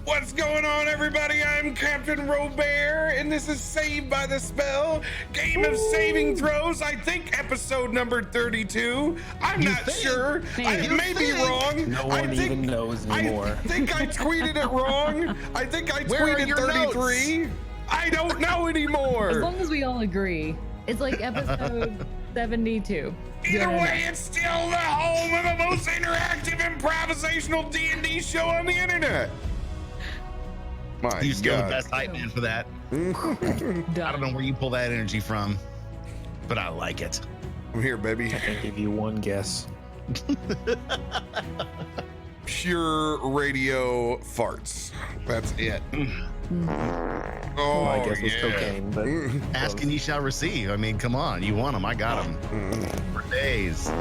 What's going on, everybody? I'm Captain RoBear, and this is Saved by the Spell, Game of Saving Throws, I think episode number 32. I'm not sure. I may be wrong. No one even knows anymore. I think I tweeted it wrong. I think I tweeted 33. Notes? I don't know anymore. As long as we all agree, it's like episode 72. Either way, it's still the home of the most interactive improvisational D&D show on the internet. You're still the best hype man for that. I don't know where you pull that energy from, but I like it. I'm here, baby. I can give you one guess. Pure radio farts. That's it. Oh, I guess it's cocaine, but ask and you shall receive. I mean, come on, you want them, I got them for days.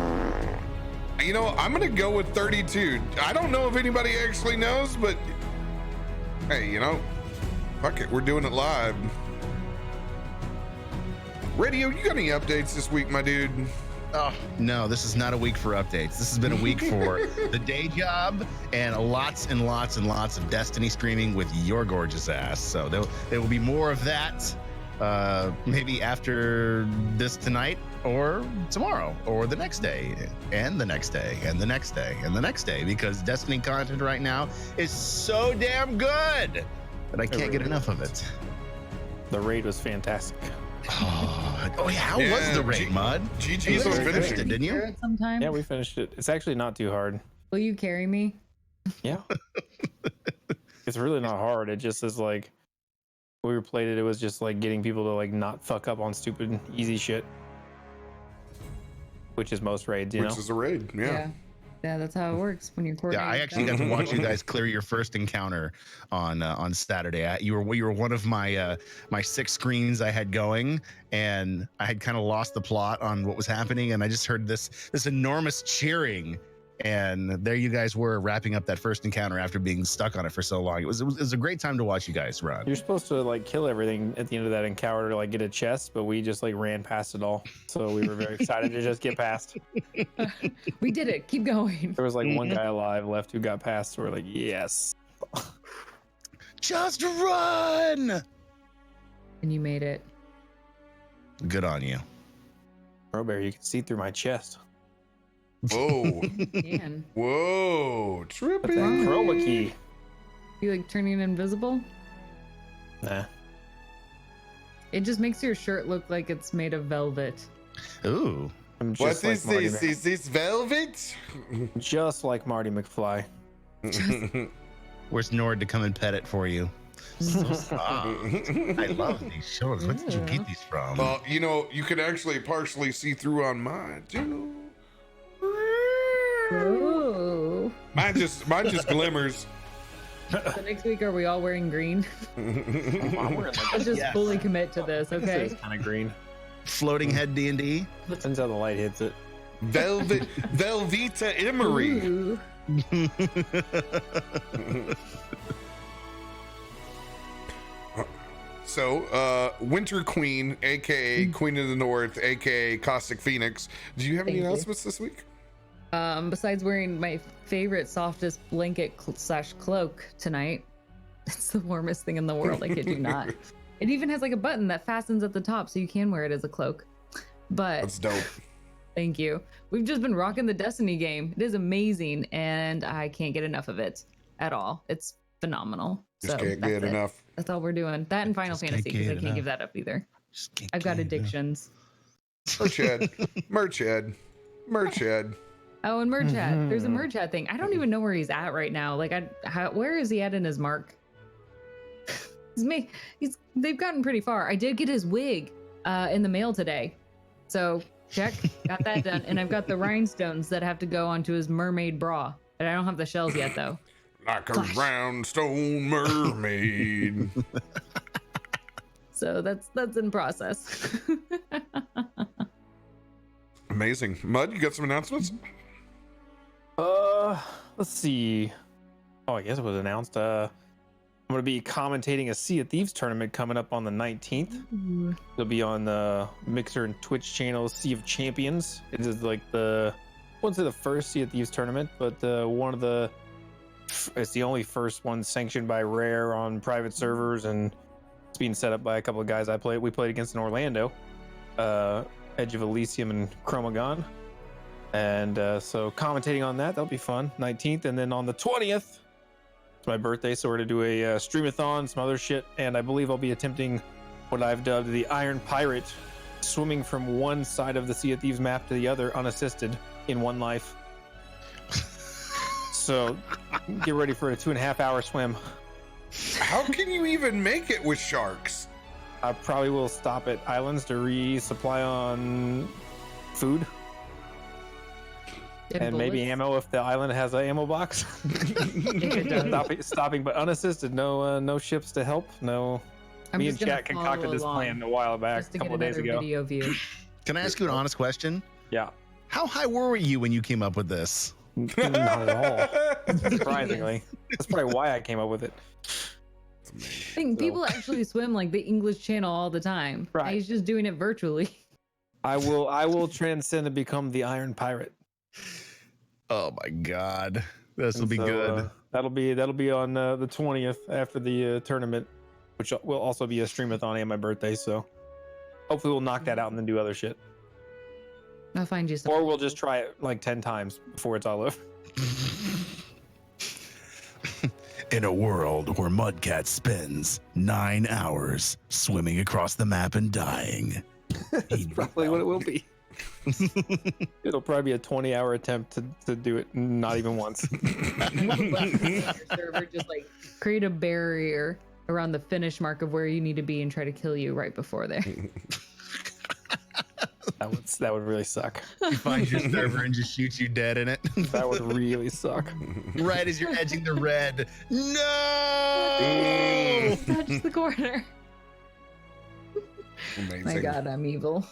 You know, I'm gonna go with 32. I don't know if anybody actually knows, but hey, you know, fuck it, we're doing it live. Radio, you got any updates this week, my dude? Oh, no, this is not a week for updates. This has been a week for the day job and lots and lots and lots of Destiny streaming with your gorgeous ass. So there will be more of that maybe after this tonight or tomorrow or the next day and the next day and the next day and the next day, because Destiny content right now is so damn good that I can't get enough of it. The raid was fantastic. Oh yeah, how was the raid, Mud? GG's was finished it, didn't you? Sometime. Yeah, we finished it. It's actually not too hard. Will you carry me? Yeah. It's really not hard. It just is like, when we played it, it was just like getting people to like not fuck up on stupid easy shit, which is most raids, you know? Which is a raid, yeah. Yeah, that's how it works when you're coordinating. Yeah, I actually got to watch you guys clear your first encounter on Saturday. You were one of my my 6 screens I had going, and I had kind of lost the plot on what was happening, and I just heard this enormous cheering, and there you guys were wrapping up that first encounter after being stuck on it for so long. It was a great time to watch you guys run. You're supposed to like kill everything at the end of that encounter to like get a chest, but we just like ran past it all. So we were very excited to just get past. We did it. Keep going. There was like one guy alive left who got past. So we're like, yes. Just run! And you made it. Good on you. RoBear, you can see through my chest. Whoa. Man. Whoa. Trippy. What's that chroma key? You like turning invisible? Nah. It just makes your shirt look like it's made of velvet. Ooh. I'm just What like is Marty this? Is this velvet? Just like Marty McFly. Where's Nord to come and pet it for you? So soft. I love these shows. Where did you get these from? Well, you know, you can actually partially see through on mine too. Ooh. Mine just glimmers. So next week, are we all wearing green? I'm wearing like Let's just fully commit to this, okay? It's kind of green. Floating head D&D. Depends how the light hits it. Velveeta Emery. Ooh. So, Winter Queen, aka Queen of the North, aka Caustic Phoenix. Do you have any Thank you. announcements this week? Besides wearing my favorite softest blanket / cloak tonight, it's the warmest thing in the world. I kid you not. It even has like a button that fastens at the top, so you can wear it as a cloak. But That's dope. thank you. We've just been rocking the Destiny game. It is amazing, and I can't get enough of it at all. It's phenomenal. Just So can't that's get it. enough. That's all we're doing. That and Final Just can't Fantasy, because I get can't give enough. that up either. Just can't I've got get enough. addictions. Merch head. Merch head. Merch head. Oh, and Merch Hat. There's a Merch Hat thing. I don't even know where he's at right now. Like, where is he at in his mark? They've gotten pretty far. I did get his wig in the mail today. So, check. Got that done. And I've got the rhinestones that have to go onto his mermaid bra. And I don't have the shells yet, though. Like a round stone mermaid. So, that's in process. Amazing. Mud, you got some announcements? Let's see. Oh, I guess it was announced. I'm going to be commentating a Sea of Thieves tournament coming up on the 19th. It'll be on the Mixer and Twitch channel, Sea of Champions. It is like I wouldn't say the first Sea of Thieves tournament, but it's the only first one sanctioned by Rare on private servers, and it's being set up by a couple of guys we played against in Orlando, Edge of Elysium and Chromagon. And so commentating on that'll be fun. 19th, and then on the 20th, it's my birthday, so we're gonna do a streamathon, some other shit, and I believe I'll be attempting what I've dubbed the Iron Pirate, swimming from one side of the Sea of Thieves map to the other unassisted in one life. So get ready for a 2.5-hour swim. How can you even make it with sharks? I probably will stop at islands to resupply on food. And maybe ammo if the island has an ammo box. Stopping, but unassisted. No ships to help. No. Me and Chat concocted this plan a while back, a couple of days ago. Video view. Can I ask you an honest question? Yeah. How high were you when you came up with this? Not at all. Surprisingly, that's probably why I came up with it. I think people actually swim like the English Channel all the time. Right. He's just doing it virtually. I will transcend and become the Iron Pirate. Oh my God, this will be good. That'll be on the 20th after the tournament, which will also be a streamathon and my birthday. So hopefully we'll knock that out and then do other shit. I'll find you some. Or we'll just try it like 10 times before it's all over. In a world where Mudcat spends 9 hours swimming across the map and dying. That's probably what it will be. It'll probably be a 20-hour attempt to do it, not even once. Server just like create a barrier around the finish mark of where you need to be and try to kill you right before there. That would really suck. You find your server and just shoot you dead in it. That would really suck. Right as you're edging the red. No! Touch the corner. Amazing. My God, I'm evil.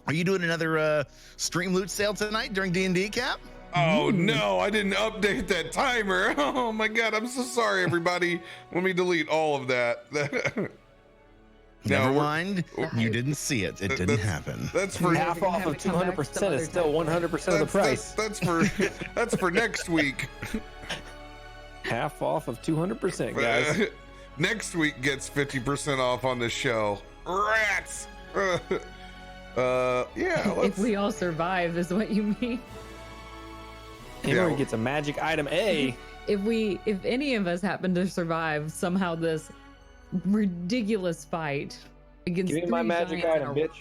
Are you doing another stream loot sale tonight during D&D, Cap? Oh no, I didn't update that timer. Oh my God, I'm so sorry, everybody. Let me delete all of that. Never mind. You didn't see it. It didn't happen. That's for half off of 200% is still 100% of the price. That's for next week. Half off of 200%, guys. Next week gets 50% off on the show. Rats. Yeah. If we all survive, is what you mean? Henry gets a magic item A. If any of us happen to survive somehow this ridiculous fight against give me my magic item, bitch.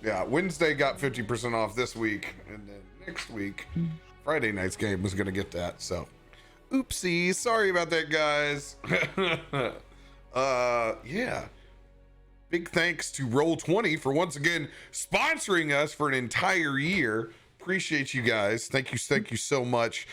Yeah, Wednesday got 50% off this week, and then next week, Friday night's game was gonna get that. So, oopsie, sorry about that, guys. Yeah. Big thanks to Roll20 for once again sponsoring us for an entire year. Appreciate you guys. Thank you so much.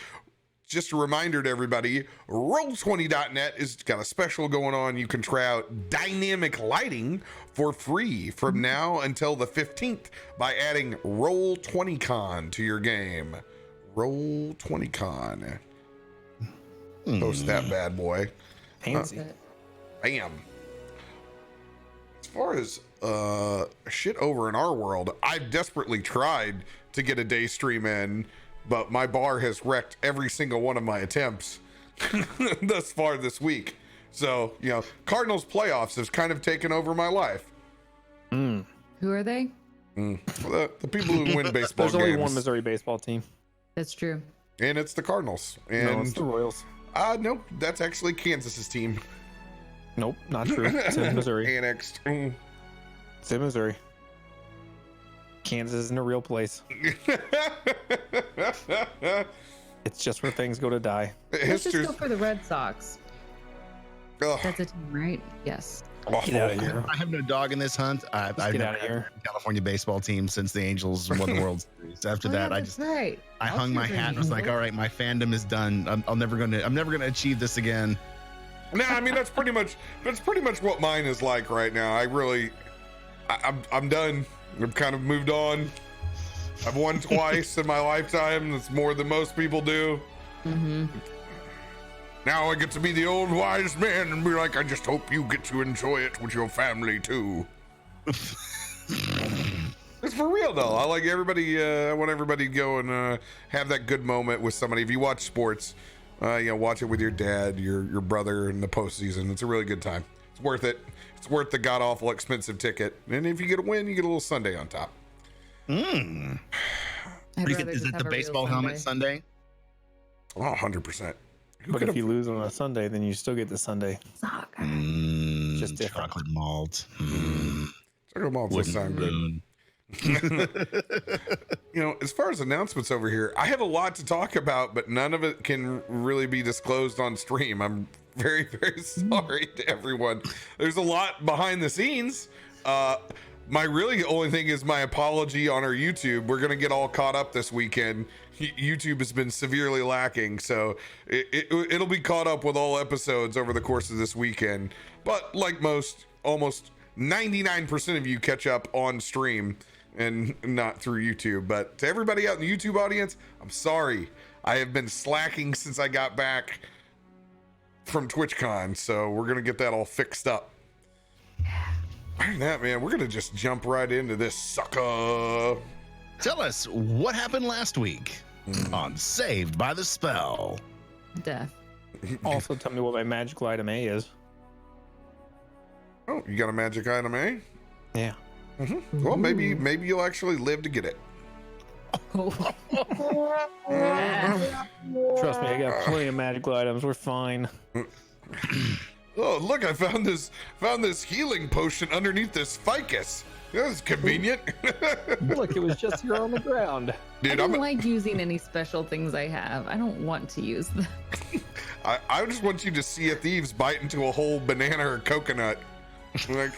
Just a reminder to everybody, Roll20.net has got a special going on. You can try out dynamic lighting for free from now until the 15th by adding Roll20Con to your game. Roll20Con. Post that bad boy. Fancy. Bam. As far as shit over in our world, I've desperately tried to get a day stream in, but my bar has wrecked every single one of my attempts thus far this week. So, Cardinals playoffs has kind of taken over my life. Who are they? The people who win baseball There's only games. one Missouri baseball team. That's true. And it's the Cardinals. And No, it's the Royals. nope, that's actually Kansas's team. Nope, not true. It's in Missouri. Annexed. It's in Missouri. Kansas isn't a real place. It's just where things go to die. Let's just go for the Red Sox. Ugh. That's a team, right? Yes. Get out of here. I have no dog in this hunt. I've Get never out of had here. a California baseball team since the Angels won the World Series. After that, that's right. I hung my hat and was like, all right, my fandom is done. I'm never gonna achieve this again. No, I mean that's pretty much what mine is like right now. I'm done. I've kind of moved on. I've won twice in my lifetime. That's more than most people do. Mm-hmm. Now I get to be the old wise man and be like, I just hope you get to enjoy it with your family too. It's for real though. I like everybody. I want everybody to go and have that good moment with somebody. If you watch sports, watch it with your dad, your brother in the postseason. It's a really good time. It's worth it. It's worth the god awful expensive ticket. And if you get a win, you get a little sundae on top. Is it the baseball helmet Sunday? Oh, 100%. But if you lose on a Sunday, then you still get the Sunday. Just chocolate malt. Chocolate malt will sound good. As far as announcements over here, I have a lot to talk about, but none of it can really be disclosed on stream. I'm very, very sorry to everyone. There's a lot behind the scenes. My really only thing is my apology on our YouTube. We're gonna get all caught up this weekend. YouTube has been severely lacking, so it'll be caught up with all episodes over the course of this weekend. But like most, almost 99% of you catch up on stream and not through YouTube. But to everybody out in the YouTube audience, I'm sorry. I have been slacking since I got back from TwitchCon, so we're gonna get that all fixed up. Other than that, man, we're gonna just jump right into this sucker. Tell us what happened last week on Saved by the Spell. Death. Also, tell me what my magical item A is. Oh, you got a magic item, eh? Yeah. Mm-hmm. Well, maybe you'll actually live to get it. Trust me, I got plenty of magical items. We're fine. Oh, look, I found this healing potion underneath this ficus. That's convenient. Look, it was just here on the ground. Dude, I don't like using any special things I have. I don't want to use them. I just want you to see a thieves bite into a whole banana or coconut. Like,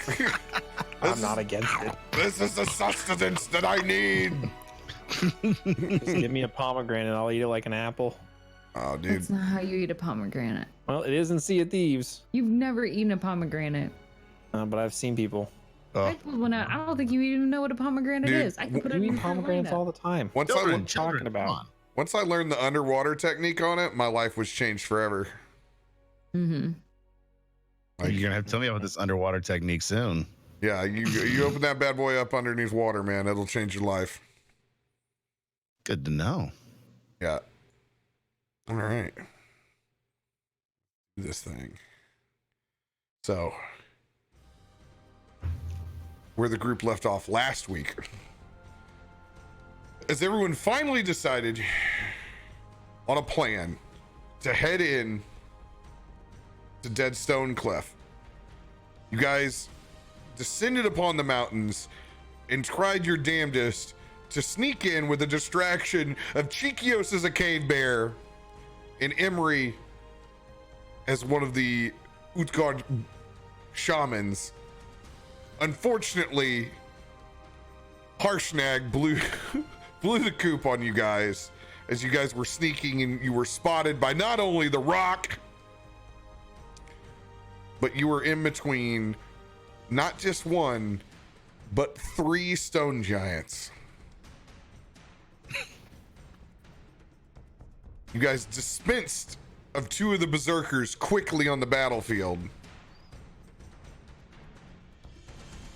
I'm not against it. This is the sustenance that I need. Just give me a pomegranate. I'll eat it like an apple. Oh, dude. That's not how you eat a pomegranate. Well, it is in Sea of Thieves. You've never eaten a pomegranate. But I've seen people. I pulled one out. I don't think you even know what a pomegranate is. I can put it in pomegranates all the time. Once Children, Once I learned the underwater technique on it, my life was changed forever. Mm-hmm. You're gonna have to tell me about this underwater technique soon. Yeah, you open that bad boy up underneath water, man. It'll change your life. Good to know. Yeah. All right. This thing. So, where the group left off last week, as everyone finally decided on a plan to head in to Dead Stone Cliff, you guys descended upon the mountains and tried your damnedest to sneak in with a distraction of Chikios as a cave bear and Emery as one of the Utgard shamans. Unfortunately, Harshnag blew the coop on you guys as you guys were sneaking, and you were spotted by not only the rock, but you were in between not just one, but 3 stone giants. You guys dispensed of 2 of the berserkers quickly on the battlefield.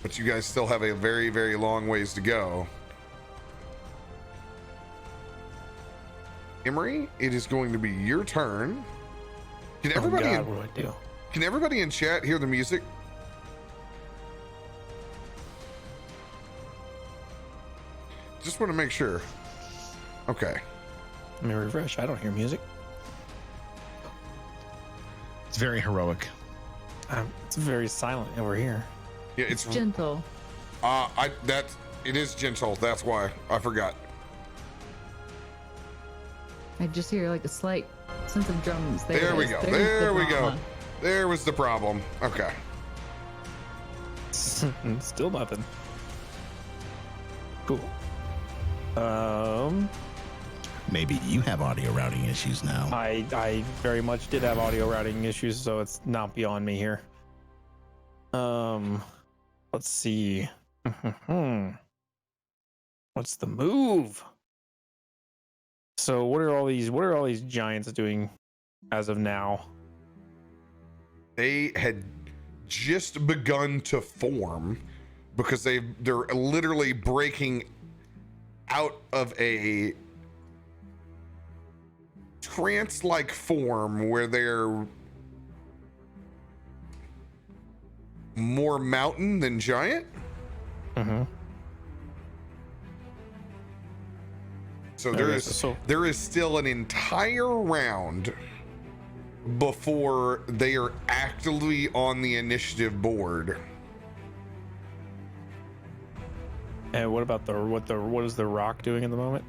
But you guys still have a very, very long ways to go. Emery, it is going to be your turn. Can everybody what do I do? Can everybody in chat hear the music? Just want to make sure. Okay. Let me refresh. I don't hear music. It's very heroic. It's very silent over here. Yeah, it's gentle. It is gentle. That's why I forgot. I just hear like a slight sense of drums. There we go. There we go. There was the problem. Okay. Still nothing. Cool. Maybe you have audio routing issues now. I very much did have audio routing issues, so it's not beyond me here. Let's see. What's the move? So what are all these giants doing as of now? They had just begun to form because they're literally breaking out of a trance-like form where they're more mountain than giant. So there is still an entire round before they are actively on the initiative board. And what about what is the rock doing at the moment?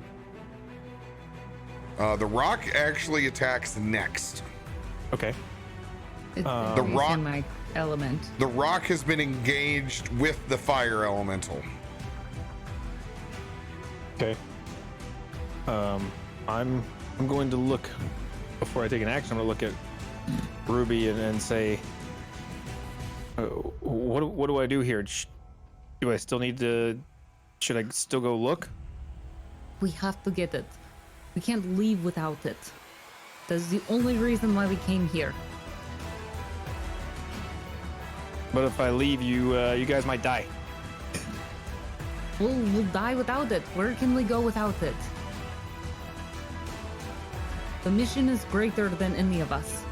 The rock actually attacks next. Okay. It's The rock- in my element. The rock has been engaged with the fire elemental. Okay. I'm going to look before I take an action. I'm going to look at Ruby and say, what do I do here? Do I still need to? Should I still go look? We have to get it. We can't leave without it. That's the only reason why we came here. But if I leave, you guys might die. We'll die without it. Where can we go without it? The mission is greater than any of us.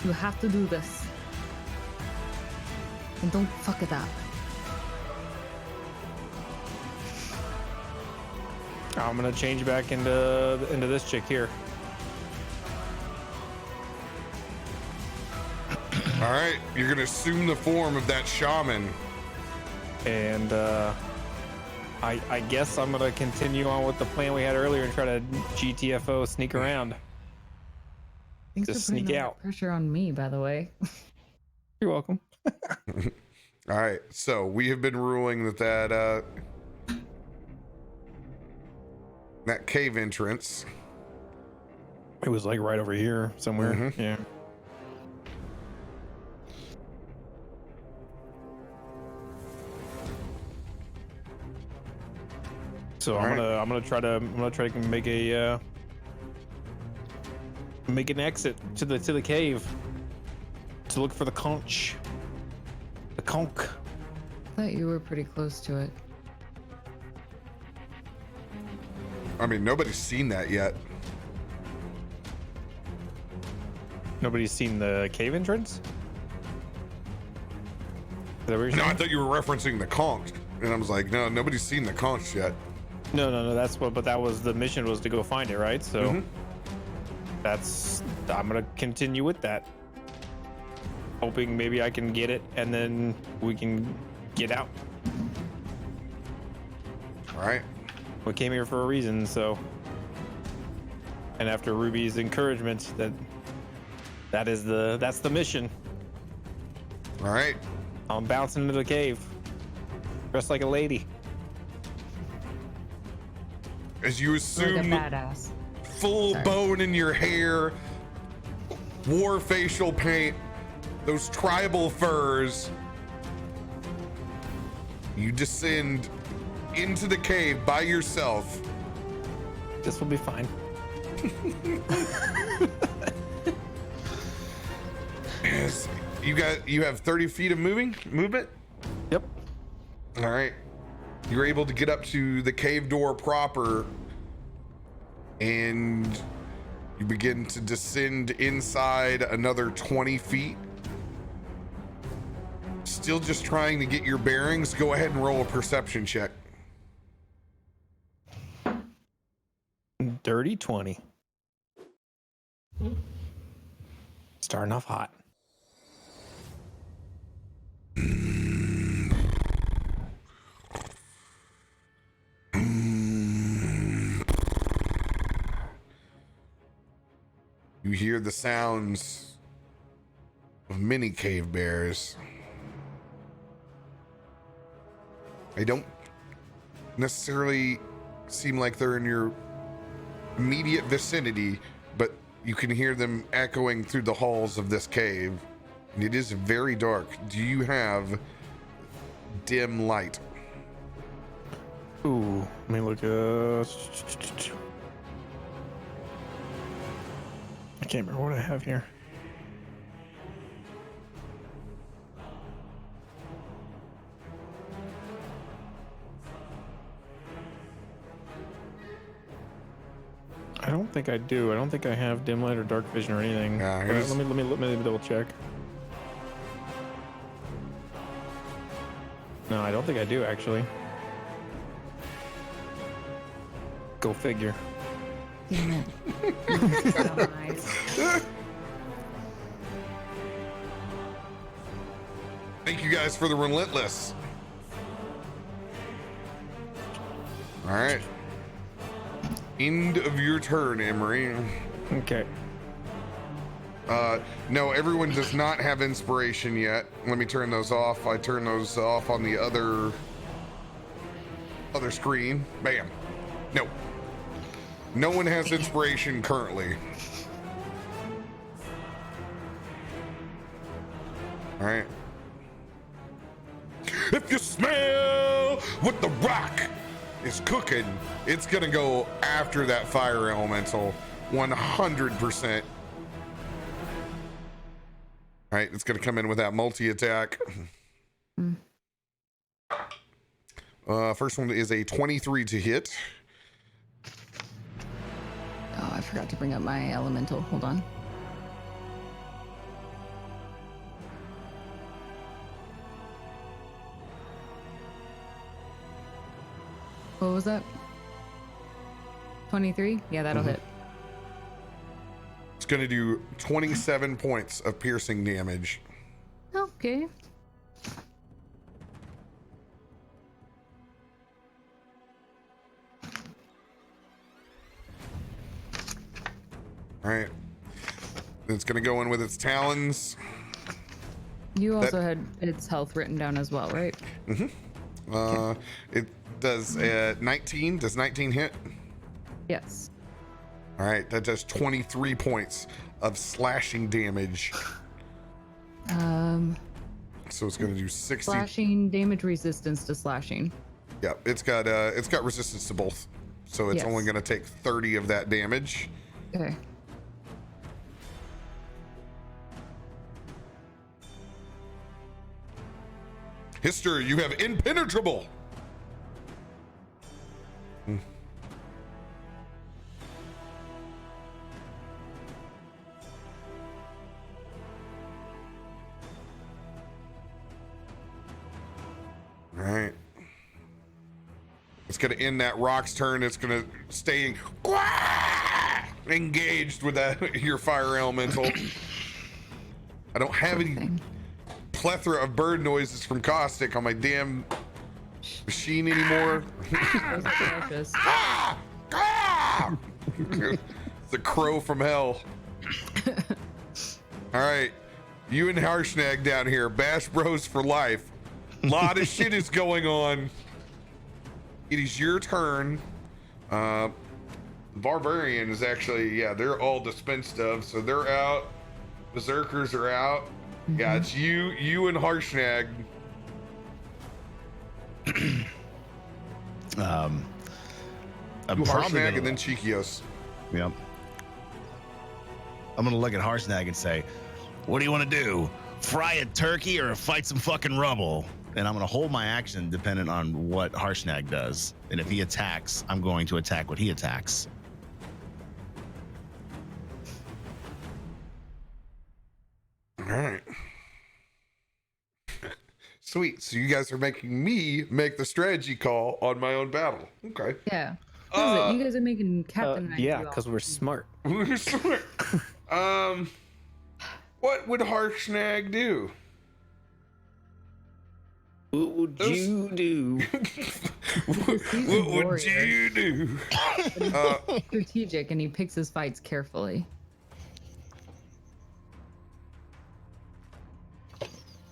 You have to do this. And don't fuck it up. I'm gonna change back into this chick here. All right, you're gonna assume the form of that shaman. And I guess I'm gonna continue on with the plan we had earlier and try to GTFO sneak around. Thanks Just for putting sneak all that out. pressure on me, by the way. You're welcome. All right, so we have been ruling that that cave entrance. It was like right over here somewhere. Mhm. Yeah. So All I'm right. gonna try to make a make an exit to the cave to look for the conch. The conch. I thought you were pretty close to it. I mean, nobody's seen that yet. Nobody's seen the cave entrance? Is that what you're No, I saying? thought you were referencing the conch, and I was like, no, nobody's seen the conch yet. No, that's what, but that was the mission, was to go find it, right? So I'm gonna continue with that. Hoping maybe I can get it and then we can get out. All right. We came here for a reason, so. And after Ruby's encouragement, that's the mission. All right. I'm bouncing into the cave, dressed like a lady. As you Like a assume badass. full Sorry. bone in your hair, war facial paint, those tribal furs, you descend into the cave by yourself. This will be fine. Yes, you have 30 feet of movement. Yep. All right, you're able to get up to the cave door proper, and you begin to descend inside another 20 feet. Still just trying to get your bearings. Go ahead and roll a perception check. Dirty 20. Starting off hot. You hear the sounds of many cave bears. They don't necessarily seem like they're in your immediate vicinity, but you can hear them echoing through the halls of this cave. And it is very dark. Do you have dim light? Ooh, let me look. I can't remember what I have here. I don't think I do. I don't think I have dim light or dark vision or anything. Yeah, Let me double check. No, I don't think I do actually. Go figure. Damn it. So nice. Thank you guys for the relentless. All right. End of your turn, Emery. Okay. No, everyone does not have inspiration yet. Let me turn those off. I turn those off on the other screen. Bam. No. No one has inspiration currently. All right. If you smell what the rock is cooking, it's gonna go after that fire elemental 100%. All right, it's gonna come in with that multi-attack. First one is a 23 to hit. Oh, I forgot to bring up my elemental. Hold on. What was that? 23? Yeah, that'll hit. It's gonna do 27 points of piercing damage. Okay. All right. It's gonna go in with its talons. You also had its health written down as well, right? It does 19. Does 19 hit? Yes. All right, that does 23 points of slashing damage. So it's going to do 60. Slashing damage resistance to slashing. Yeah, it's got resistance to both, so it's only going to take 30 of that damage. Okay. History, you have impenetrable. All right. It's going to end that rock's turn. It's going to stay engaged with that your fire elemental. I don't have any plethora of bird noises from Caustic on my damn machine anymore. Those are precious. It's a crow from hell. All right. You and Harshnag down here. Bash Bros for life. A lot of shit is going on. It is your turn. Barbarian is actually, they're all dispensed of, so they're out. Berserkers are out. Yeah, it's you and Harshnag. I'm Harshnag and then Chikios. Yep. I'm gonna look at Harshnag and say, "What do you want to do? Fry a turkey or fight some fucking rubble?" And I'm gonna hold my action dependent on what Harshnag does. And if he attacks, I'm going to attack what he attacks. All right. Sweet. So you guys are making me make the strategy call on my own battle. Okay. Yeah. What is it? You guys are making Captain and I yeah, do all- because we're smart. We're smart. What would Harshnag do? What would you do? What would you do? strategic, and he picks his fights carefully.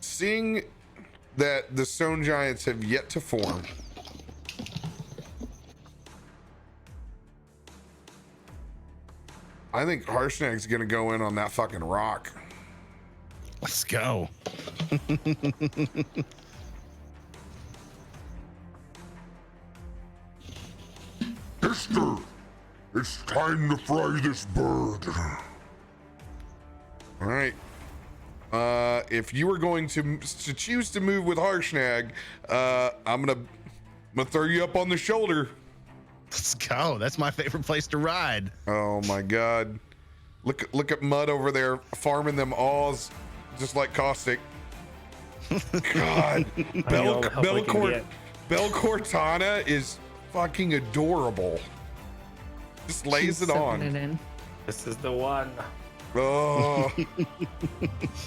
Seeing that the stone giants have yet to form, I think Harshnag's gonna go in on that fucking rock. Let's go. Sister, it's time to fry this bird. All right. If you were going to choose to move with Harshnag, I'm gonna throw you up on the shoulder. Let's go. That's my favorite place to ride. Oh my God! Look at Mud over there farming them alls, just like Caustic. God, Bell Cortana is fucking adorable. Just lays She's it sucking on. it in. This is the one. Oh,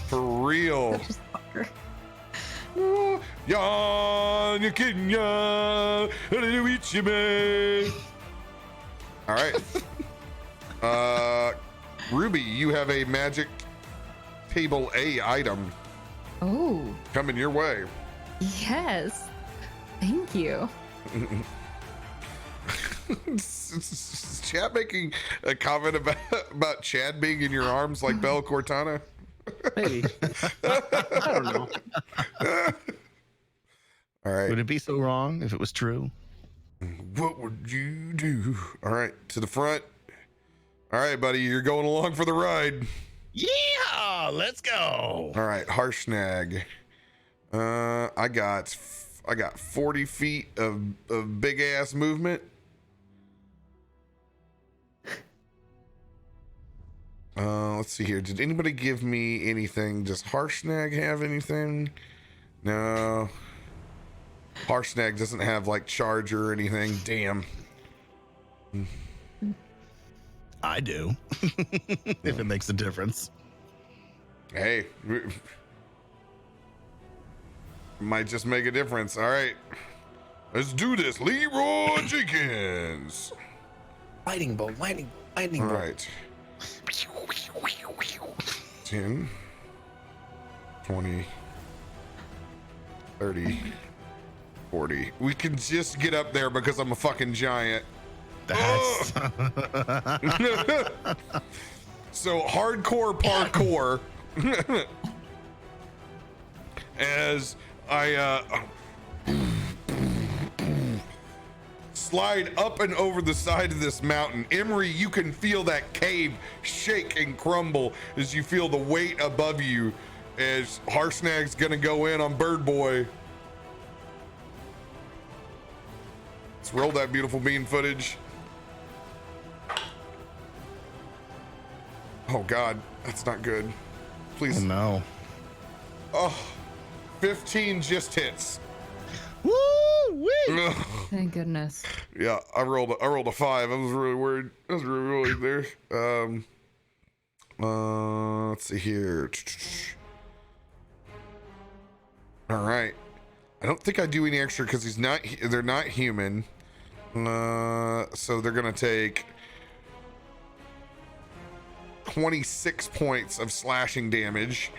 for real. Such a sucker. All right. Ruby, you have a magic table A item Oh, coming your way. yes. Thank you. Is Chad making a comment about Chad being in your arms like Bell Cortana? Maybe. I don't know. All right. Would it be so wrong if it was true? What would you do? All right, to the front. All right, buddy, you're going along for the ride. Yeah, let's go. All right, Harshnag. I got 40 feet of big ass movement. Let's see here. Did anybody give me anything? Does Harshnag have anything? No. Harshnag doesn't have like charge or anything. Damn. I do. If it makes a difference. Hey. Might just make a difference. All right. Let's do this. Leroy Jenkins. Lightning bolt, lightning All bolt. right. 10, 20, 30, 40. We can just get up there because I'm a fucking giant. That's So hardcore parkour as I slide up and over the side of this mountain. Emery, you can feel that cave shake and crumble as you feel the weight above you as Harshnag's gonna go in on Bird Boy. Let's roll that beautiful bean footage. Oh God, that's not good. Please. no. Oh, 15 just hits. Woo wee. Ugh. Thank goodness. Yeah, I rolled a 5. I was really worried. I was really there. Let's see here. All right. I don't think I do any extra because they're not human. So they're gonna take 26 points of slashing damage.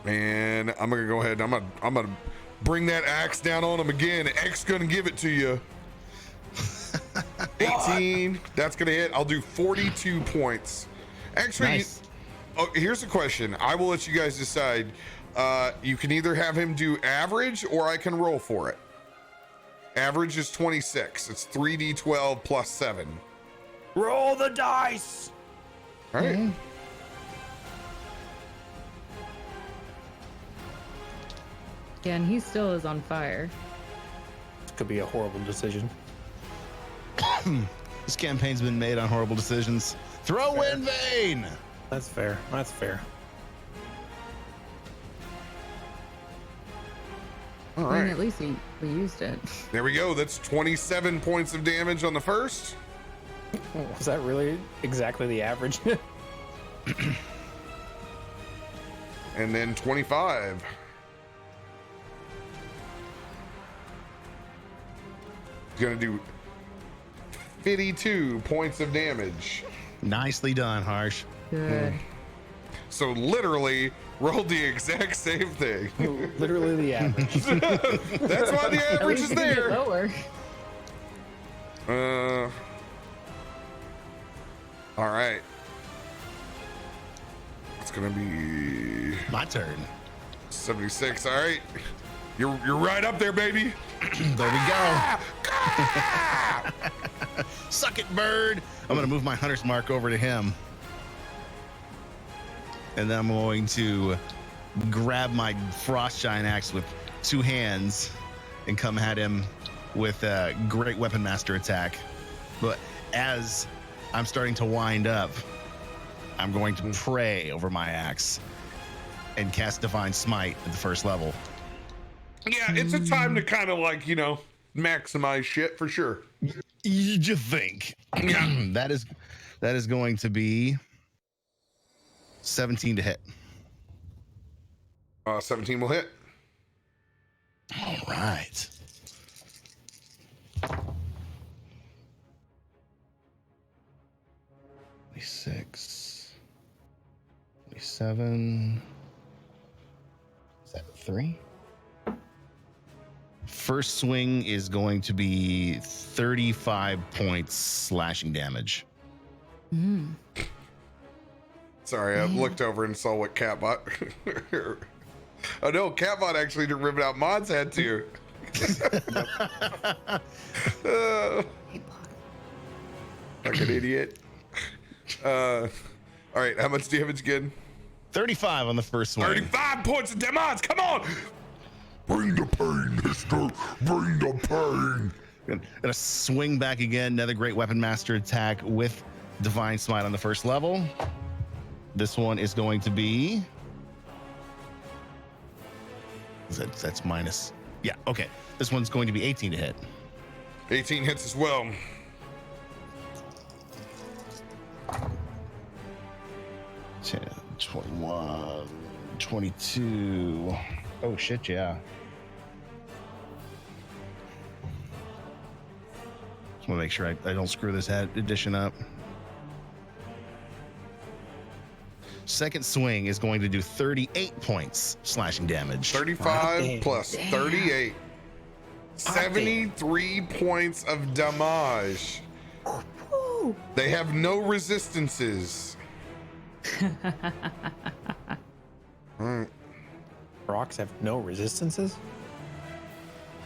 And I'm gonna go ahead. I'm gonna bring that axe down on him again. X gonna give it to you. 18. That's gonna hit. I'll do 42 points. Actually, Nice. Here's a question. I will let you guys decide. You can either have him do average, or I can roll for it. Average is 26. It's 3d12 plus 7. Roll the dice. All right. Yeah, and he still is on fire. Could be a horrible decision. This campaign's been made on horrible decisions. Throw in vain. That's fair. That's fair. All I mean, right. at least we used it. There we go. That's 27 points of damage on the first. Was that really exactly the average? And then 25. He's gonna do 52 points of damage. Nicely done, Harsh. Good. So literally rolled the exact same thing. Literally the average. That's why the At average least is we did it there. lower. All right. It's gonna be My turn. 76. All right, you're right up there, baby. There we go. Suck it, bird. I'm going to move my hunter's mark over to him. And then I'm going to grab my frost giant axe with 2 hands and come at him with a great weapon master attack. But as I'm starting to wind up, I'm going to pray over my axe and cast Divine Smite at the first level. Yeah, it's a time to kind of like, maximize shit for sure. You think? Yeah. that is going to be 17 to hit. 17 will hit. All right. Six, 27. Is that 3? First swing is going to be 35 points slashing damage. Sorry, I looked over and saw what Catbot. Oh no, Catbot actually did rip it out. Mods had to. Like an idiot. All right, how much damage again? 35 on the first swing. 35 points of damage. Come on. Bring the pain, mister. Bring the pain. Gonna swing back again. Another great weapon master attack with Divine Smite on the first level. This one is going to be. That's minus. Yeah, okay. This one's going to be 18 to hit. 18 hits as well. 10, 21, 22. Oh, shit, yeah. Just want to make sure I don't screw this addition up. Second swing is going to do 38 points slashing damage. 35 plus 38. 73 points of damage. They have no resistances. Alright. Rocks have no resistances?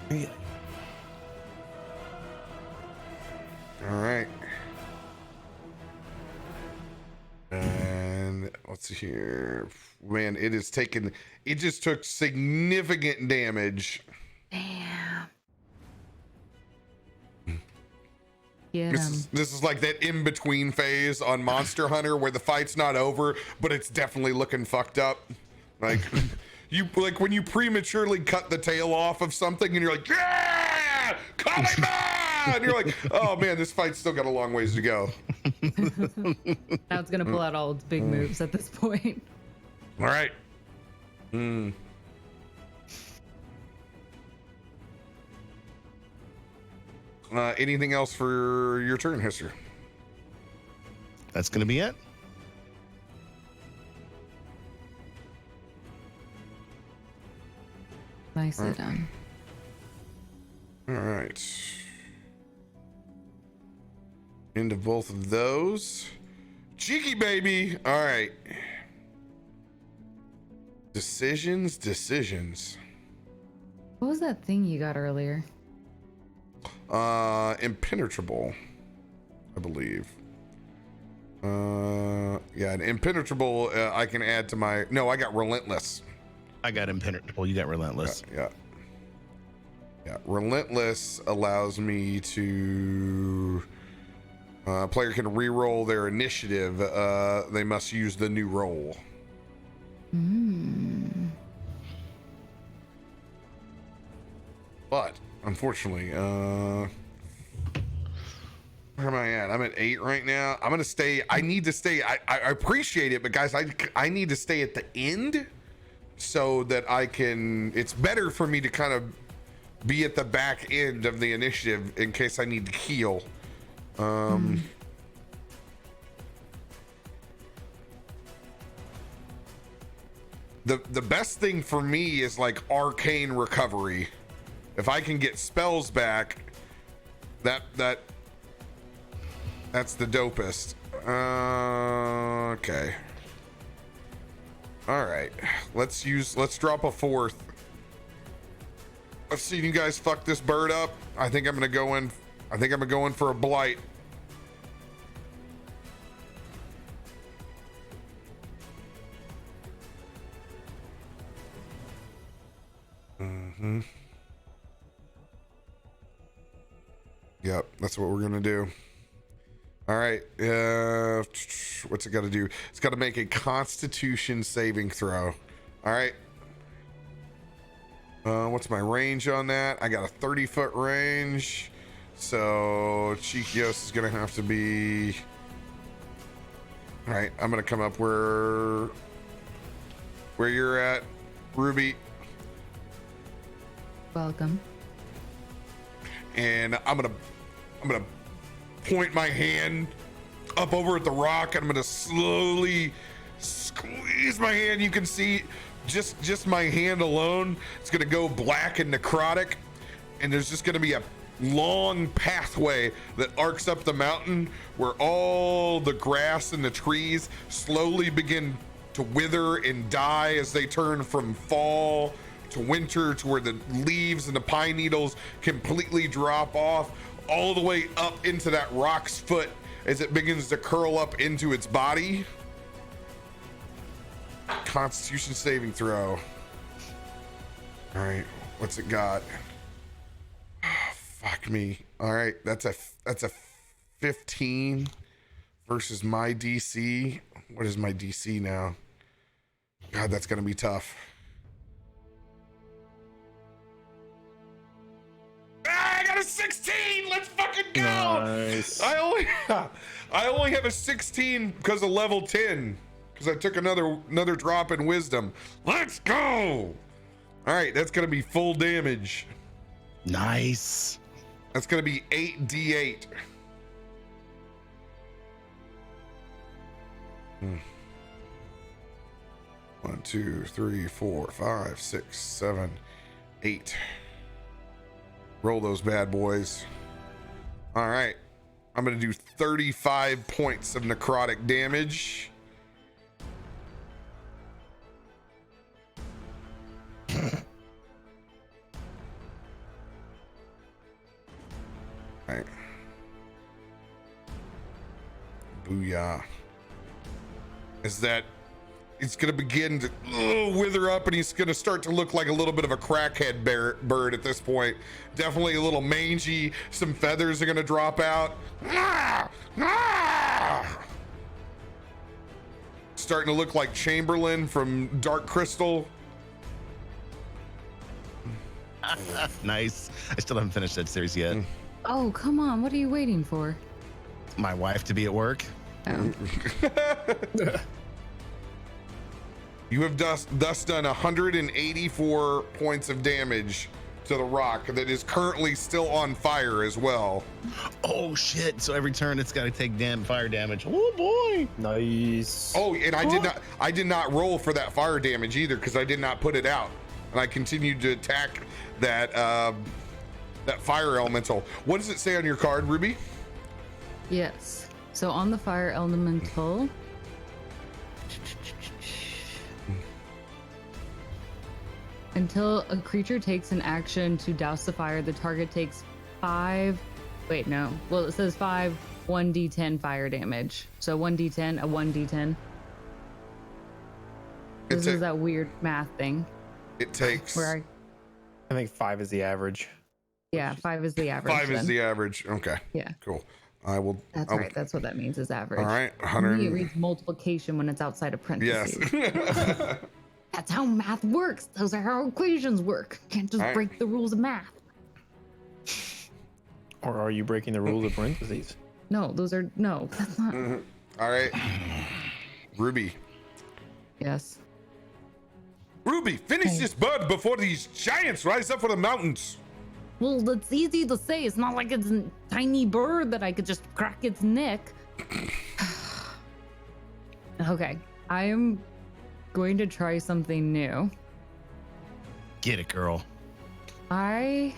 Really? Alright. And let's see here. Man, it just took significant damage. Damn. Get This him. this is like that in-between phase on Monster Hunter where the fight's not over, but it's definitely looking fucked up. Like when you prematurely cut the tail off of something and you're like, yeah, Kalima! And you're like, oh man, this fight's still got a long ways to go. Now it's gonna pull out all its big moves at this point. All right. Anything else for your turn, Hister? That's going to be it. Nicely done. All right. Into both of those. Cheeky baby. All right. Decisions. What was that thing you got earlier? Impenetrable, I believe. Yeah, an impenetrable I can add to my. No, I got relentless. I got impenetrable. You got relentless. Yeah. Relentless allows me to. Player can re-roll their initiative. They must use the new roll. But unfortunately, where am I at? I'm at 8 right now. I'm gonna stay. I need to stay. I appreciate it, but guys, I need to stay at the end so that I can. It's better for me to kind of be at the back end of the initiative in case I need to heal. The best thing for me is like arcane recovery. If I can get spells back, that's the dopest. Okay. All right. Let's drop a fourth. I've seen you guys fuck this bird up. I think I'm gonna go in. I think I'm gonna go in for a blight. Mm-hmm. Yep, that's what we're gonna do. All right. What's it got to do? It's got to make a Constitution saving throw. All right. What's my range on that? I got a 30-foot range. So Chikios is going to have to be... All right. I'm going to come up where you're at, Ruby. Welcome. And I'm going to point my hand up over at the rock, and I'm going to slowly squeeze my hand. You can see just my hand alone. It's going to go black and necrotic, and there's just going to be a long pathway that arcs up the mountain where all the grass and the trees slowly begin to wither and die as they turn from fall to winter, to where the leaves and the pine needles completely drop off, all the way up into that rock's foot as it begins to curl up into its body. Constitution saving throw. All right, what's it got? Oh, fuck me. All right, that's a 15 versus my DC. What is my DC now? God, that's gonna be tough. I got a 16. Let's fucking go. Nice. I only have a 16 because of level 10, because I took another drop in wisdom. Let's go. All right, that's gonna be full damage. Nice. That's gonna be 8d8. One, 2, 3, 4, 5, 6, 7, 8. Roll those bad boys. All right. I'm going to do 35 points of necrotic damage. All right. Booyah. Is that it's going to begin to wither up, and he's going to start to look like a little bit of a crackhead bird at this point. Definitely a little mangy. Some feathers are going to drop out. Starting to look like Chamberlain from Dark Crystal. Nice. I still haven't finished that series yet. Oh, come on. What are you waiting for? My wife to be at work. Oh. You have thus done 184 points of damage to the rock that is currently still on fire as well. Oh shit! So every turn it's got to take fire damage. Oh boy! Nice. Oh, and I did not roll for that fire damage either, because I did not put it out, and I continued to attack that that fire elemental. What does it say on your card, Ruby? Yes. So on the fire elemental, until a creature takes an action to douse the fire, the target takes 5. Wait, no. Well, it says 5 1d10 fire damage. So 1d10, a 1d10. This is that weird math thing. It takes. Where I think 5 is the average. yeah, 5 is the average. 5 is then. the average. Okay. Yeah. Cool. I will. That's right. That's what that means is average. All right. For 100. me, it reads multiplication when it's outside of parentheses. Yes. That's how math works. Those are how equations work. You can't just All right. break the rules of math. Or are you breaking the rules of parentheses? No, those are no. That's not. All right. Ruby. Yes. Ruby, finish Okay. this bud before these giants rise up from the mountains. Well, that's easy to say. It's not like it's a tiny bird that I could just crack its neck. Okay, I am going to try something new. Get it, girl. I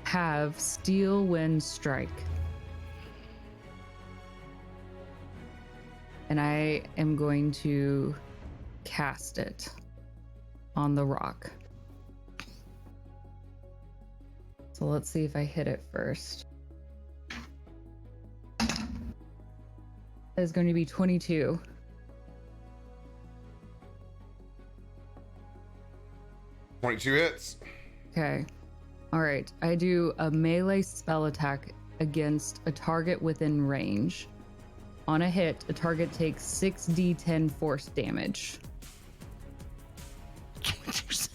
have Steel Wind Strike. And I am going to cast it on the rock. So let's see if I hit it first. That is going to be 22. .2 hits. Okay. All right. I do a melee spell attack against a target within range. On a hit, a target takes 6d10 force damage. Did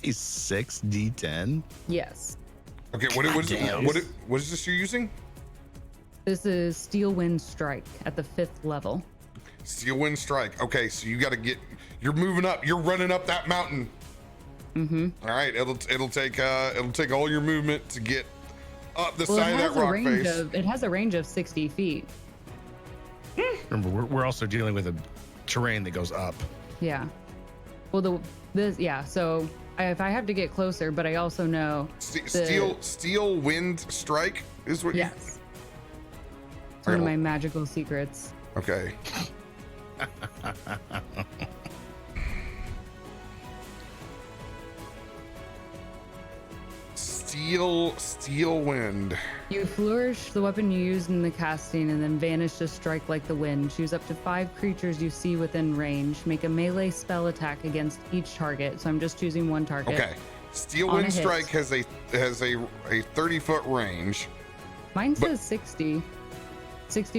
you say 6d10? Yes. Okay, what is this you're using? This is Steel Wind Strike at the 5th level. Steel Wind Strike. Okay, so you got to get. You're moving up. You're running up that mountain. Mm-hmm. All right, it'll take all your movement to get up the Well, side of that rock face. It has a range of 60 feet. Remember, we're also dealing with a terrain that goes up. Yeah. Well, so if I have to get closer, but I also know Steel Wind Strike is what. Yes. It's one of my magical secrets. Okay. Steel Wind. You flourish the weapon you used in the casting and then vanish to strike like the wind. Choose up to 5 creatures you see within range. Make a melee spell attack against each target. So I'm just choosing one target. Okay. Steel On a Wind hit. Strike has a 30-foot range. Mine says 60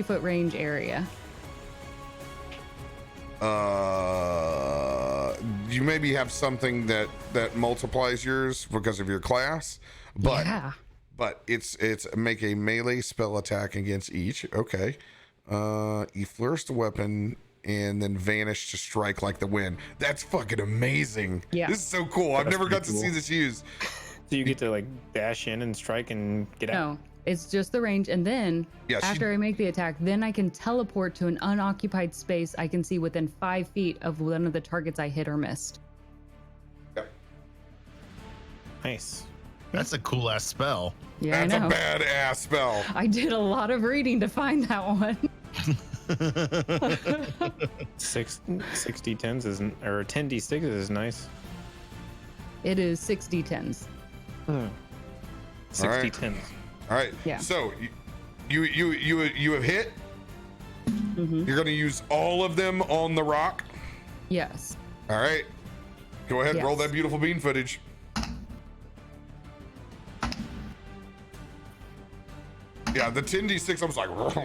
foot range area. You maybe have something that multiplies yours because of your class, but Yeah. but it's make a melee spell attack against each. Okay. You flourish the weapon and then vanish to strike like the wind. That's fucking amazing. Yeah. This is so cool. I've never got to see this used. So you get to like dash in and strike and get out. No, it's just the range. And then after I make the attack, then I can teleport to an unoccupied space I can see within 5 feet of one of the targets I hit or missed. Yep. Nice. That's a cool ass spell. Yeah, That's I know. a badass spell. I did a lot of reading to find that one. 60 tens isn't, or 10d6 is nice. It is 60 tens. 60 right. tens. All right. Yeah. So you have hit. Mm-hmm. You're gonna use all of them on the rock. Yes. All right. Go ahead and roll Yes. that beautiful bean footage. Yeah, the 10d6, I was like, what?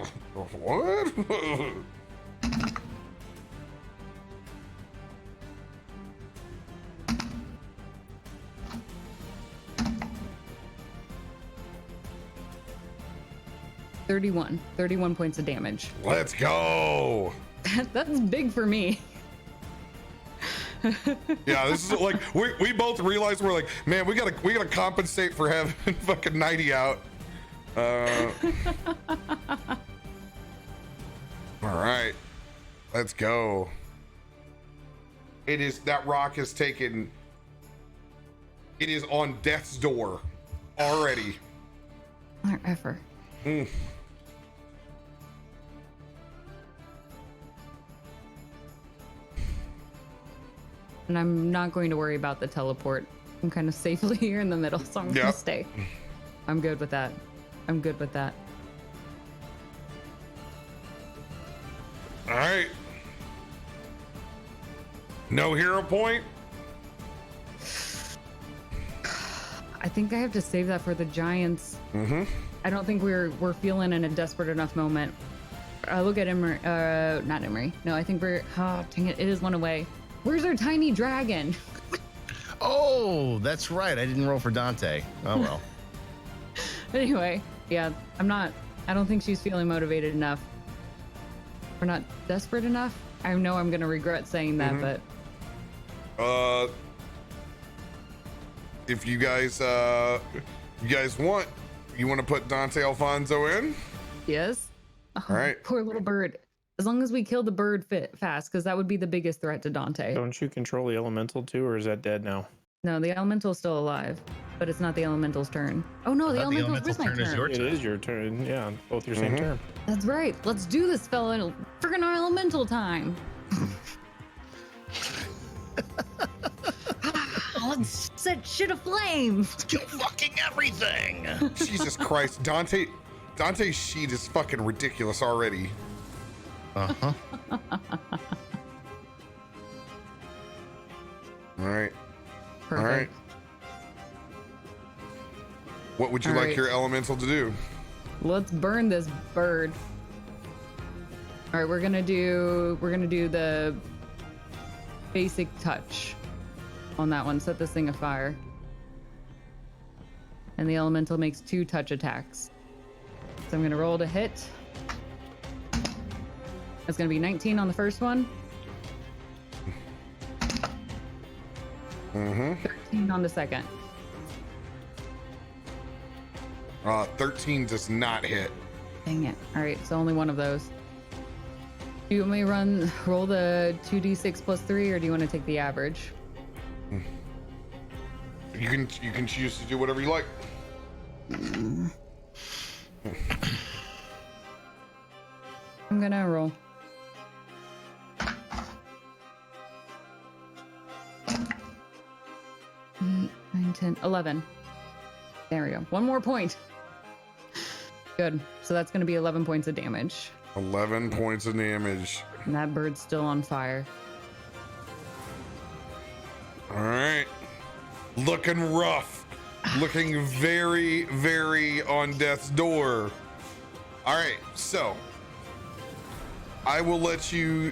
31 points of damage. Let's go. That's big for me. Yeah, this is like we both realized we're like, man, we gotta compensate for having fucking Nighty out. All right, let's go. It is, that rock has taken. It is on death's door already. Mother effer. And I'm not going to worry about the teleport. I'm kind of safely here in the middle, so I'm gonna stay. I'm good with that. I'm good with that. All right. No hero point. I think I have to save that for the Giants. Mm-hmm. I don't think we're feeling in a desperate enough moment. Look at Emery. Not Emery. No, I think we're. Oh, dang it! It is one away. Where's our tiny dragon? Oh, that's right. I didn't roll for Dante. Oh well. Anyway, yeah, I don't think she's feeling motivated enough. We're not desperate enough. I know I'm gonna regret saying that, but if you guys want, you want to put Dante Alfonso in? yes. Oh, All right. Poor little bird. As long as we kill the bird fast, because that would be the biggest threat to Dante. Don't you control the elemental too, or is that dead now? No, the elemental's still alive, but it's not the elemental's turn. Oh no, the elemental is my turn. Is your It turn. is your turn. Yeah, both your same turn. That's right. Let's do this, fella. Friggin' elemental time. God, set shit aflame. Kill fucking everything. Jesus Christ, Dante's sheet is fucking ridiculous already. Uh-huh. All right. Perfect. All right. What would you All like right. your elemental to do? Let's burn this bird. All right, we're gonna do the basic touch on that one. Set this thing afire. And the elemental makes 2 touch attacks. So I'm gonna roll to hit. That's gonna be 19 on the first one. 13 on the second. 13 does not hit. Dang it. All right, so only one of those. Do you want me to roll the 2d6 plus 3, or do you want to take the average? You can choose to do whatever you like. I'm gonna roll. 8, 9, 10, 11. There we go. One more point. Good. So that's gonna be 11 points of damage. 11 points of damage. And that bird's still on fire. All right. Looking rough. Looking very, very on death's door. All right. So I will let you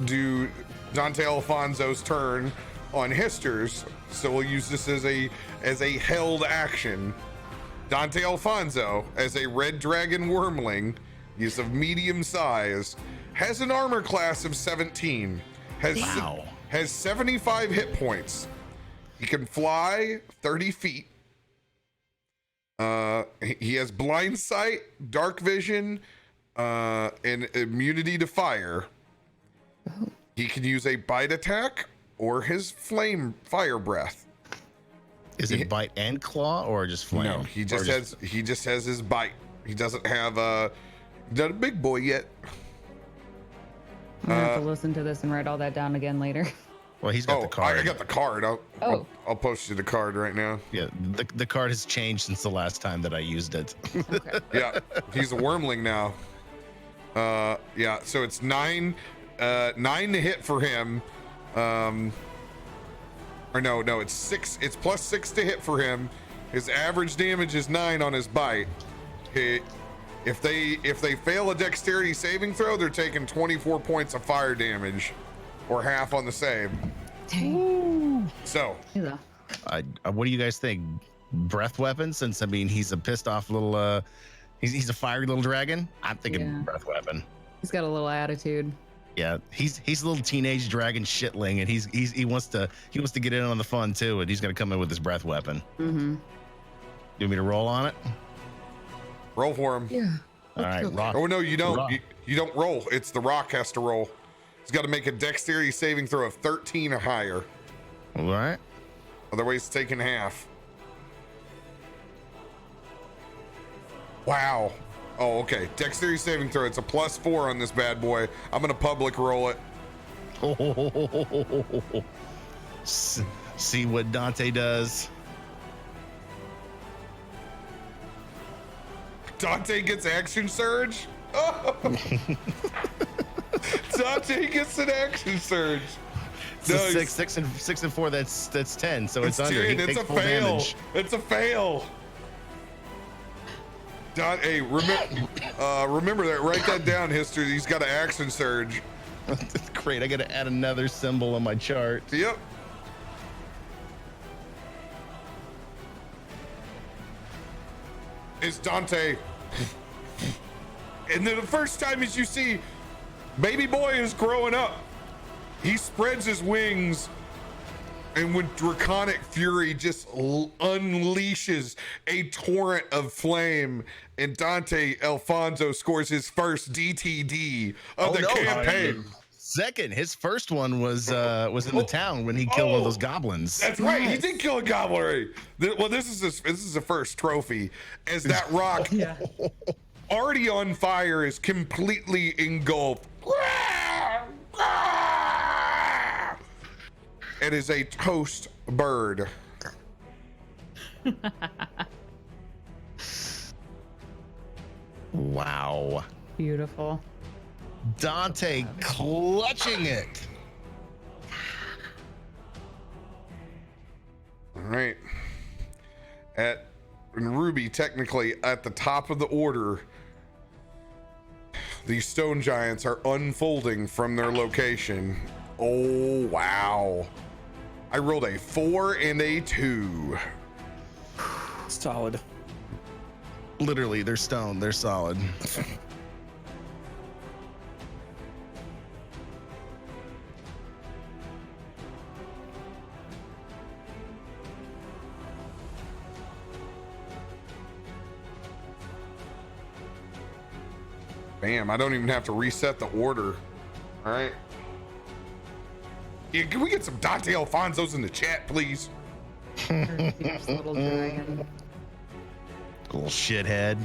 do Dante Alfonso's turn on Histers. So we'll use this as a held action. Dante Alfonso, as a red dragon wormling, is of medium size, has an armor class of 17, has 75 hit points. He can fly 30 feet. He has blind sight, dark vision, and immunity to fire. He can use a bite attack or his fire breath. Is it bite and claw or just flame? No, he just has his bite. He doesn't have not a big boy yet. I'm gonna have to listen to this and write all that down again later. Well, he's got the card. I got the card. I'll post you the card right now. Yeah, the card has changed since the last time that I used it. Okay. Yeah, he's a wormling now. Yeah, so it's 9 to hit for him. Or no, it's 6. It's plus 6 to hit for him. His average damage is 9 on his bite. If they fail a dexterity saving throw, they're taking 24 points of fire damage, or half on the save. Dang. So, Yeah. What do you guys think? Breath weapon? Since I mean, he's a pissed off little. He's a fiery little dragon. I'm thinking Yeah. breath weapon. He's got a little attitude. Yeah, he's a little teenage dragon shitling, and he wants to get in on the fun too, and he's gonna come in with his breath weapon. Mm-hmm. You want me to roll on it? roll for him. Yeah. All right, rock. Oh no, you don't. Rock. You don't roll. It's the rock has to roll. He's got to make a dexterity saving throw of 13 or higher. All right. Otherwise, it's taking half. Wow. Oh, okay. Dexterity saving throw. It's a +4 on this bad boy. I'm gonna public roll it. See what Dante does. Dante gets action surge. Oh. Dante gets an action surge. It's Nice. six and 4. That's 10. So it's under. 10. He It's takes a full fail. damage. It's a fail. Hey, remember that. Write that down, history. He's got an action surge. That's great. I got to add another symbol on my chart. Yep. It's Dante. And then the first time as you see baby boy is growing up, he spreads his wings and with draconic fury just unleashes a torrent of flame, and Dante Alfonso scores his first DTD of the campaign. Second, his first one was in the town when he killed one of those goblins. That's right. He did kill a goblin already. Well, this is the first trophy, as that rock already on fire is completely engulfed. It is a toast bird. Wow. Beautiful. Dante clutching it. All right. And Ruby, technically at the top of the order, these stone giants are unfolding from their location. Oh, wow. I rolled a 4 and a 2. Solid. Literally, they're stone. They're solid. Bam, I don't even have to reset the order. All right. Yeah, can we get some Dante Alfonso's in the chat, please? Fierce little dragon. Little shithead.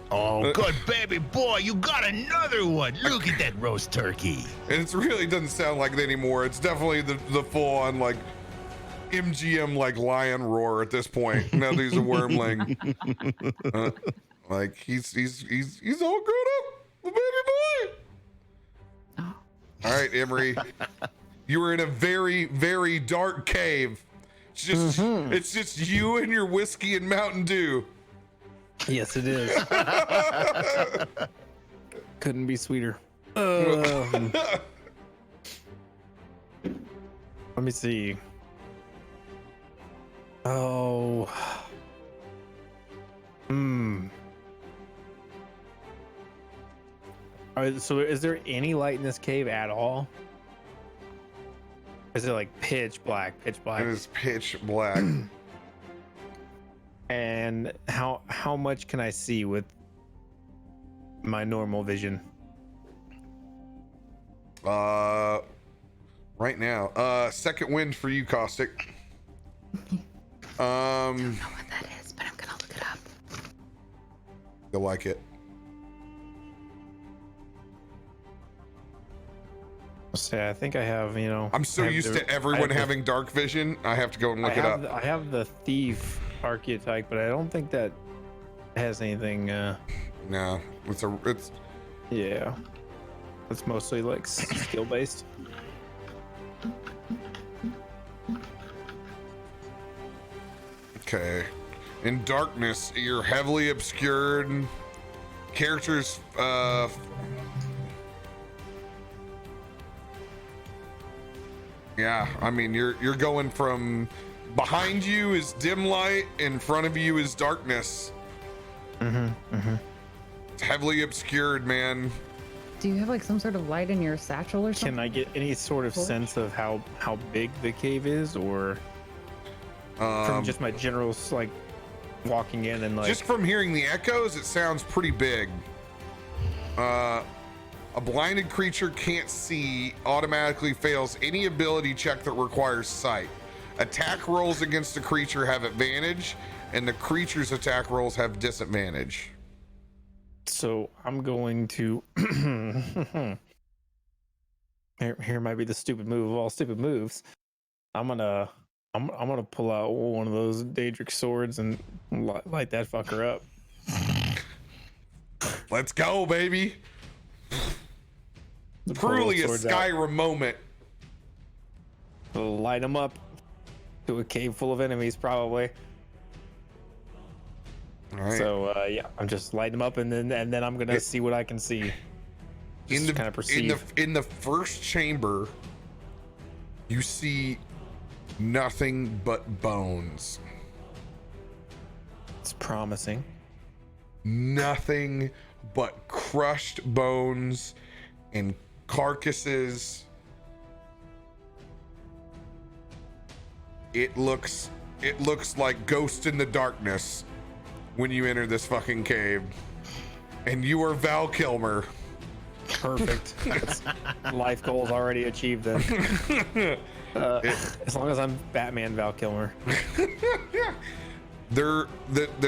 Oh, good baby boy. You got another one. Look at that roast turkey. And it really doesn't sound like it anymore. It's definitely the full on like MGM like lion roar at this point. Now that he's a wormling. Like he's all grown up, the baby boy. Oh. All right, Emery. You were in a very, very dark cave. It's just you and your whiskey and Mountain Dew. Yes, it is. Couldn't be sweeter. Let me see. Oh. All right, so is there any light in this cave at all? Is it like pitch black? It is pitch black. And how much can I see with my normal vision? Right now. Second wind for you, Caustic. I don't know what that is, but I'm gonna look it up. You'll like it. Say, I think I have, I'm so used to everyone having dark vision. I have to go and look it up. I have the thief archetype, but I don't think that has anything. No, it's Yeah, it's mostly like skill based. okay. In darkness, you're heavily obscured. Characters, yeah, I mean, you're going from behind you is dim light, in front of you is darkness. It's heavily obscured, man. Do you have like some sort of light in your satchel or something? Can I get any sort of sense of how big the cave is, or from just my general like walking in and like just from hearing the echoes, it sounds pretty big. A blinded creature can't see, automatically fails any ability check that requires sight. Attack rolls against the creature have advantage, and the creature's attack rolls have disadvantage. So I'm going to here might be the stupid move of all stupid moves. I'm gonna pull out one of those Daedric swords and light that fucker up. Let's go, baby. Truly a Skyrim moment. Light them up to a cave full of enemies, probably. All right. So yeah, I'm just lighting them up, and then I'm gonna see what I can see. Just kind of perceive. In the first chamber, you see nothing but bones. It's promising. Nothing but crushed bones and carcasses. It looks like Ghost in the Darkness when you enter this fucking cave. And you are Val Kilmer. Perfect. That's life goals already achieved then. As long as I'm Batman Val Kilmer. The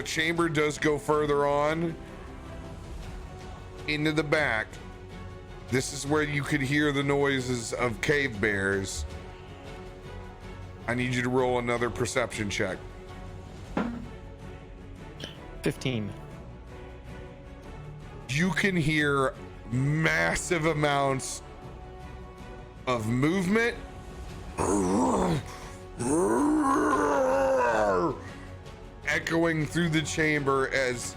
chamber does go further on into the back, This is where you could hear the noises of cave bears. I need you to roll another perception check. 15. You can hear massive amounts of movement echoing through the chamber as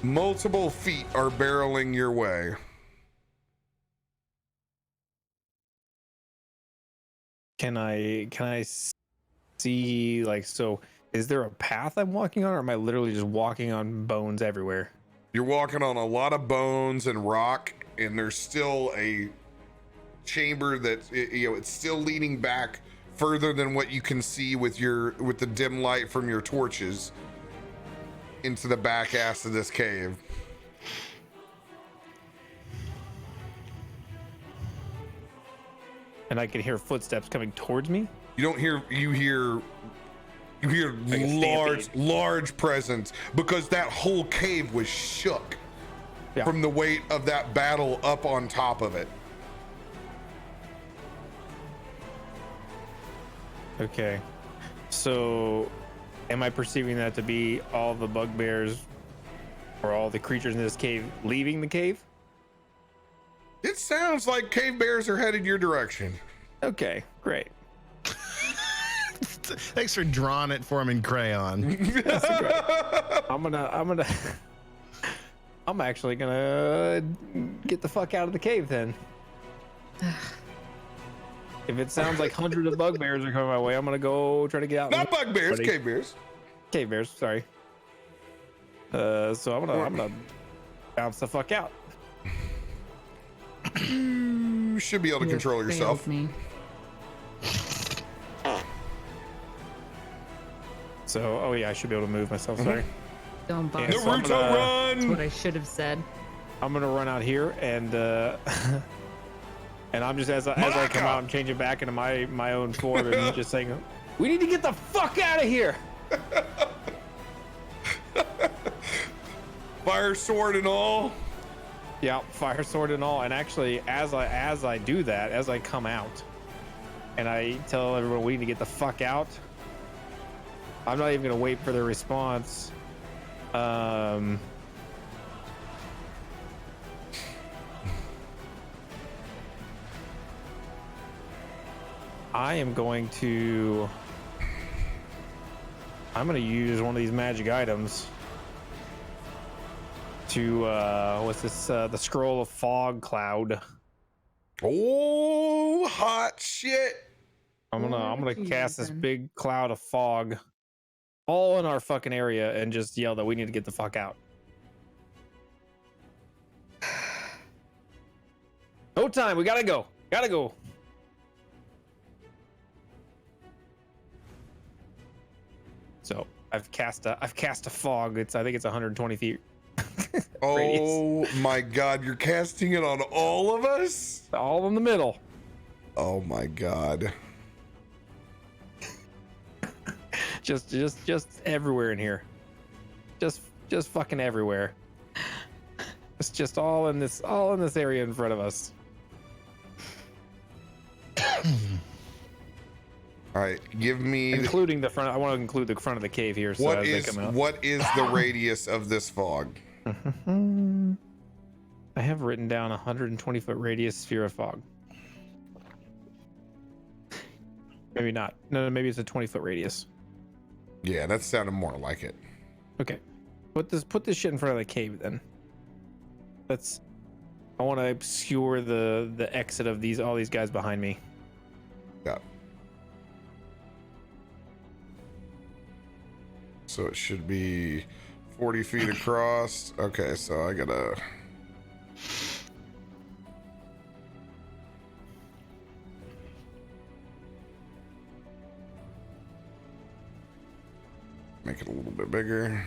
multiple feet are barreling your way. Can I see, like, so is there a path I'm walking on, or am I literally just walking on bones everywhere? You're walking on a lot of bones and rock, and there's still a chamber that, you know, it's still leaning back further than what you can see with the dim light from your torches into the back ass of this cave. And I can hear footsteps coming towards me. You hear Like large presence, because that whole cave was shook from the weight of that battle up on top of it. Okay, so am I perceiving that to be all the bugbears or all the creatures in this cave leaving the cave? It sounds like cave bears are headed your direction. Okay, great. Thanks for drawing it for him in crayon. I'm actually gonna get the fuck out of the cave then. If it sounds like hundreds of bugbears are coming my way, I'm gonna go try to get out. Not bugbears, cave bears. Cave bears, sorry. So I'm gonna bounce the fuck out. You should be able to control yourself. Me. So, oh yeah, I should be able to move myself. Sorry. Don't bother. Yeah, Naruto run. That's what I should have said. I'm gonna run out here and and I'm just as I come out, I'm changing back into my own form and just saying, we need to get the fuck out of here. Fire sword and all. Yeah, fire sword and all. And actually, as I do that, as I come out, and I tell everyone we need to get the fuck out, I'm not even gonna wait for their response. I'm gonna use one of these magic items to what's this, the scroll of fog cloud. Oh, hot shit. I'm gonna cast this big cloud of fog all in our fucking area and just yell that we need to get the fuck out. No time, we gotta go. So I've cast a fog. I think it's 120 feet. Oh my god, you're casting it on all of us? All in the middle. Oh my god. Just everywhere in here. Just fucking everywhere. It's just all in this area in front of us. All right, give me including the front. I want to include the front of the cave here. So what is the radius of this fog? I have written down 120 foot radius sphere of fog. Maybe not. No, maybe it's a 20 foot radius. Yeah, that sounded more like it. Okay, put this shit in front of the cave then. I want to obscure the exit of all these guys behind me. Yeah. So it should be 40 feet across. Okay, so I gotta. Make it a little bit bigger.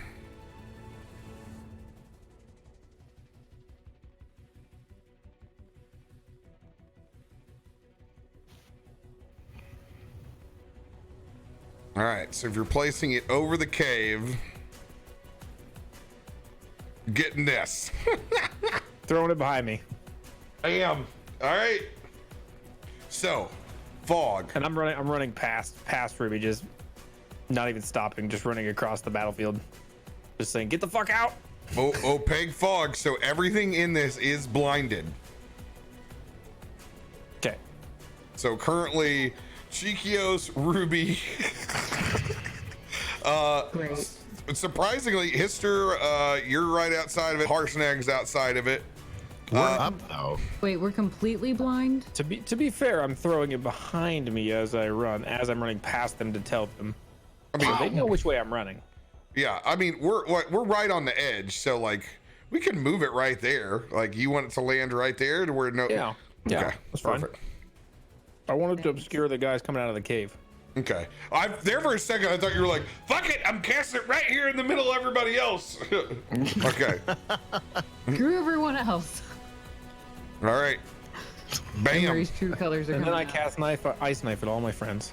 All right, so if you're placing it over the cave, getting this. Throwing it behind me. I am. All right. So, fog. And I'm running past Ruby, just not even stopping, just running across the battlefield. Just saying, get the fuck out. Opaque fog. So everything in this is blinded. Okay. So currently, Chikios, Ruby. Great. Surprisingly, Hister, you're right outside of it. Harshnag's outside of it. We're up though. Wait, we're completely blind? To be fair, I'm throwing it behind me as I'm running past them to tell them. I mean, So they know which way I'm running. yeah. I mean, we're right on the edge, so like we can move it right there. Like you want it to land right there to where no. Yeah. Okay, That's fine. perfect. I wanted to obscure the guys coming out of the cave. Okay. There for a second, I thought you were like, fuck it, I'm casting it right here in the middle of everybody else. Okay. Screw everyone else. All right. Bam. Emery's true colors are And then coming I out. cast ice knife at all my friends.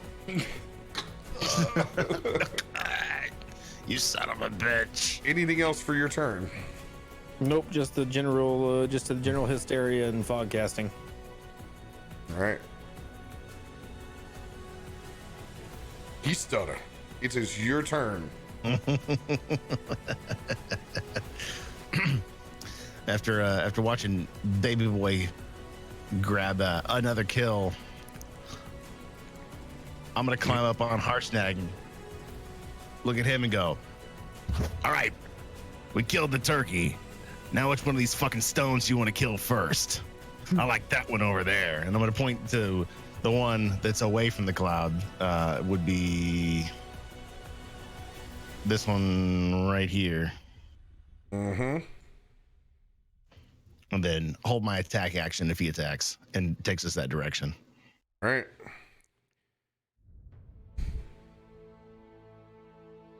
You son of a bitch. Anything else for your turn? Nope, just the general hysteria and fog casting. All right. Hister, it is your turn. After watching Baby Boy grab another kill, I'm gonna climb up on Harshnag, look at him and go, all right, we killed the turkey. Now which one of these fucking stones do you want to kill first? I like that one over there. And I'm gonna point to the one that's away from the cloud. Would be this one right here. Mm-hmm. And then hold my attack action if he attacks and takes us that direction. All right.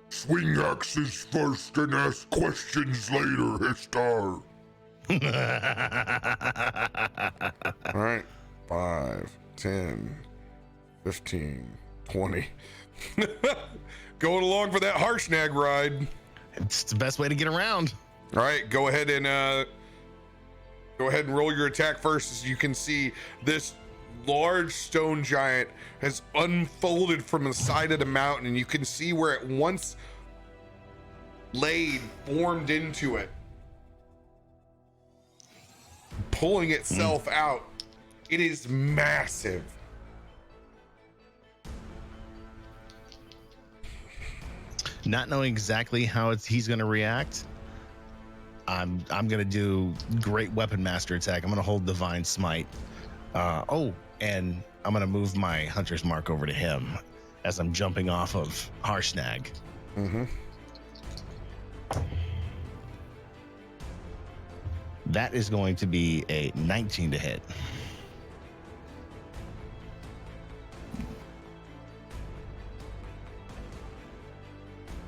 Swing axes first and ask questions later, Histar. All right. 5, 10, 15, 20. Going along for that Harshnag ride. It's the best way to get around. All right, go ahead and roll your attack first. As you can see, this large stone giant has unfolded from the side of the mountain, and you can see where it once laid, formed into it, pulling itself out. It is massive. Not knowing exactly how he's going to react, I'm going to do Great Weapon Master Attack. I'm going to hold Divine Smite. And I'm going to move my Hunter's Mark over to him as I'm jumping off of Harshnag. Mm-hmm. That is going to be a 19 to hit.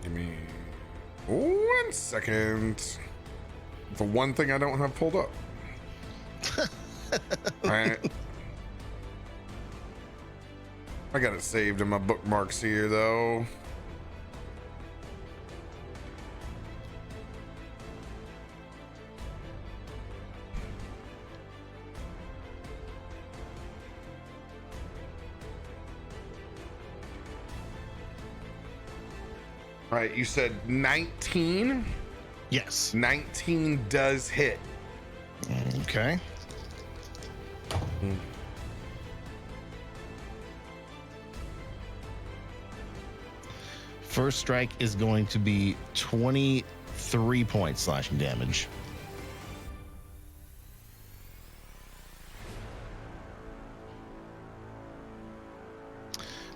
Give me 1 second. The one thing I don't have pulled up. All right. I got it saved in my bookmarks here, though. All right, you said 19? Yes. 19 does hit. Okay. First strike is going to be 23 points slashing damage.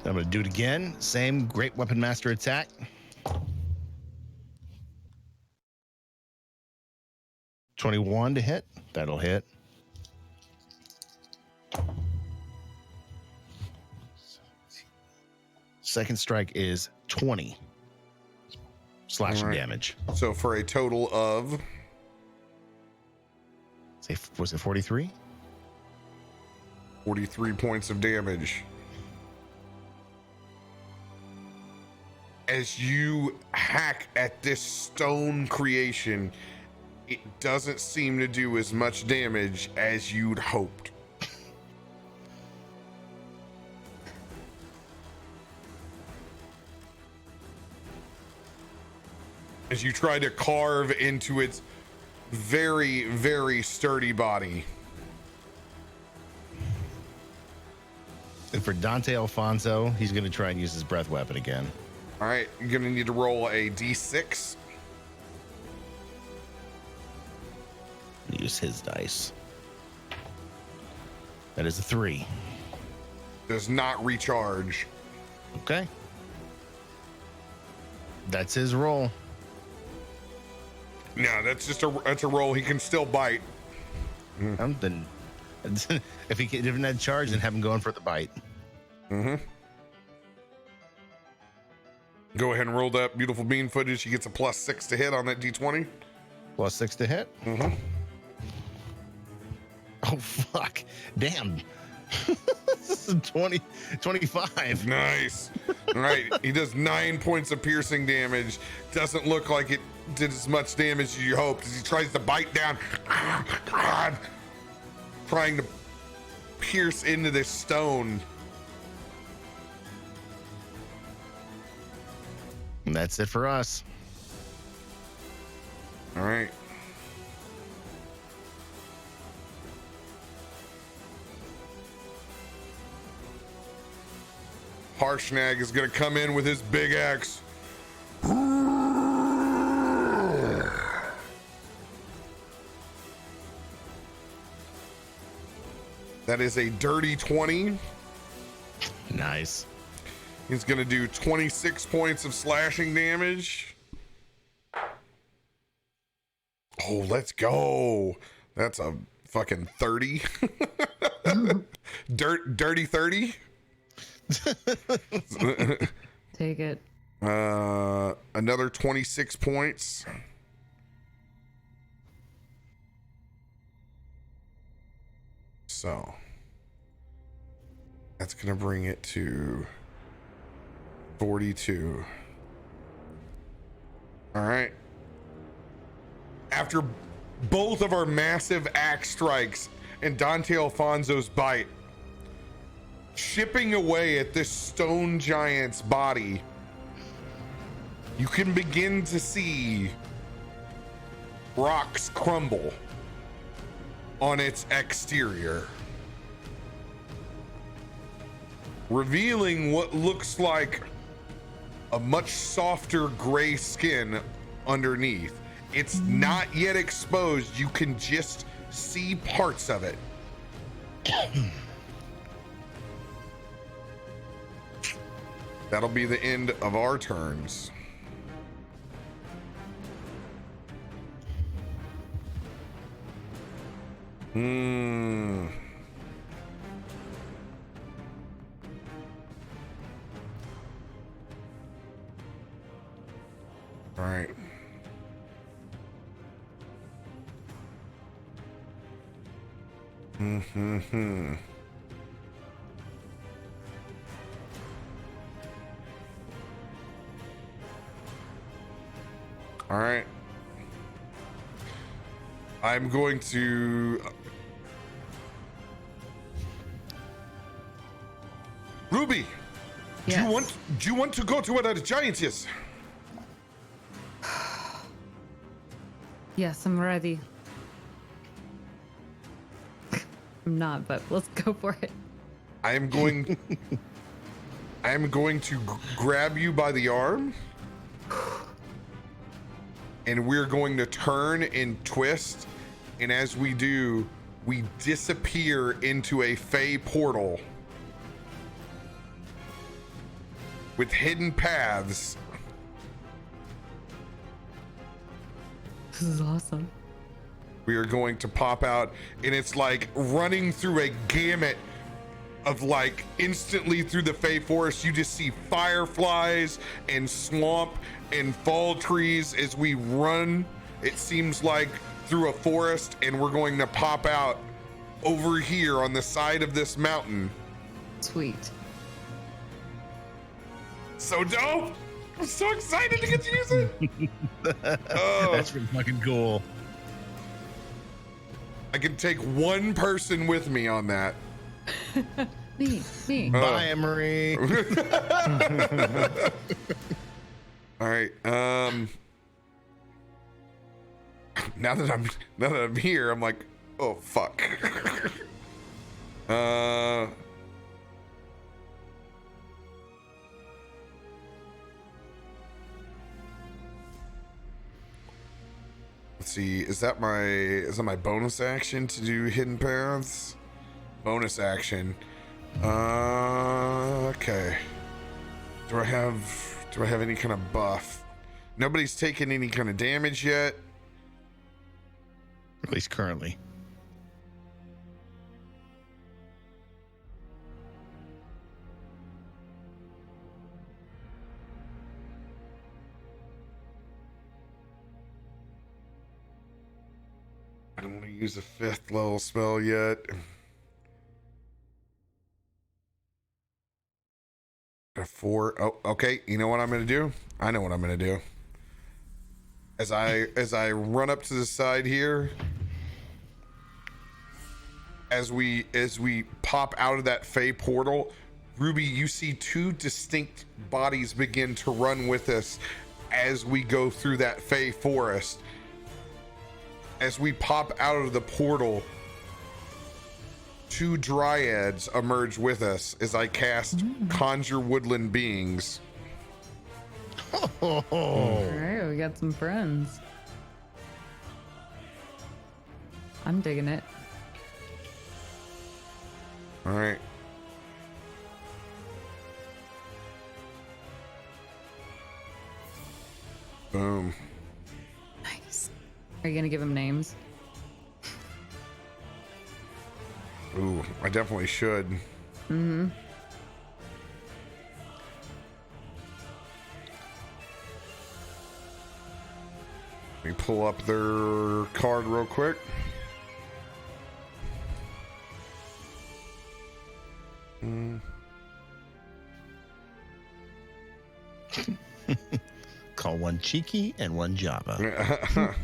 I'm going to do it again. Same Great Weapon Master attack. $21 to hit. That'll hit. Second strike is 20 slashing All right. damage. So for a total of Say, was it 43? 43 points of damage. As you hack at this stone creation, it doesn't seem to do as much damage as you'd hoped. As you try to carve into its very, very sturdy body. And for Dante Alfonso, he's going to try and use his breath weapon again. All right, you're going to need to roll a d6. Use his dice. That is a 3. Does not recharge. Okay. That's his roll. No, that's a roll. He can still bite. Then, if he didn't have charge, then have him going for the bite. Mm-hmm. Go ahead and roll that beautiful bean footage. He gets a +6 to hit on that d20. +6 to hit. Mm-hmm. Oh fuck! Damn. This is 25. Nice. All right, he does 9 points of piercing damage. Doesn't look like it did as much damage as you hoped as he tries to bite down, trying to pierce into this stone. And that's it for us. All right. Harshnag is going to come in with his big axe. That is a dirty 20. Nice. He's going to do 26 points of slashing damage. Oh, let's go. That's a fucking 30. Dirty 30. Take it. Another 26 points. So that's gonna bring it to 42. All right. After both of our massive axe strikes and Dante Alfonso's bite, chipping away at this stone giant's body, you can begin to see rocks crumble on its exterior, revealing what looks like a much softer gray skin underneath. It's not yet exposed. You can just see parts of it. That'll be the end of our turns. All right. All right. I'm going to Ruby. Yes. Do you want to go to where the giant is? Yes, I'm ready. I'm not, but let's go for it. I am going to grab you by the arm, and we're going to turn and twist, and as we do, we disappear into a Fey portal with hidden paths. This is awesome. We are going to pop out, and it's like running through a gamut of like instantly through the Fey forest. You just see fireflies and swamp and fall trees as we run. It seems like through a forest, and we're going to pop out over here on the side of this mountain. Sweet. So dope! I'm so excited to get to use it. Oh. That's pretty fucking cool. I can take one person with me on that. Me. Bye, Marie. All right. Now that I'm here, I'm like, oh fuck. Let's see. Is that my bonus action to do hidden paths? Bonus action. Okay. Do I have any kind of buff? Nobody's taken any kind of damage yet. At least currently. I don't want to use a 5th level spell yet. A 4. Oh, okay. You know what I'm going to do? I know what I'm going to do. As I run up to the side here, as we pop out of that Fey portal, Ruby, you see 2 distinct bodies begin to run with us as we go through that Fey forest. As we pop out of the portal, 2 dryads emerge with us as I cast Conjure Woodland Beings. All right, we got some friends. I'm digging it. All right. Boom. Nice. Are you gonna give them names? Ooh, I definitely should. Mm-hmm. Let me pull up their card real quick. Call one Cheeky and one Java.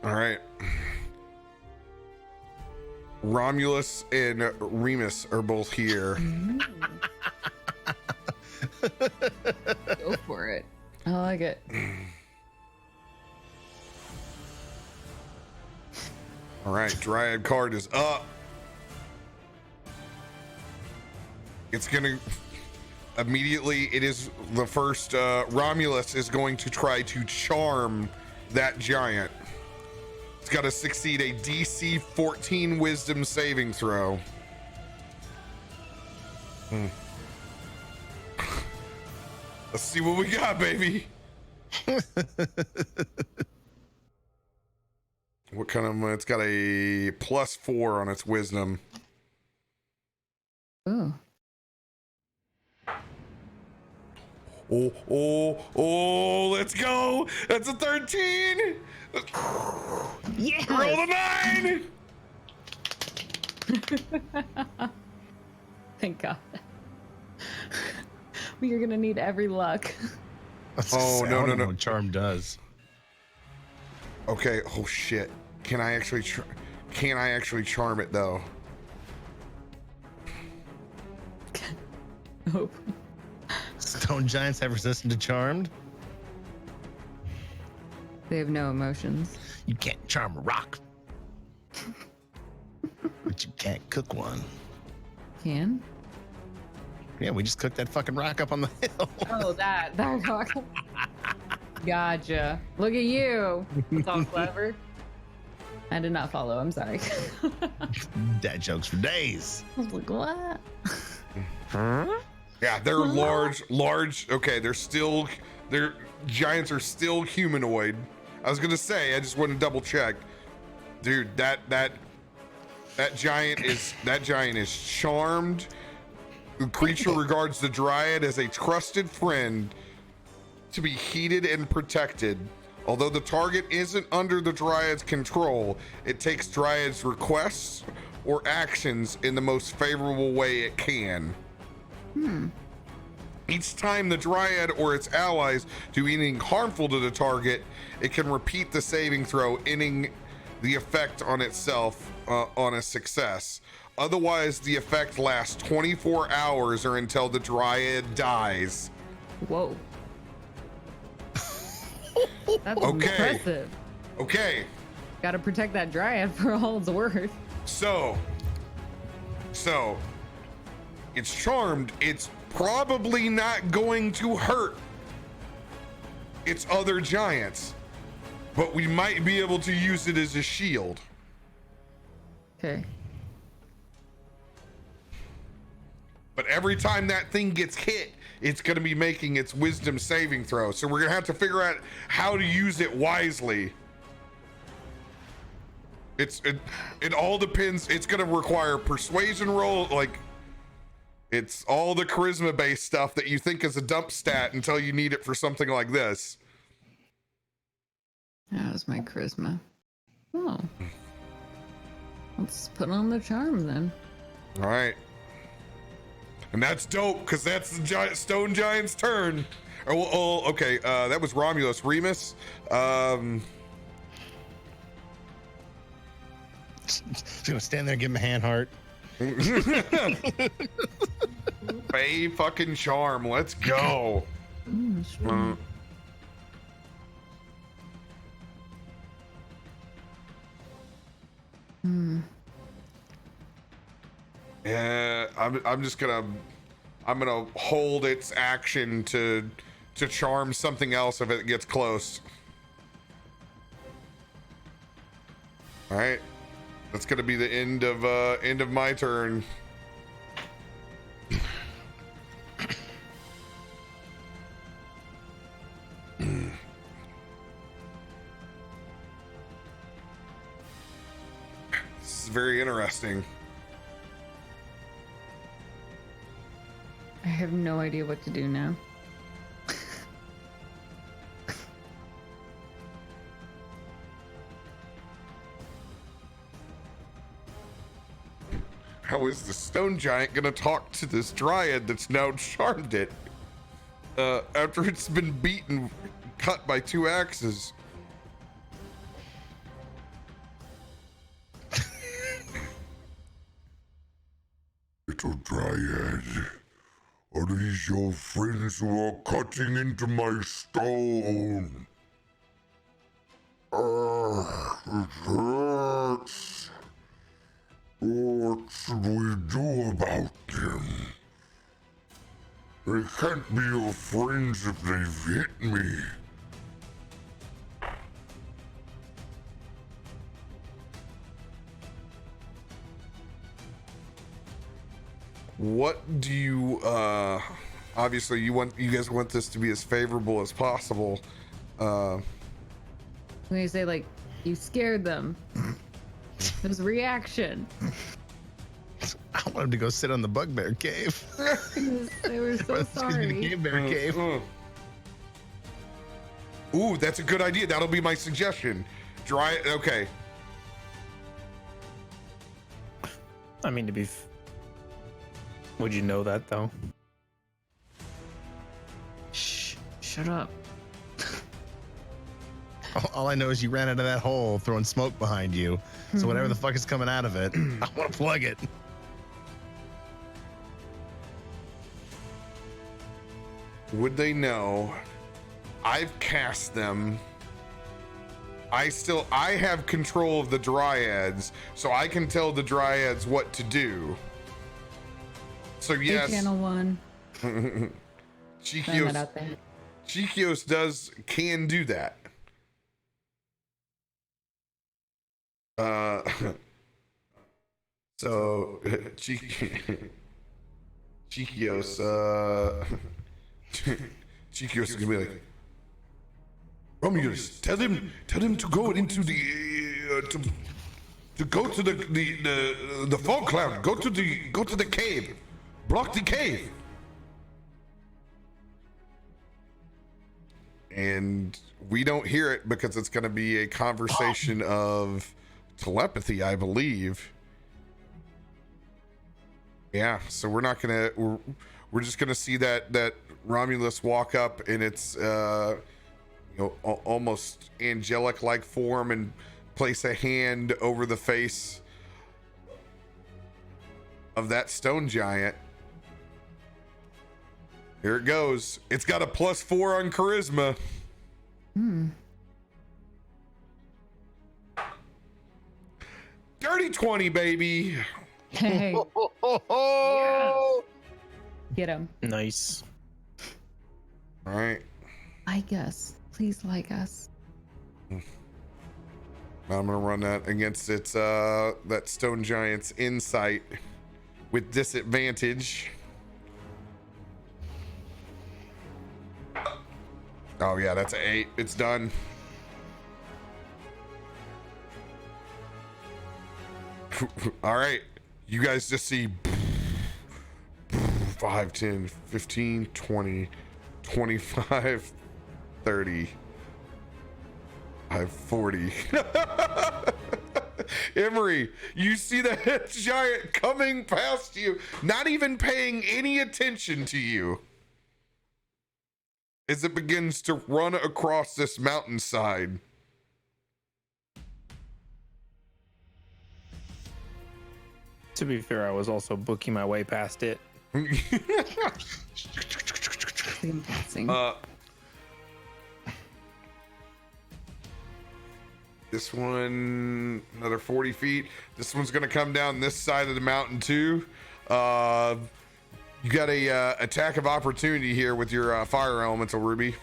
All right. Romulus and Remus are both here. Go for it. I like it. All right, Dryad card is up. It's gonna immediately. It is the first. Romulus is going to try to charm that giant. It's got to succeed a DC 14 Wisdom saving throw. Let's see what we got, baby. What kind of? It's got a +4 on its Wisdom. Ooh. Oh, let's go. That's a 13. Yes. Roll the 9. Thank God. We are gonna need every luck. Oh, no. Charm does. Okay. Oh shit. Can I actually charm it though? Hope. Stone giants have resistance to charmed. They have no emotions. You can't charm a rock, but you can't cook one. Can? Yeah, we just cooked that fucking rock up on the hill. Oh, that rock. Gotcha. Look at you. It's all clever. I did not follow. I'm sorry. Dad jokes for days. I was like, what? Yeah, they're large. Okay, their giants are still humanoid. I was gonna say, I just want to double check, dude. That giant is charmed. The creature regards the dryad as a trusted friend to be heeded and protected. Although the target isn't under the dryad's control, it takes dryad's requests or actions in the most favorable way it can. Each time the dryad or its allies do anything harmful to the target, it can repeat the saving throw, ending the effect on itself on a success. Otherwise, the effect lasts 24 hours or until the dryad dies. Whoa. That's Okay. impressive. Okay, Gotta protect that dryad for all it's worth. so it's charmed. It's probably not going to hurt its other giants, but we might be able to use it as a shield. Okay. But every time that thing gets hit, it's going to be making its wisdom saving throw. So we're going to have to figure out how to use it wisely. It all depends. It's going to require persuasion roll. Like, it's all the charisma based stuff that you think is a dump stat until you need it for something like this. That was my charisma. Oh. Let's put on the charm then. All right. And that's dope, because that's the stone giant's turn. Oh, okay. That was Romulus. Remus. Just gonna stand there and give him a hand heart. Bay fucking charm. Let's go. Yeah, I'm just gonna hold its action to charm something else if it gets close. All right, that's gonna be the end of my turn. This is very interesting. I have no idea what to do now. How is the stone giant gonna talk to this dryad that's now charmed it? After it's been beaten, cut by 2 axes. Little dryad, are these your friends who are cutting into my stone? It hurts. What should we do about them? They can't be your friends if they've hit me. What do you obviously you guys want this to be as favorable as possible. When you say like you scared them. It was a reaction. I want him to go sit on the bugbear cave. They were so Excuse me, the sorry. cave bear cave. Ooh, that's a good idea. That'll be my suggestion. Okay. I mean, would you know that though? Shh, shut up. All I know is you ran out of that hole throwing smoke behind you. So whatever the fuck is coming out of it, I want to plug it. Would they know? I've cast them. I have control of the dryads, so I can tell the dryads what to do. So yes, Channel 1. Chikios, out there. Chikios can do that. So Chikios, Chikios is gonna be like, Romulus, tell him to go into the to go to the fog cloud. Go to the cave. Block the cave. And we don't hear it because it's going to be a conversation of telepathy, I believe. Yeah, so we're not gonna we're just gonna see that Romulus walk up in its almost angelic like form and place a hand over the face of that stone giant. Here it goes. It's got a +4 on charisma. Dirty 20, baby. Hey, Oh, get him. Nice. All right. Like us. Please like us. I'm gonna run that against its that stone giant's insight with disadvantage. Oh yeah, that's an 8. It's done. All right, you guys just see 5, 10, 15, 20, 25, 30, 40. Emery, you see that giant coming past you, not even paying any attention to you, as it begins to run across this mountainside. To be fair, I was also booking my way past it. Clean passing. This one, another 40 feet. This one's gonna come down this side of the mountain too. You got a attack of opportunity here with your fire elemental, Ruby.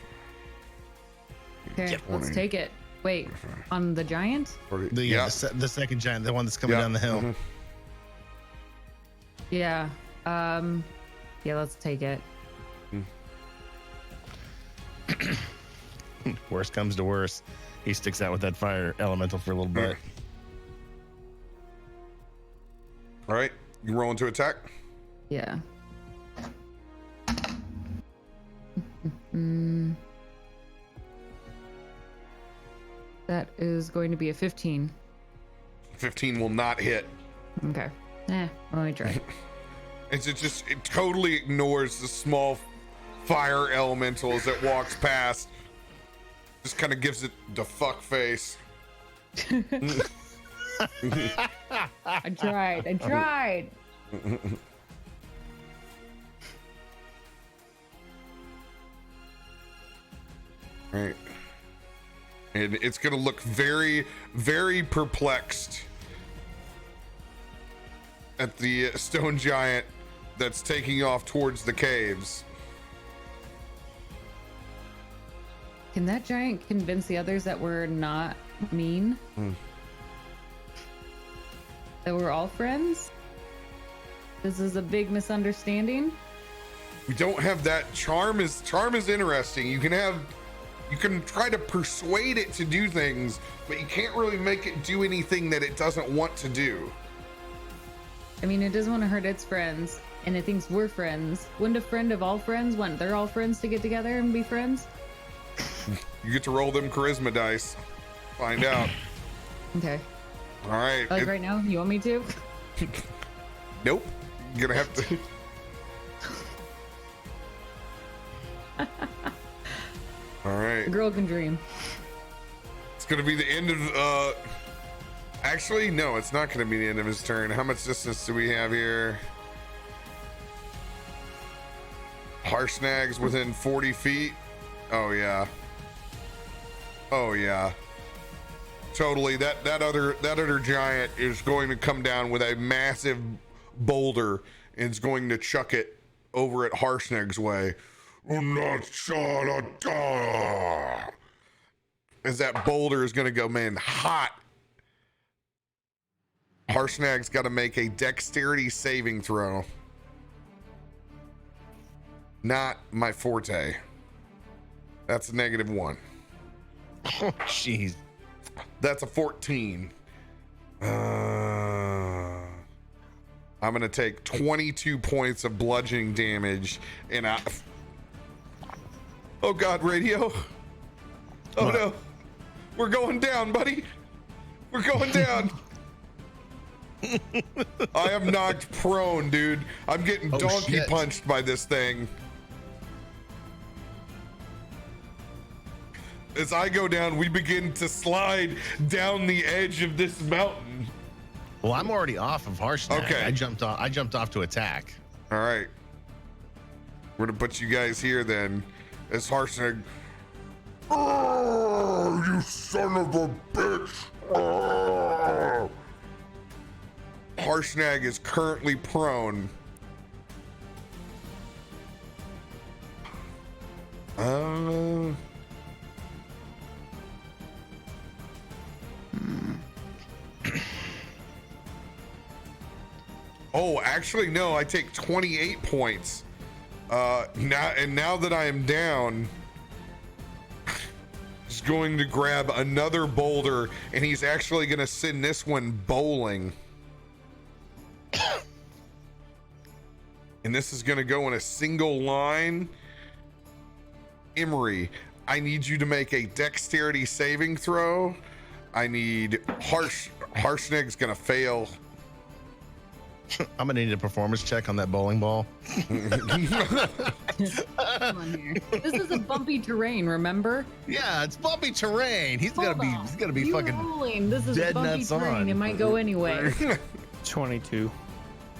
Okay, let's take it. Wait, on the giant? Yeah. the second giant, the one that's coming Yeah. down the hill. Mhm. Yeah. Yeah, let's take it. Worst comes to worst, he sticks out with that fire elemental for a little bit. All right, you rolling to attack. Yeah. That is going to be a 15. 15 will not hit. Okay. Let me try. It totally ignores the small fire elemental as it walks past. Just kind of gives it the fuck face. I tried. Right. And it's gonna look very, very perplexed at the stone giant that's taking off towards the caves. Can that giant convince the others that we're not mean? That we're all friends? This is a big misunderstanding? We don't have that. Charm is interesting. You can try to persuade it to do things, but you can't really make it do anything that it doesn't want to do. I mean, it doesn't want to hurt its friends, and it thinks we're friends. Wouldn't a friend of all friends want their all friends to get together and be friends? You get to roll them charisma dice. Find out. Okay. All right. Like right now? You want me to? Nope. You're gonna have to. All right. A girl can dream. It's gonna be the end of. Actually, no, it's not gonna be the end of his turn. How much distance do we have here? Harshnag's within 40 feet. Oh yeah. Oh yeah. Totally. That other giant is going to come down with a massive boulder and is going to chuck it over at Harshnag's way. As that boulder is going to go, man, hot. Harshnag's got to make a dexterity saving throw. Not my forte. That's a -1. Oh, jeez. That's a 14. I'm gonna take 22 points of bludgeoning damage, and oh god, radio. Oh What? no, we're going down, buddy. We're going down. I am knocked prone, dude. I'm getting Oh, donkey shit. punched by this thing. As I go down, we begin to slide down the edge of this mountain. Well, I'm already off of Harshnag. Okay. I jumped off to attack. All right. We're gonna put you guys here then. As Harshnag. Oh, you son of a bitch! Oh. Harshnag is currently prone. Oh, actually, no. I take 28 points. Now that I am down, he's going to grab another boulder, and he's actually going to send this one bowling. And this is going to go in a single line. Emery, I need you to make a dexterity saving throw. I need Harshnag's going to fail. I'm gonna need a performance check on that bowling ball. Come on here. This is a bumpy terrain, remember? Yeah, it's bumpy terrain. He's gonna be You fucking rolling. This is dead bumpy nuts terrain. on. It might go anyway. 22.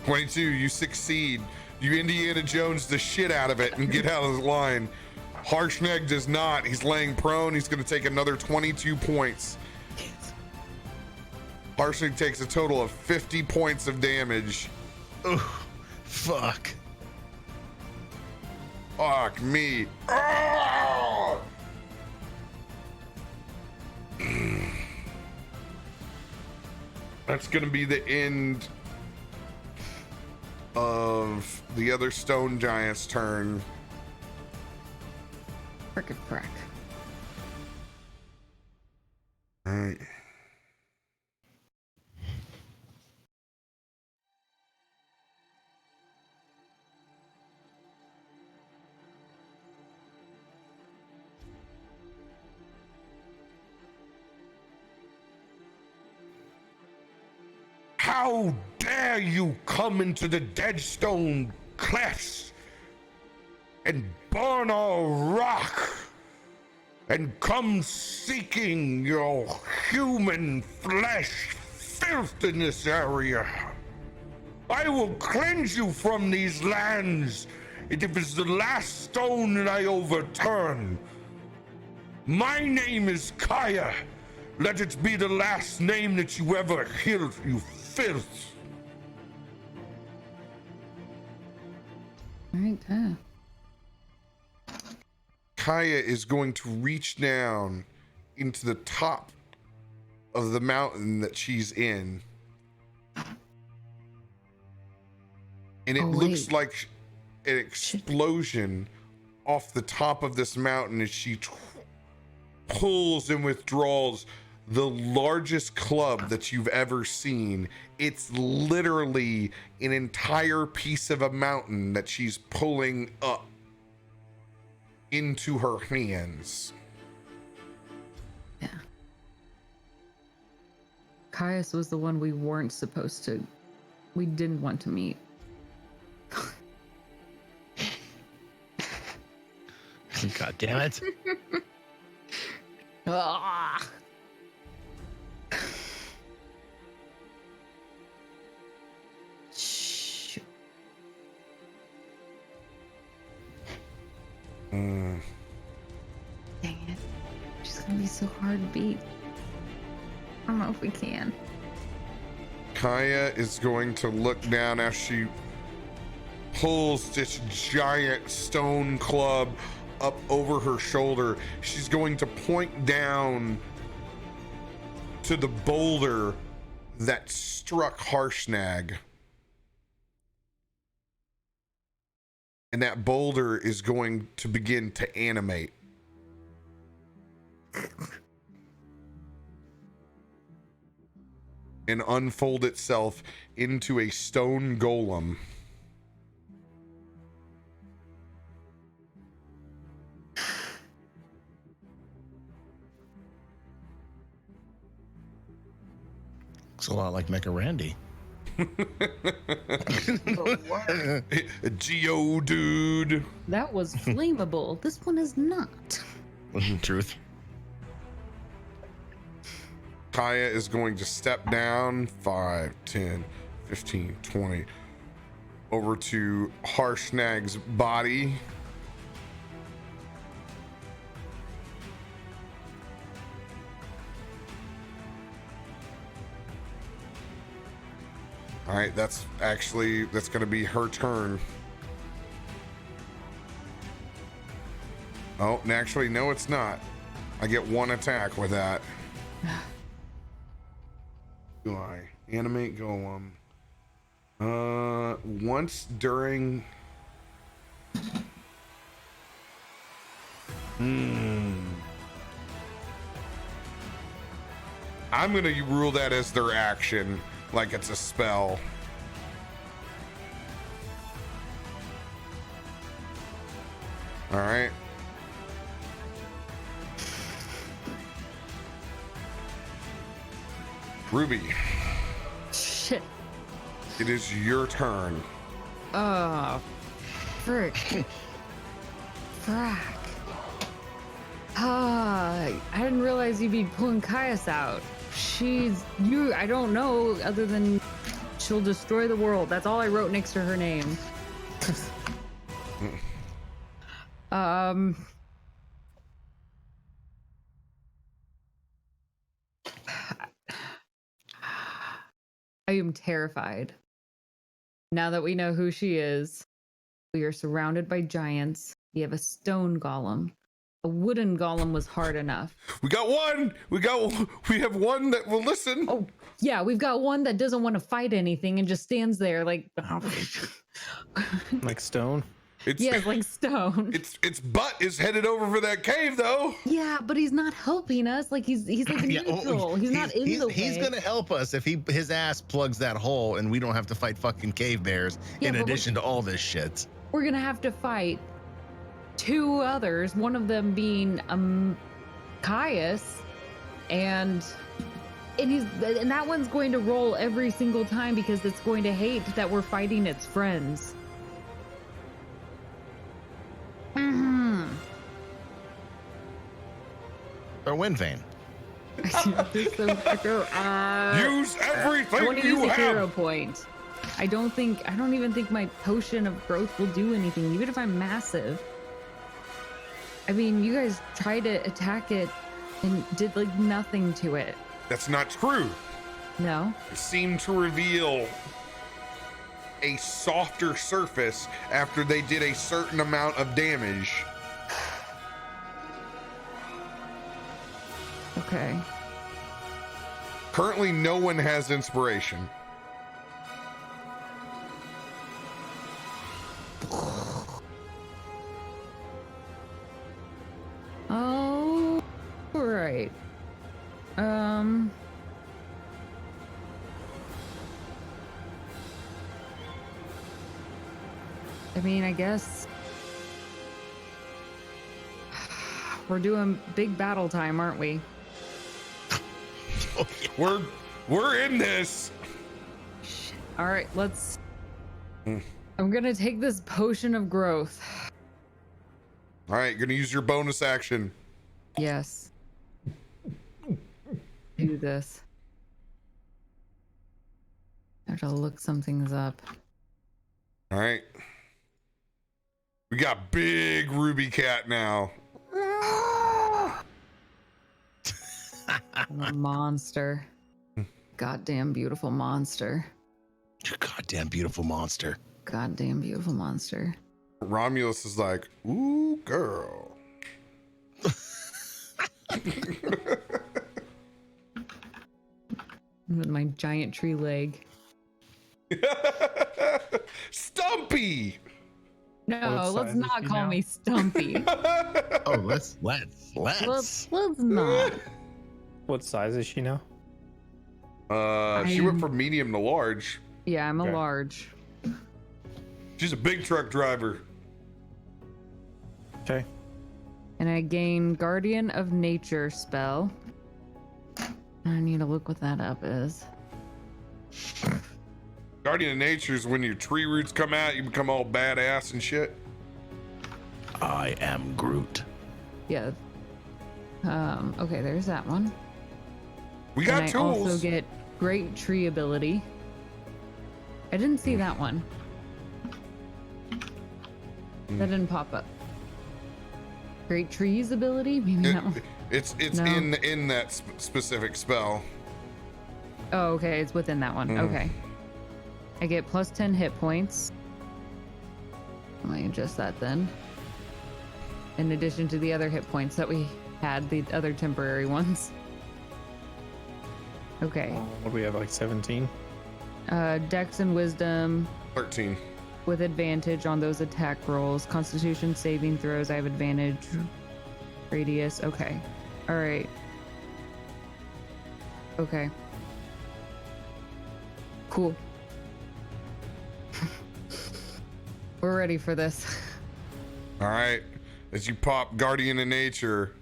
22, you succeed. You Indiana Jones the shit out of it and get out of the line. Harshnag does not. He's laying prone. He's going to take another 22 points. Harshnag takes a total of 50 points of damage. Ooh, fuck. Fuck me. Ah! That's going to be the end of the other stone giant's turn. Frickin' frack. All right. How dare you come into the Deadstone Clefts and burn our rock and come seeking your human flesh filth in this area? I will cleanse you from these lands, and if it's the last stone that I overturn. My name is Kaya. Let it be the last name that you ever hear, you filth. Right there. Kaya is going to reach down into the top of the mountain that she's in. And it looks like an explosion off the top of this mountain as she pulls and withdraws the largest club that you've ever seen. It's literally an entire piece of a mountain that she's pulling up into her hands. Yeah. Caius was the one we weren't supposed to. We didn't want to meet. God damn it. Ah. Shh. Dang it. She's gonna be so hard to beat. I don't know if we can. Kaya is going to look down as she pulls this giant stone club up over her shoulder. She's going to point down to the boulder that struck Harshnag. And that boulder is going to begin to animate. And unfold itself into a stone golem. Looks a lot like Mecha Randy. Geodude. That was flammable. This one is not. Truth. Kaya is going to step down 5, 10, 15, 20 over to Harshnag's body. All right, that's going to be her turn. Oh, actually, no, it's not. I get one attack with that. Do I animate golem? Once during. I'm gonna rule that as their action, like it's a spell. All right. Ruby, Shit. it is your turn. Oh, frick. Frack. I didn't realize you'd be pulling Caius out. I don't know, other than she'll destroy the world. That's all I wrote next to her name. I am terrified. Now that we know who she is, we are surrounded by giants. We have a stone golem. A wooden golem was hard enough. We got one. We have one that will listen. Oh, yeah, we've got one that doesn't want to fight anything and just stands there like Like stone. yes, like stone. Its butt is headed over for that cave, though. Yeah, but he's not helping us. Like he's like neutral. He's not in the way. He's gonna help us if his ass plugs that hole and we don't have to fight fucking cave bears in addition to all this shit. We're gonna have to fight two others, one of them being Caius, and that one's going to roll every single time because it's going to hate that we're fighting its friends. Or wind vein. Use everything I want to you use a have. hero point. I don't even think my potion of growth will do anything, even if I'm massive. I mean, you guys tried to attack it and did like nothing to it. That's not true. No? It seemed to reveal a softer surface after they did a certain amount of damage. Okay. Currently, no one has inspiration. Oh, right. I mean, I guess we're doing big battle time, aren't we? We're in this. Shit. All right, let's. I'm gonna take this potion of growth. All right, gonna use your bonus action. Yes. Do this. I have to look some things up. All right. We got big Ruby Cat now. I'm a monster. Goddamn beautiful monster. You goddamn beautiful monster. Goddamn beautiful monster. Romulus is like, ooh, girl. With my giant tree leg. Stumpy. No, What let's size is not she call now? me Stumpy. Oh, let's. let's not. What size is she now? She went from medium to large. Yeah, I'm a Okay. large. She's a big truck driver. Okay. And I gain Guardian of Nature spell. I need to look what that up is. Guardian of Nature is when your tree roots come out, you become all badass and shit. I am Groot. Yeah. Okay, there's that one. We got and tools. I also get great tree ability. I didn't see that one. That didn't pop up. Great trees ability? Maybe that one. It's No. in that specific spell. Oh, okay, it's within that one. Okay. I get plus 10 hit points. Let me adjust that then. In addition to the other hit points that we had, the other temporary ones. Okay. What do we have, like 17? Dex and Wisdom 13. with advantage on those attack rolls. Constitution saving throws, I have advantage. Radius, okay. All right. Okay. Cool. We're ready for this. All right. As you pop Guardian of Nature,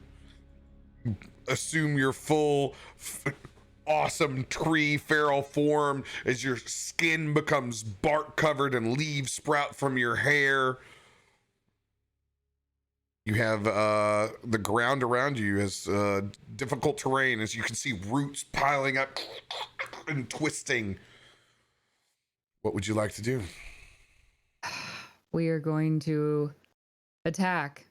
assume your full awesome tree feral form as your skin becomes bark covered and leaves sprout from your hair. You have the ground around you is difficult terrain, as you can see roots piling up and twisting. What would you like to do? We are going to attack.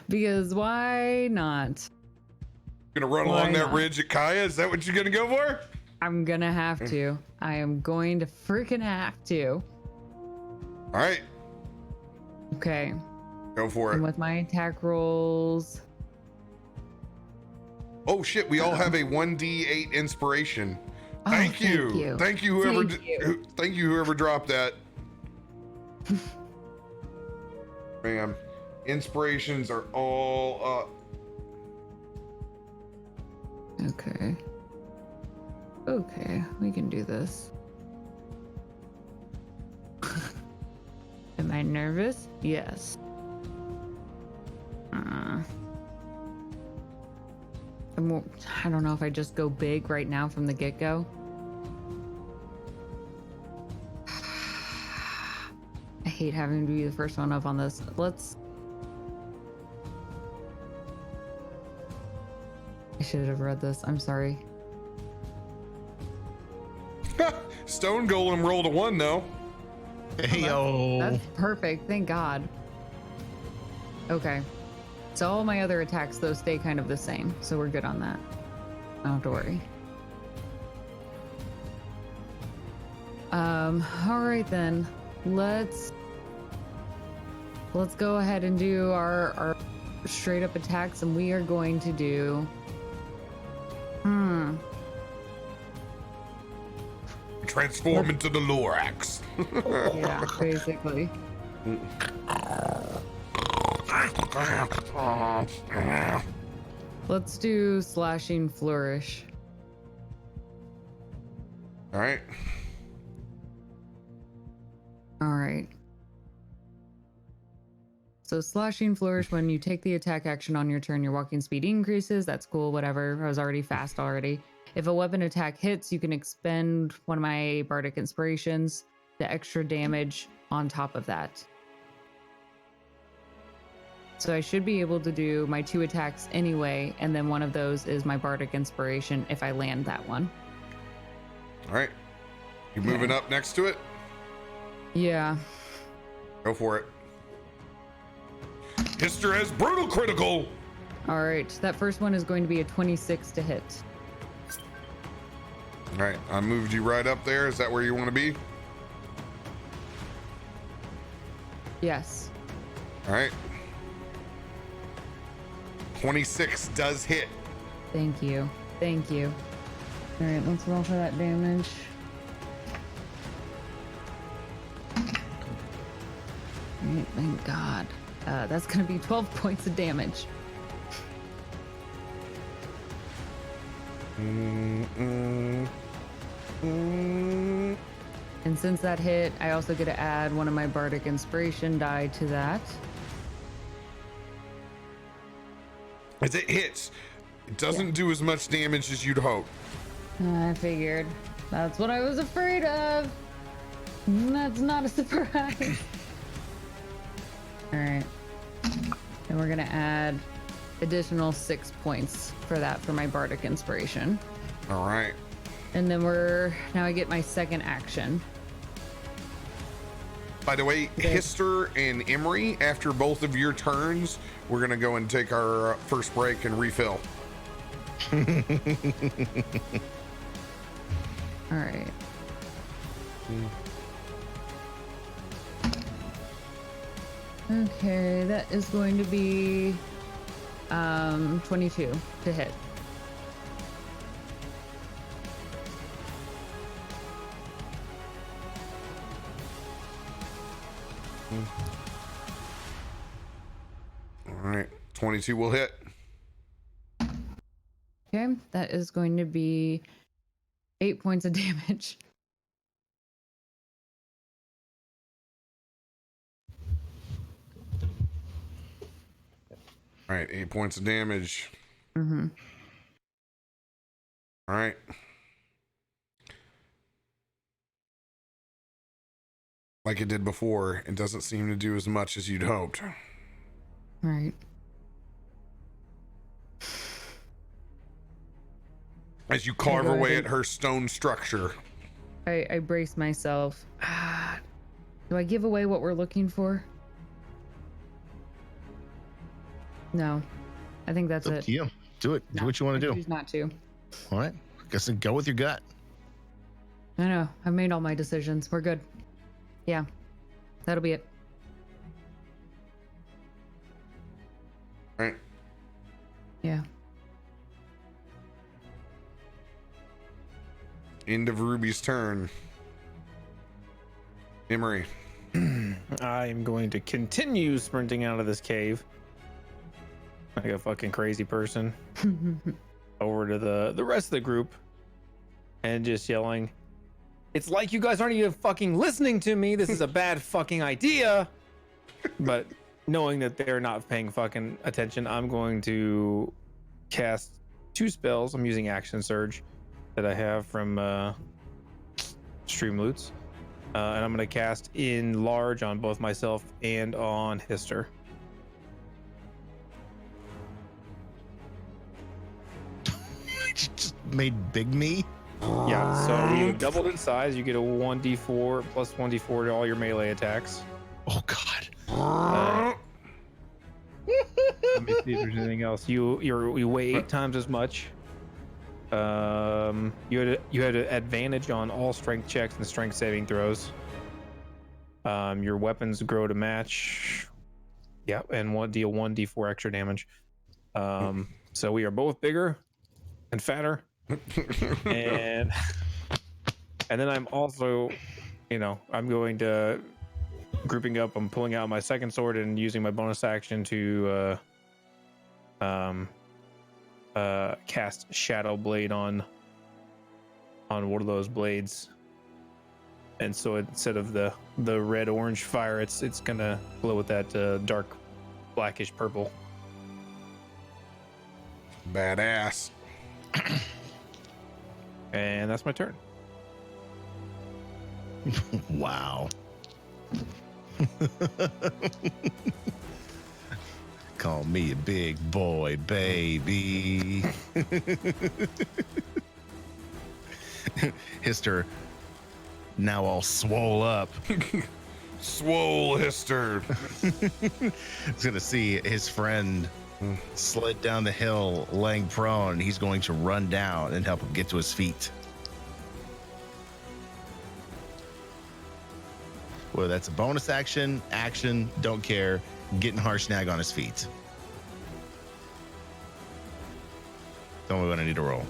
Because why not? Gonna run Why along that not? ridge at Kaya? Is that what you're gonna go for? I'm gonna have to. I am going to freaking have to. All right, Okay. go for And it. with my attack rolls. Oh shit, we all have a 1d8 inspiration. Oh, Thank you. Thank you whoever Thank you. thank you whoever dropped that. Bam. Inspirations are all up. Okay. Okay, we can do this. Am I nervous? Yes. I don't know if I just go big right now from the get-go. I hate having to be the first one up on this. I should have read this. I'm sorry. Stone Golem rolled a 1 though. Hey, yo. That's perfect. Thank God. Okay. So all my other attacks, though, stay kind of the same. So we're good on that. I don't have to worry. All right then. Let's go ahead and do our straight up attacks, and we are going to do Transform into the Lorax. yeah, basically. Let's do slashing flourish. All right. All right. So slashing flourish, when you take the attack action on your turn, your walking speed increases. That's cool, whatever. I was already fast already. If a weapon attack hits, you can expend one of my bardic inspirations to extra damage on top of that. So I should be able to do my 2 attacks anyway, and then one of those is my bardic inspiration if I land that one. All right. You moving up next to it? Yeah. Go for it. Hister has brutal critical. All right. That first one is going to be a 26 to hit. All right. I moved you right up there. Is that where you want to be? Yes. All right. 26 does hit. Thank you. Thank you. All right, let's roll for that damage. All right, thank God. That's going to be 12 points of damage. And since that hit, I also get to add one of my bardic inspiration die to that. As it hits, it doesn't do as much damage as you'd hope. I figured. That's what I was afraid of. That's not a surprise. All right. And we're going to add additional 6 points for that for my bardic inspiration. All right. And then now I get my second action. By the way, Hister and Emery, after both of your turns, we're going to go and take our first break and refill. All right. Okay, that is going to be 22 to hit. All right, 22 will hit. Okay, that is going to be 8 points of damage. All right, 8 points of damage. Mm-hmm. All right. Like it did before, it doesn't seem to do as much as you'd hoped. Right. As you carve away at her stone structure. I brace myself. Do I give away what we're looking for? No. I think that's It's up it. to you. Do it. No, Do what you want to do. Choose not to. All right. Guess go with your gut. I know. I've made all my decisions. We're good. Yeah. That'll be it. All right. Yeah. End of Ruby's turn. Emery. I am going to continue sprinting out of this cave like a fucking crazy person over to the rest of the group and just yelling, "It's like you guys aren't even fucking listening to me. This is a bad fucking idea." But knowing that they're not paying fucking attention, I'm going to cast 2 spells. I'm using Action Surge that I have from Stream Loots. And I'm going to cast Enlarge on both myself and on Hister. Just made big me. Yeah, so we have doubled in size. You get a 1d4 plus 1d4 to all your melee attacks. Oh God. Let me see if there's anything else. You weigh 8 times as much. You had an advantage on all strength checks and strength saving throws. Your weapons grow to match. Yeah, and deal 1d4 extra damage. So we are both bigger and fatter. and then I'm also, I'm going to grouping up. I'm pulling out my second sword and using my bonus action to cast Shadow Blade on one of those blades. And so instead of the red orange fire, it's gonna glow with that dark blackish purple. Badass. And that's my turn. Wow. Call me a big boy, baby. Hister, now all swole up. Swole Hister. He's gonna see his friend slid down the hill, laying prone, and he's going to run down and help him get to his feet. Well, that's a bonus action, don't care, getting Harshnag on his feet. Tell me when I need to roll.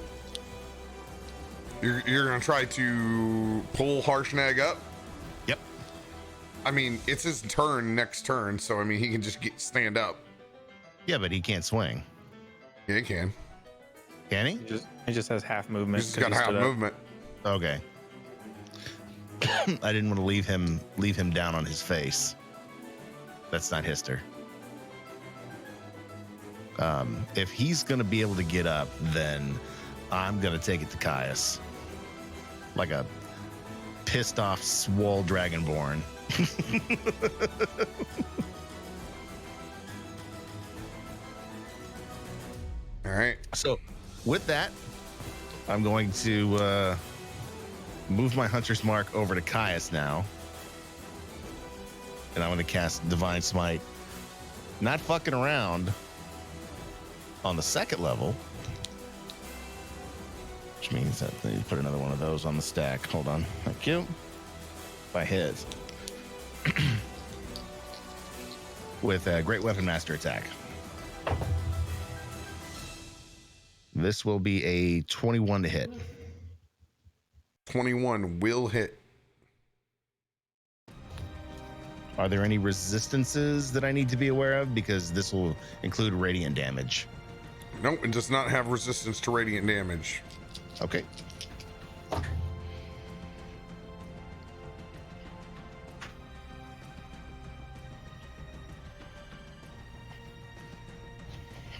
You're gonna try to pull Harshnag up? Yep. I mean, it's his turn next turn, so I mean he can just stand up. Yeah, but he can't swing. Yeah, he can. Can he? He just has half movement. He's got half movement. Okay. I didn't want to leave him down on his face. That's not Hister. If he's going to be able to get up, then I'm gonna take it to Caius. Like a pissed off swole dragonborn. All right. So with that, I'm going to move my Hunter's Mark over to Caius now. And I'm going to cast Divine Smite. Not fucking around on the second level. Which means that they put another one of those on the stack. Hold on. Thank you. If I hit. With a Great Weapon Master attack. This will be a 21 to hit. 21 will hit. Are there any resistances that I need to be aware of? Because this will include radiant damage. Nope, it does not have resistance to radiant damage. Okay.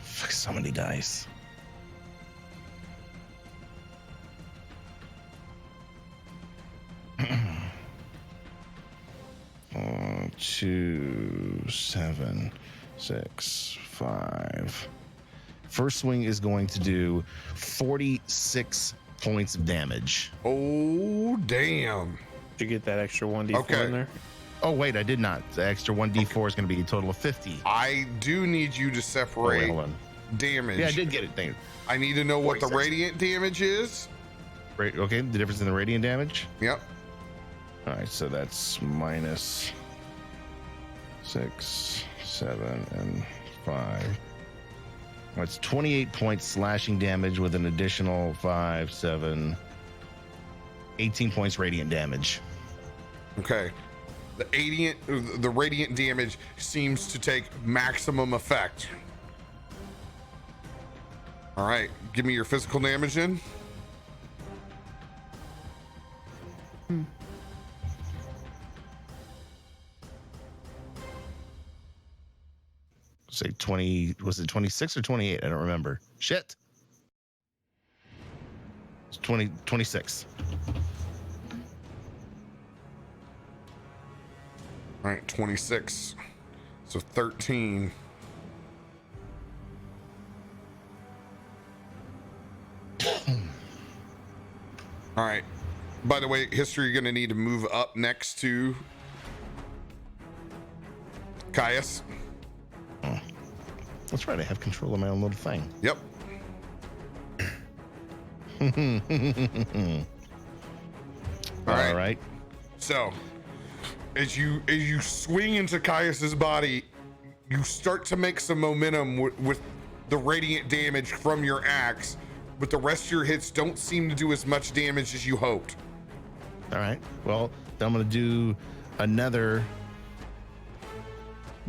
Fuck, so many dice. Two, 7, 6, 5. First swing is going to do 46 points of damage. Oh, damn. Did you get that extra 1d4 Okay. in there? Oh, wait, I did not. The extra 1d4 is going to be a total of 50. I do need you to Oh, wait, separate hold on. damage. Yeah, I did get it. Thank you. I need to know what the 46. radiant damage is. Right, okay, the difference in the radiant damage. Yep. All right, so that's minus 6, 7, and 5. That's 28 points slashing damage with an additional 5, 7, 18 points radiant damage. Okay. The radiant damage seems to take maximum effect. All right, give me your physical damage then. Say 20, was it 26 or 28? I don't remember. Shit. It's 26. All right, 26. So 13. All right. By the way, history, you're going to need to move up next to Caius. That's right, I have control of my own little thing. Yep. All right. So, as you swing into Caius's body, you start to make some momentum with the radiant damage from your axe, but the rest of your hits don't seem to do as much damage as you hoped. All right. Well, then I'm going to do another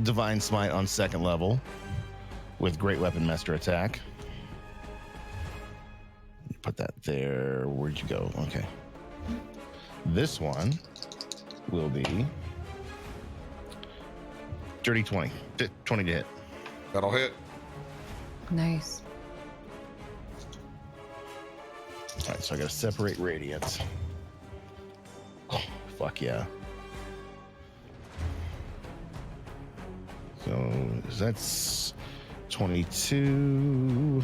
Divine Smite on second level with Great Weapon Master attack. Put that there. Where'd you go? Okay. This one will be dirty 20. 20 to hit. That'll hit. Nice. All right, so I got to separate radiance. Oh, fuck yeah. So that's 22,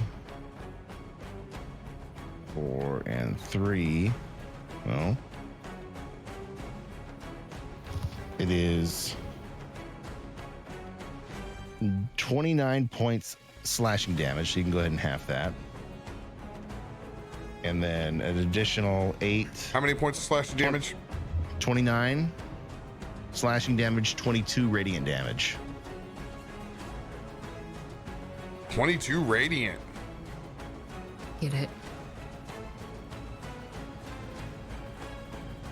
4, and 3. Well, it is 29 points slashing damage, so you can go ahead and half that. And then an additional 8. How many points of slashing damage? 29 slashing damage, 22 radiant damage. 22 radiant. Get it.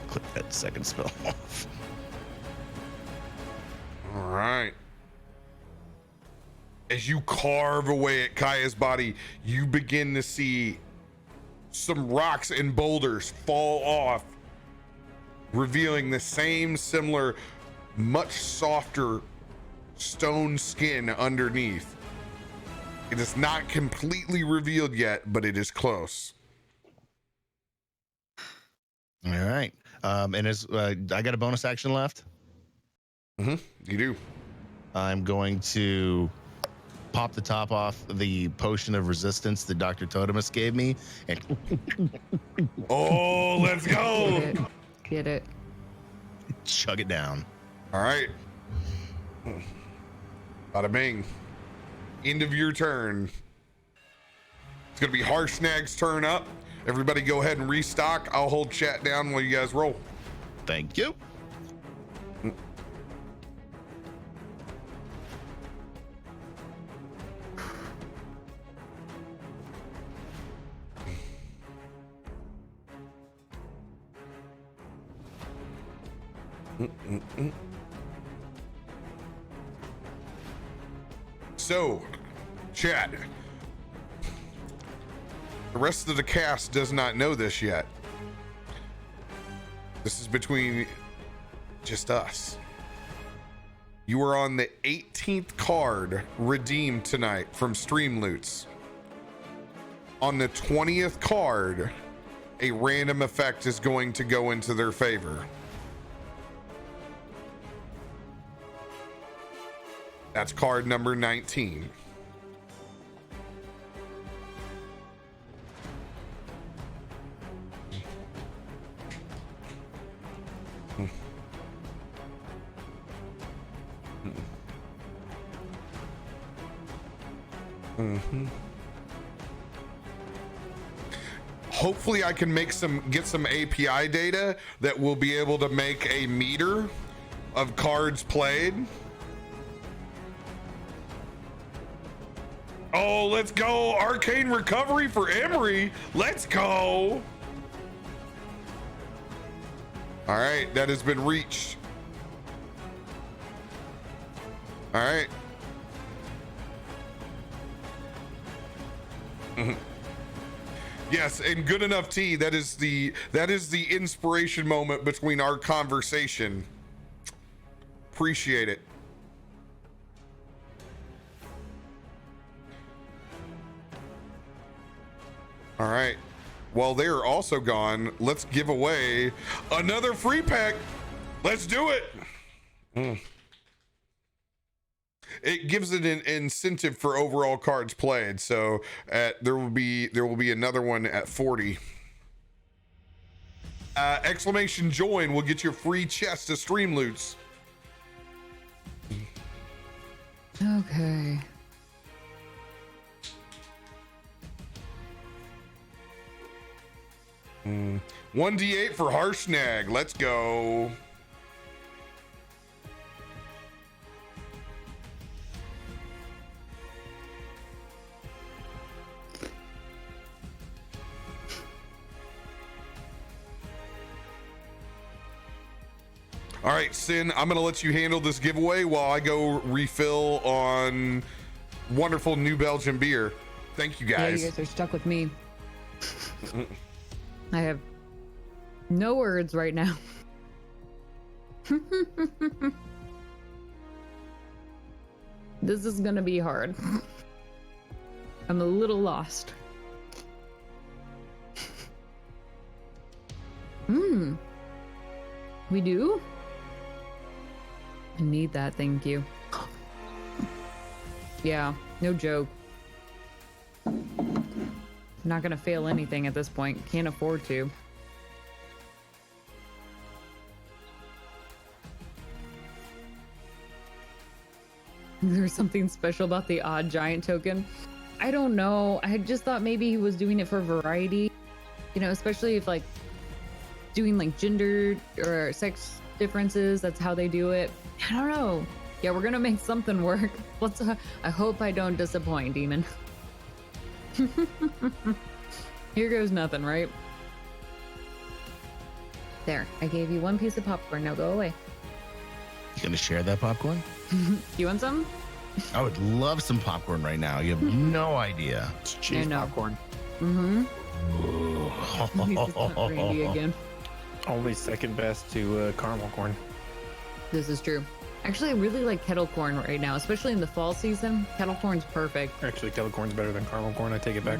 Click that second spell off. All right. As you carve away at Kaya's body, you begin to see some rocks and boulders fall off, revealing the same similar, much softer stone skin underneath. It is not completely revealed yet, but it is close. All right. And as I got a bonus action left, You do. I'm going to pop the top off the potion of resistance that Dr. Totemus gave me and Oh, let's go. Get it. chug it down. All right. Bada bing. End of your turn. It's going to be Harshnag's turn up. Everybody go ahead and restock. I'll hold chat down while you guys roll. Thank you. So, chat. The rest of the cast does not know this yet. This is between just us. You are on the 18th card redeemed tonight from Streamloots. On the 20th card, a random effect is going to go into their favor. That's card number 19. Hopefully I can get some API data that will be able to make a meter of cards played. Oh, let's go. Arcane recovery for Emery. Let's go. All right, that has been reached. All right. Yes, and good enough tea. That is the inspiration moment between our conversation. Appreciate it. All right. While they are also gone, let's give away another free pack. Let's do it. It gives it an incentive for overall cards played. So there will be another one at 40. Exclamation join will get you a free chest of Streamloots. Okay. Mm. 1d8 for Harshnag. Let's go. All right, Sin, I'm going to let you handle this giveaway while I go refill on wonderful New Belgian beer. Thank you, guys. Yeah, you guys are stuck with me. I have no words right now. This is going to be hard. I'm a little lost. We do? I need that, thank you. Yeah, no joke. Not gonna fail anything at this point. Can't afford to. There's something special about the odd giant token. I don't know. I just thought maybe he was doing it for variety. You know, especially if like doing like gender or sex differences, that's how they do it. I don't know. Yeah, we're gonna make something work. I hope I don't disappoint, Demon. Here goes nothing, right? There, I gave you one piece of popcorn. Now go away. You gonna share that popcorn? You want some? I would love some popcorn right now. You have no idea. It's cheese popcorn. Mm-hmm. Randy again. Only second best to caramel corn. This is true. Actually, I really like kettle corn right now, especially in the fall season. Kettle corn's perfect. Actually, kettle corn's better than caramel corn. I take it back.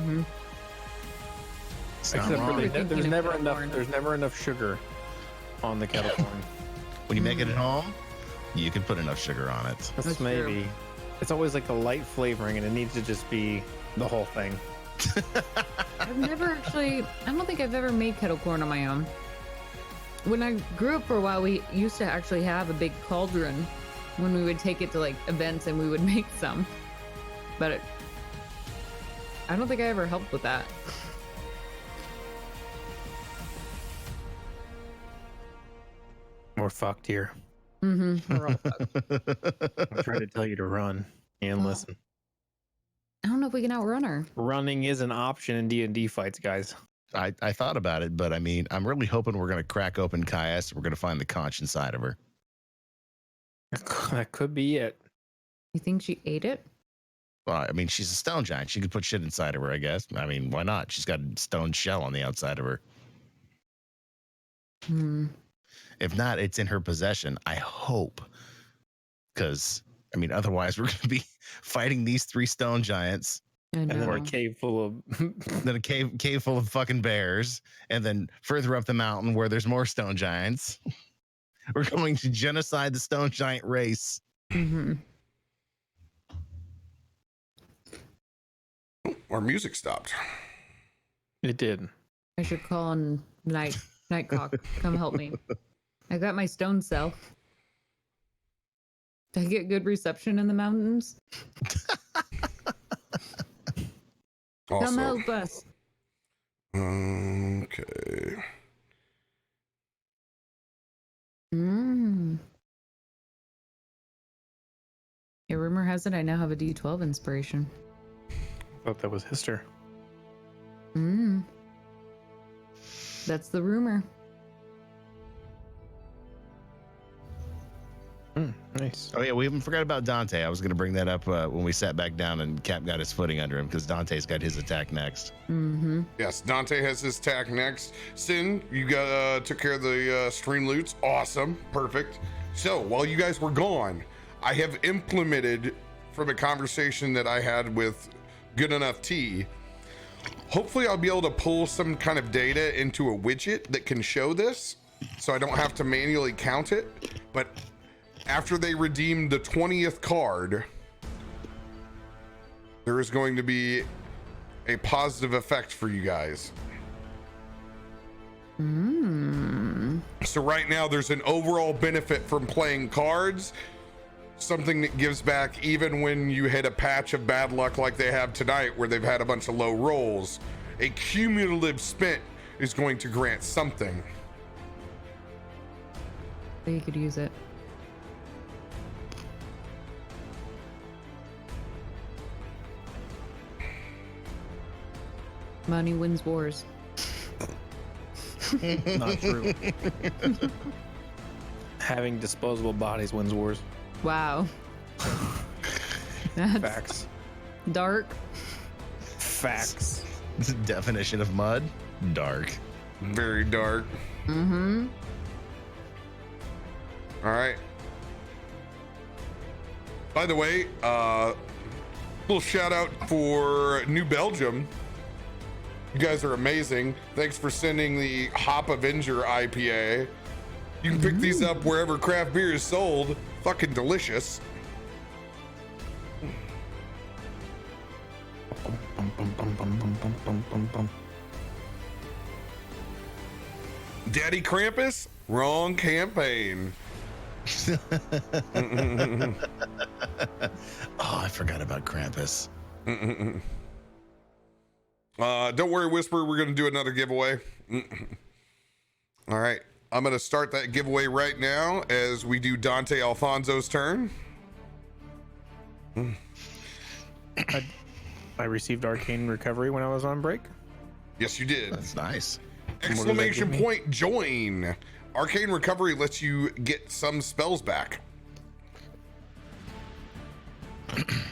It's not Except for wrong. Thinking there's of never kettle enough. corn. There's never enough sugar on the kettle corn. When you make it at home, you can put enough sugar on it. That's That's maybe. It's always like a light flavoring, and it needs to just be the whole thing. I've never actually, I don't think I've ever made kettle corn on my own. When I grew up for a while, we used to actually have a big cauldron when we would take it to like events and we would make some. But I don't think I ever helped with that. We're fucked here. Mm-hmm. We're all fucked. I'm trying to tell you to run and listen. I don't know if we can outrun her. Running is an option in D&D fights, guys. I thought about it, but I mean, I'm really hoping we're going to crack open Kaias. We're going to find the conch inside of her. That could be it. You think she ate it? Well, I mean, she's a stone giant. She could put shit inside of her, I guess. I mean, why not? She's got a stone shell on the outside of her. Hmm. If not, it's in her possession. I hope. Because, I mean, otherwise we're going to be fighting these 3 stone giants, I know. And then a cave full of. then a cave full of fucking bears, and then further up the mountain where there's more stone giants. We're going to genocide the stone giant race. Mm-hmm. Our music stopped. It did. I should call on Nightcock. Come help me. I got my stone cell. Did I get good reception in the mountains? Come Also, help us. okay. Yeah, rumor has it I now have a D12 inspiration. Thought that was his turn. That's the rumor. Nice. Oh yeah, we haven't forgot about Dante. I was going to bring that up when we sat back down and Cap got his footing under him, because Dante's got his attack next. Yes, Dante has his attack next. Sin, you got took care of the stream loots. Awesome, perfect. So while you guys were gone, I have implemented from a conversation that I had with Good Enough Tea. Hopefully, I'll be able to pull some kind of data into a widget that can show this, so I don't have to manually count it. But after they redeem the 20th card, there is going to be a positive effect for you guys. So right now there's an overall benefit from playing cards, something that gives back even when you hit a patch of bad luck like they have tonight where they've had a bunch of low rolls. A cumulative spent is going to grant something. So you could use it. Money wins wars. Not true. Having disposable bodies wins wars. Wow. That's Facts. dark. Facts. Definition of mud: dark. Very dark. Mm-hmm. All right. By the way, little shout out for New Belgium. You guys are amazing. Thanks for sending the Hop Avenger IPA. You can pick these up wherever craft beer is sold. Fucking delicious. Daddy Krampus? Wrong campaign. Oh, I forgot about Krampus. Don't worry, Whisper. We're going to do another giveaway. All right. I'm going to start that giveaway right now as we do Dante Alfonso's turn. I received arcane recovery when I was on break. Yes, you did. That's nice. Exclamation give me? point join. Arcane recovery lets you get some spells back.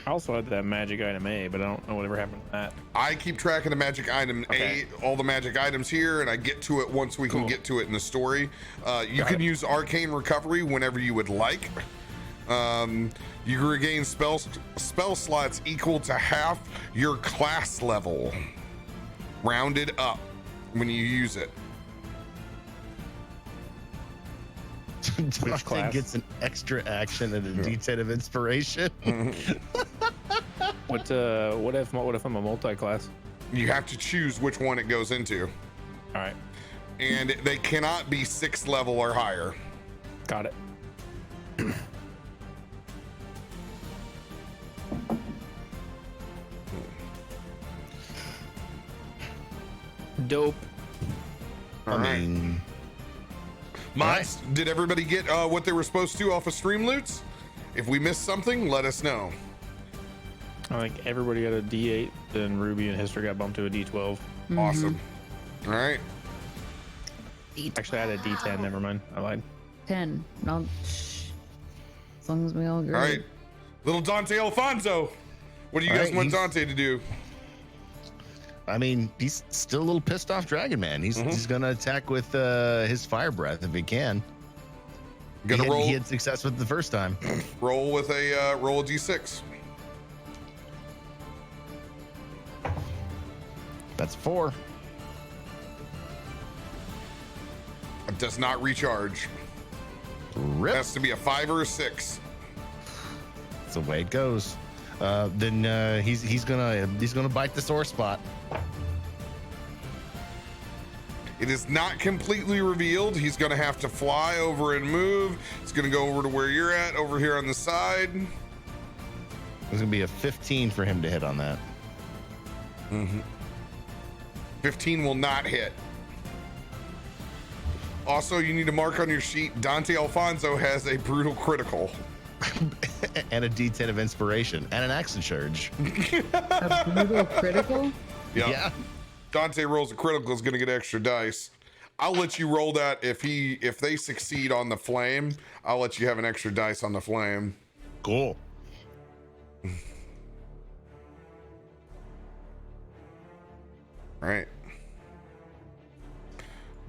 I also had that magic item A, but I don't know whatever happened to that. I keep track of the magic item Okay. A, all the magic items here, and I get to it once we can get to it in the story. You can use arcane recovery whenever you would like. You can regain spell slots equal to half your class level, rounded up. when you use it. Which class? Gets an extra action and a D10 of inspiration. What if I'm a multi-class? You have to choose which one it goes into. All right, And they cannot be 6th level or higher. got it. Dope. All right. mean, Mods, did everybody get what they were supposed to off of Stream Loots? If we missed something, let us know. I think everybody got a D8, then Ruby and History got bumped to a D12. Awesome. All right. Actually, I had a D10. Never mind. I lied. 10. No, shh. As long as we all agree. All right. Little Dante Alfonso. What do you All guys right, want he's- Dante to do? I mean, he's still a little pissed off Dragon Man. He's gonna attack with his fire breath if he can. Gonna roll. He had success with it the first time. Roll with a roll a d6. That's 4. It does not recharge. Rip. Has to be a 5 or a 6. That's the way it goes. Then he's gonna bite the sore spot. It is not completely revealed. He's going to have to fly over and move. It's going to go over to where you're at, over here on the side. There's gonna be a 15 for him to hit on that. 15 will not hit. Also, you need to mark on your sheet, Dante Alfonso has a brutal critical. And a D10 of inspiration and an action surge. A brutal critical? Yep. Yeah. Dante rolls a critical, is going to get extra dice. I'll let you roll that if they succeed on the flame. I'll let you have an extra dice on the flame. Cool. All right.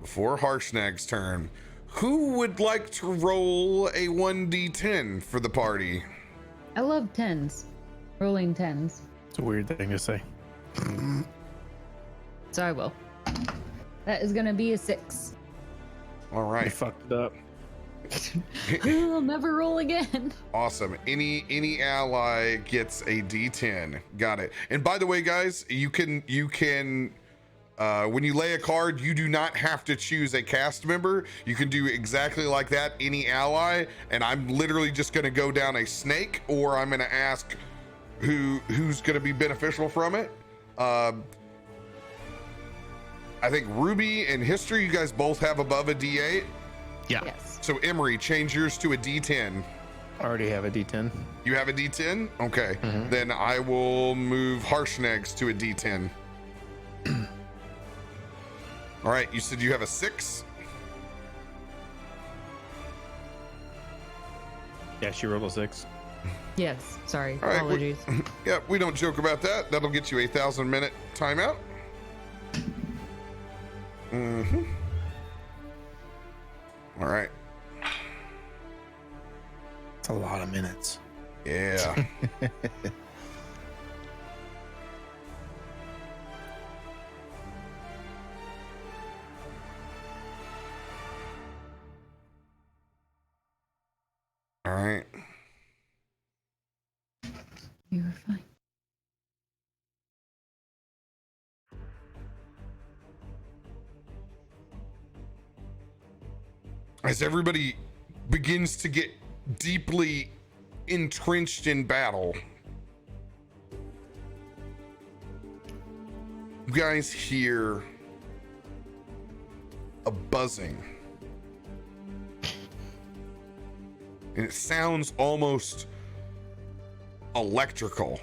Before Harshnag's turn, who would like to roll a 1d10 for the party? I love 10s. Rolling 10s. It's a weird thing to say. So I will. That is gonna be a 6. All I right. fucked it up. I'll never roll again. Awesome. Any ally gets a d10. Got it. And by the way, guys, you can when you lay a card, you do not have to choose a cast member. You can do exactly like that, any ally. And I'm literally just going to go down a snake, or I'm going to ask who's going to be beneficial from it. I think Ruby and History, you guys both have above a D8. Yeah. Yes. So Emery, change yours to a D10. I already have a D10. You have a D10? Okay. Then I will move Harshnag's to a D10. All right. You said you have a 6? Yeah, she rolled a 6. Yes. Sorry. All right, Apologies. Yeah, we don't joke about that. That'll get you a 1,000-minute timeout. All right. It's a lot of minutes. Yeah. All right. You were fine. As everybody begins to get deeply entrenched in battle, you guys hear a buzzing. And it sounds almost electrical.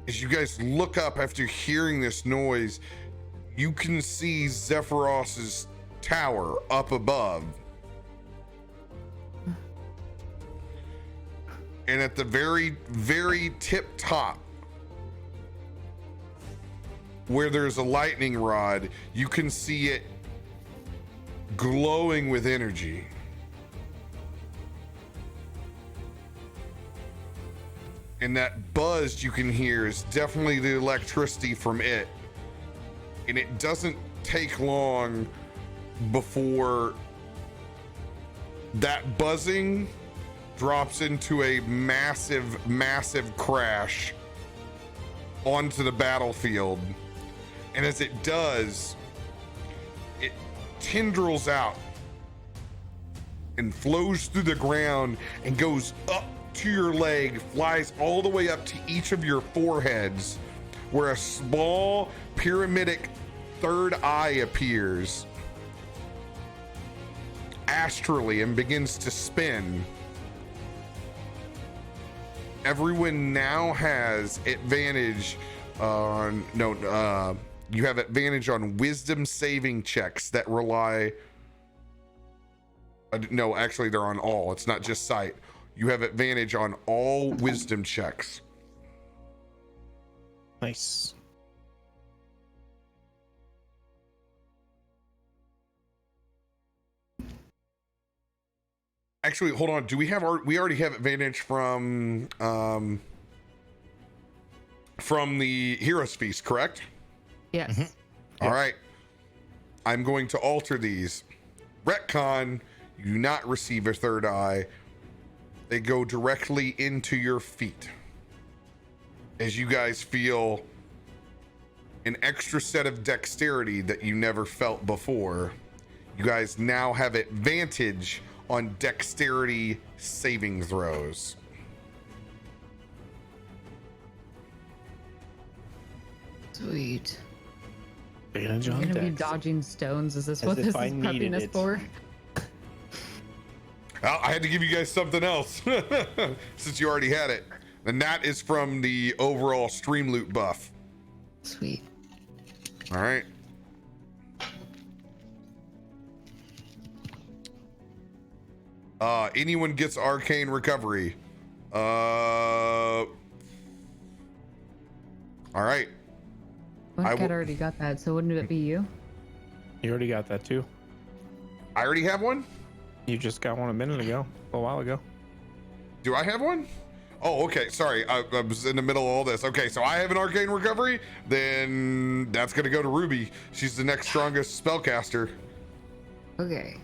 As you guys look up after hearing this noise, you can see Zephyros's tower up above. And at the very, very tip top, where there's a lightning rod, you can see it glowing with energy. And that buzz you can hear is definitely the electricity from it. And it doesn't take long before that buzzing drops into a massive, massive crash onto the battlefield. And as it does, it tendrils out and flows through the ground and goes up to your leg, flies all the way up to each of your foreheads, where a small pyramidic third eye appears astrally and begins to spin. Everyone now has advantage on you have advantage on wisdom saving checks that rely no, actually they're on all. It's not just sight. You have advantage on all wisdom checks. Nice. Actually, hold on. Do we have we already have advantage from the Heroes Feast, correct? Yes. Mm-hmm. All right. I'm going to alter these. Retcon, you do not receive a third eye. They go directly into your feet. As you guys feel an extra set of dexterity that you never felt before. You guys now have advantage on dexterity saving throws. Sweet. Advantage I'm on gonna be dex. dodging stones. Is this As what if this I is needed prepping us it. for? I had to give you guys something else since you already had it. And that is from the overall stream loot buff. Sweet. All right. Anyone gets arcane recovery. All right. One cat already got that, so wouldn't it be you? You already got that too. I already have one. You just got one a minute ago, a while ago. Do I have one? Oh, okay. Sorry, I was in the middle of all this. Okay, so I have an arcane recovery. Then that's gonna go to Ruby. She's the next strongest spellcaster. Okay.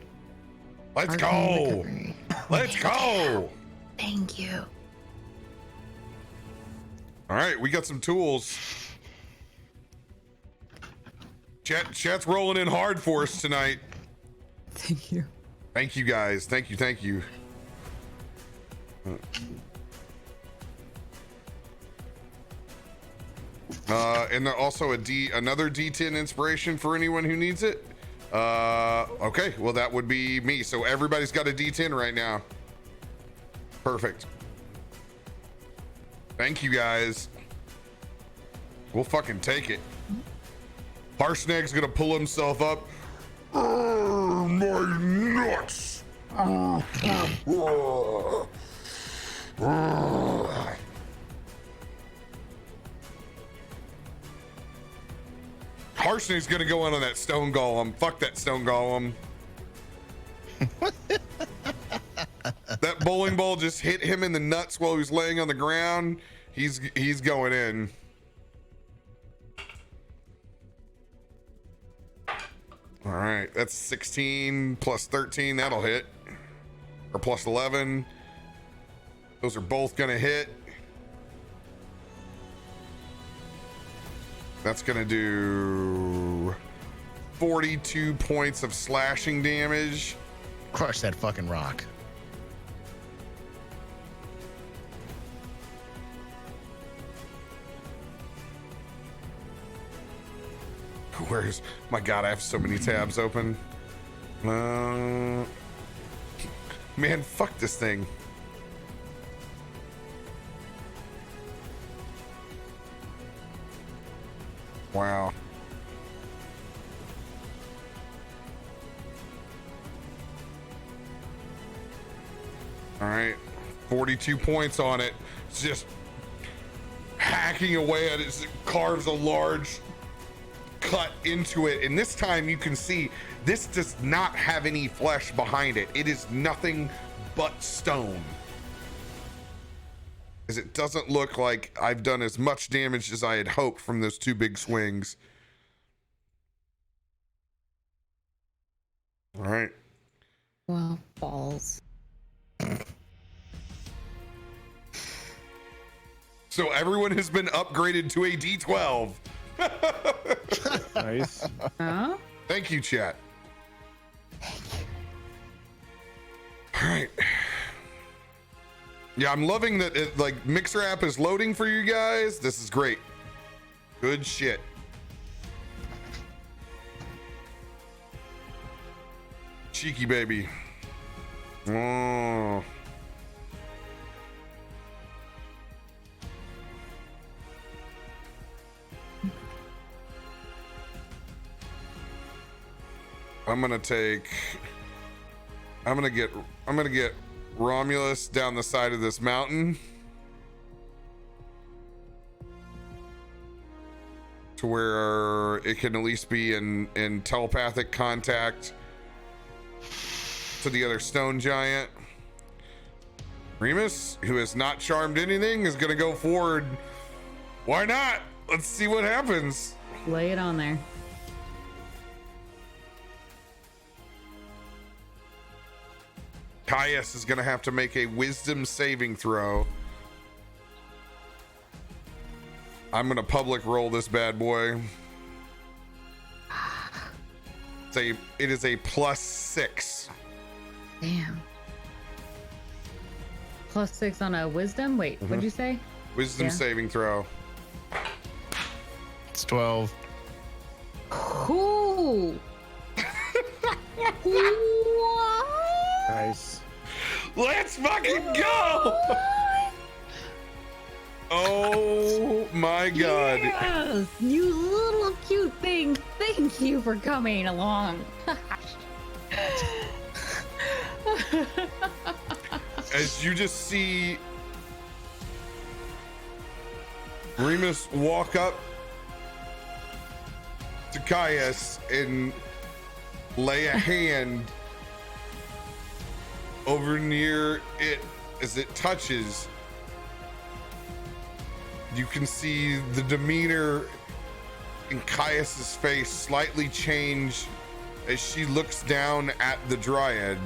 Let's Arcane go. recovery. Let's go. Thank you. All right, we got some tools. Chat's rolling in hard for us tonight. Thank you. Thank you guys. Thank you. Thank you. And also another D10 inspiration for anyone who needs it. Okay, well that would be me. So everybody's got a D10 right now. Perfect. Thank you guys. We'll fucking take it. Harshnag's gonna pull himself up. My nuts. Harshnag's gonna go in on that stone golem. Fuck that stone golem. That bowling ball just hit him in the nuts while he was laying on the ground. He's going in. All right, that's 16 plus 13. That'll hit. Or plus 11. Those are both gonna hit. That's gonna do 42 points of slashing damage. Crush that fucking rock. Where's my god? I have so many tabs open. Man, fuck this thing. Wow. All right, 42 points on it. It's just hacking away at it. It carves a large cut into it, and this time you can see this does not have any flesh behind it. It is nothing but stone. Because it doesn't look like I've done as much damage as I had hoped from those 2 big swings. All right. Well, balls. So everyone has been upgraded to a D12. Nice. Huh? Thank you, chat. All right. Yeah, I'm loving that it, like, Mixer app is loading for you guys. This is great. Good shit. Cheeky baby. Oh. I'm gonna get Romulus down the side of this mountain to where it can at least be in telepathic contact to the other stone giant. Remus, who has not charmed anything, is gonna go forward. Why not? Let's see what happens. Lay it on there. Caius is gonna have to make a wisdom saving throw. I'm gonna public roll this bad boy. It is a +6. Damn. +6 on a wisdom? Wait, what'd you say? Wisdom Yeah. saving throw. It's 12. Ooh. What? Nice. Let's fucking go! Oh my god. Yes, you little cute thing. Thank you for coming along. As you just see Remus walk up to Caius and lay a hand over near it. As it touches, you can see the demeanor in Caius's face slightly change as she looks down at the dryad.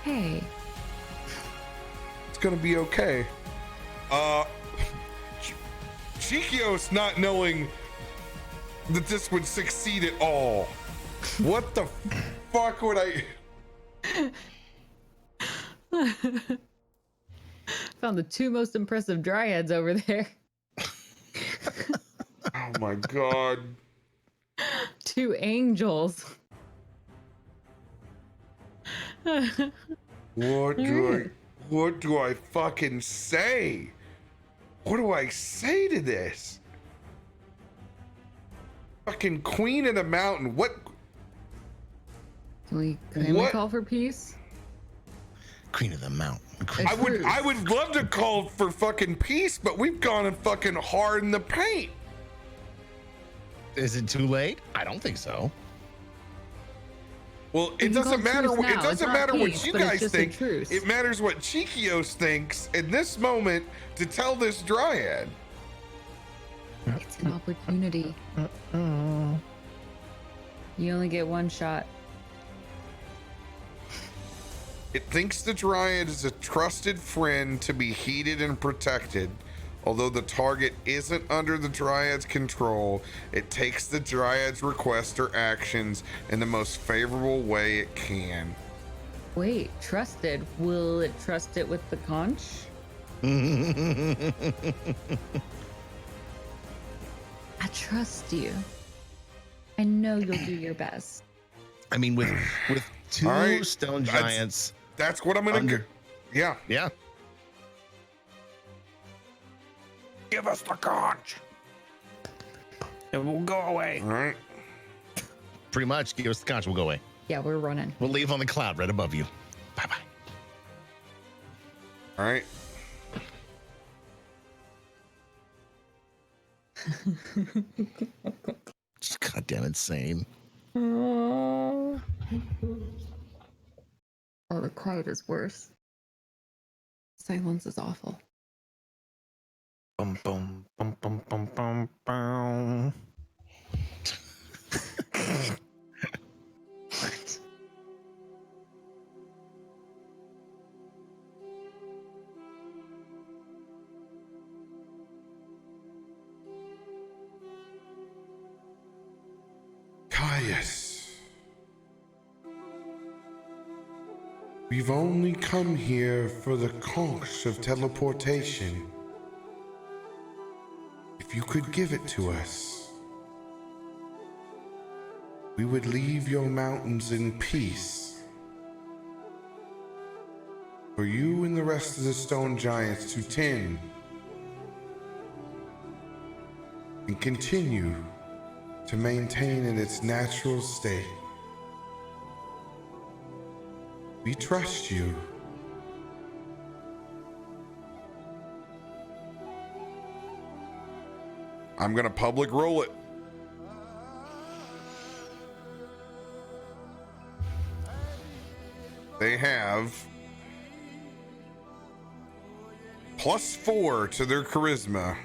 Hey. It's gonna be okay. Chikios not knowing that this would succeed at all. What the fuck would I? Found the 2 most impressive dryads over there. Oh my god. 2 angels. What do I fucking say? What do I say to this? Fucking queen of the mountain. What? Can we call for peace? Queen of the mountain. I would love to call for fucking peace, but we've gone and fucking hard in the paint. Is it too late? I don't think so. Well, You it can doesn't call matter. truce It now. It's doesn't not matter peace, what you but it's guys just a think. truce. It matters what Chikios thinks in this moment to tell this dryad. It's an opportunity. You only get 1 shot. It thinks the dryad is a trusted friend to be heeded and protected. Although the target isn't under the dryad's control, it takes the dryad's requests or actions in the most favorable way it can. Wait, trusted. Will it trust it with the conch? I trust you. I know you'll do your best. I mean, with 2 All right, stone giants. That's what I'm gonna do. Yeah. Yeah. Give us the conch. And we'll go away. All right. Pretty much. Give us the conch. We'll go away. Yeah, we're running. We'll leave on the cloud right above you. Bye bye. All right. Just goddamn insane. Oh, the quiet is worse. Silence is awful. Boom, boom, boom, boom, boom, boom, boom. What? Caius. We've only come here for the conch of teleportation. If you could give it to us, we would leave your mountains in peace. For you and the rest of the stone giants to tend and continue to maintain in its natural state. We trust you. I'm gonna public roll it. They have +4 to their charisma.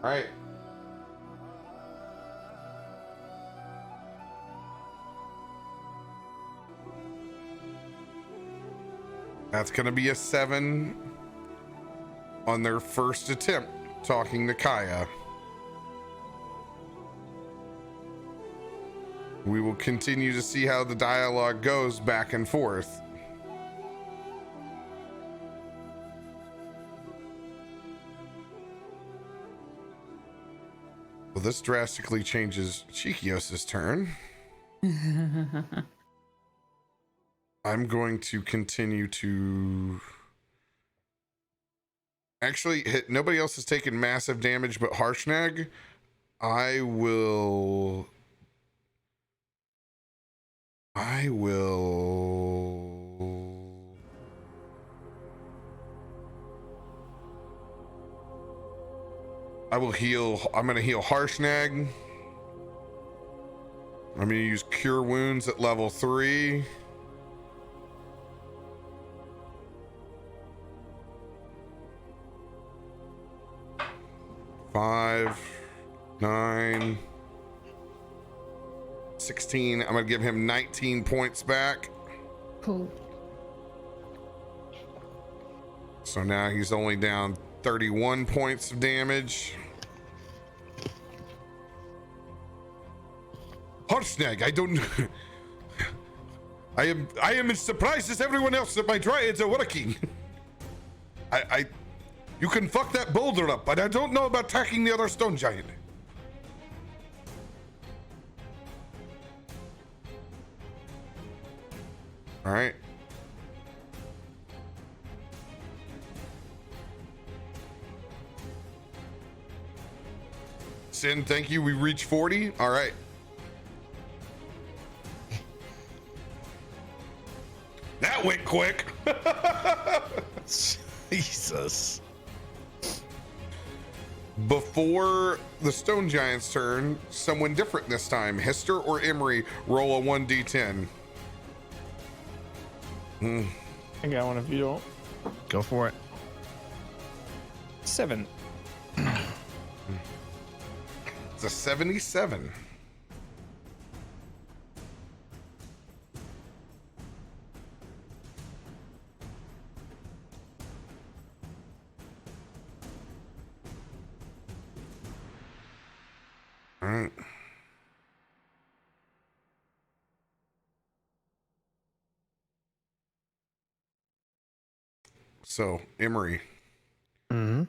All right. That's going to be a 7 on their first attempt talking to Kaya. We will continue to see how the dialogue goes back and forth. Well, this drastically changes Chikios' turn. I'm going to continue to actually hit. Nobody else has taken massive damage but Harshnag. I will heal. I'm going to heal Harshnag. I'm going to use Cure Wounds at level 3. Five, 9, 16. I'm going to give him 19 points back. Cool. So now he's only down 31 points of damage. Harshnag, I don't. I am as surprised as everyone else that my dryads are working. You can fuck that boulder up, but I don't know about attacking the other stone giant. All right. Sin, thank you. We reached 40. All right. That went quick. Jesus. Before the stone giant's turn, someone different this time. Hester or Emery, roll a 1d10. I got one if you don't. Go for it. 7. It's a 77. All right. So, Emery, Mm-hmm.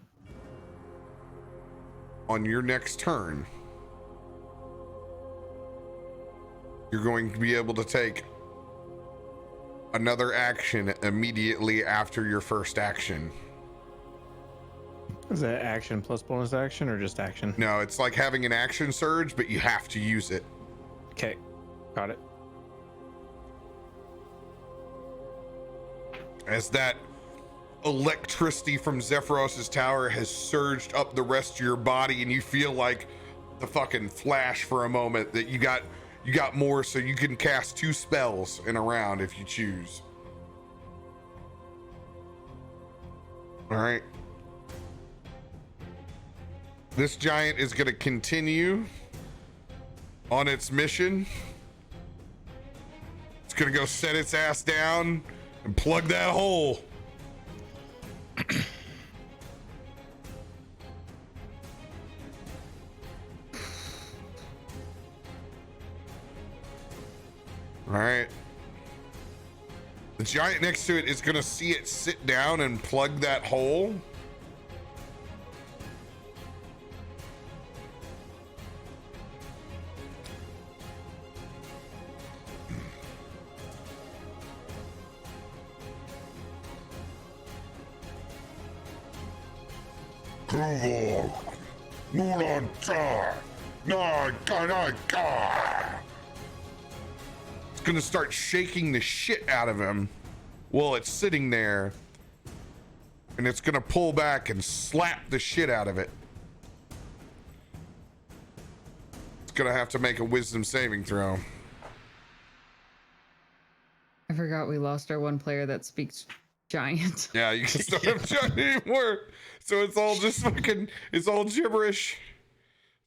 on your next turn, you're going to be able to take another action immediately after your first action. Is that action plus bonus action or just action? No, it's like having an action surge, but you have to use it. Okay, got it. As that electricity from Zephyros's tower has surged up the rest of your body, and you feel like the fucking Flash for a moment that you got more, so you can cast 2 spells in a round if you choose. All right. This giant is going to continue on its mission. It's going to go set its ass down and plug that hole. All right. The giant next to it is going to see it sit down and plug that hole. It's gonna start shaking the shit out of him while it's sitting there, and it's gonna pull back and slap the shit out of it. It's gonna have to make a wisdom saving throw. I forgot we lost our one player that speaks giant. Yeah, you just don't have giant anymore. So it's all just fucking, it's all gibberish.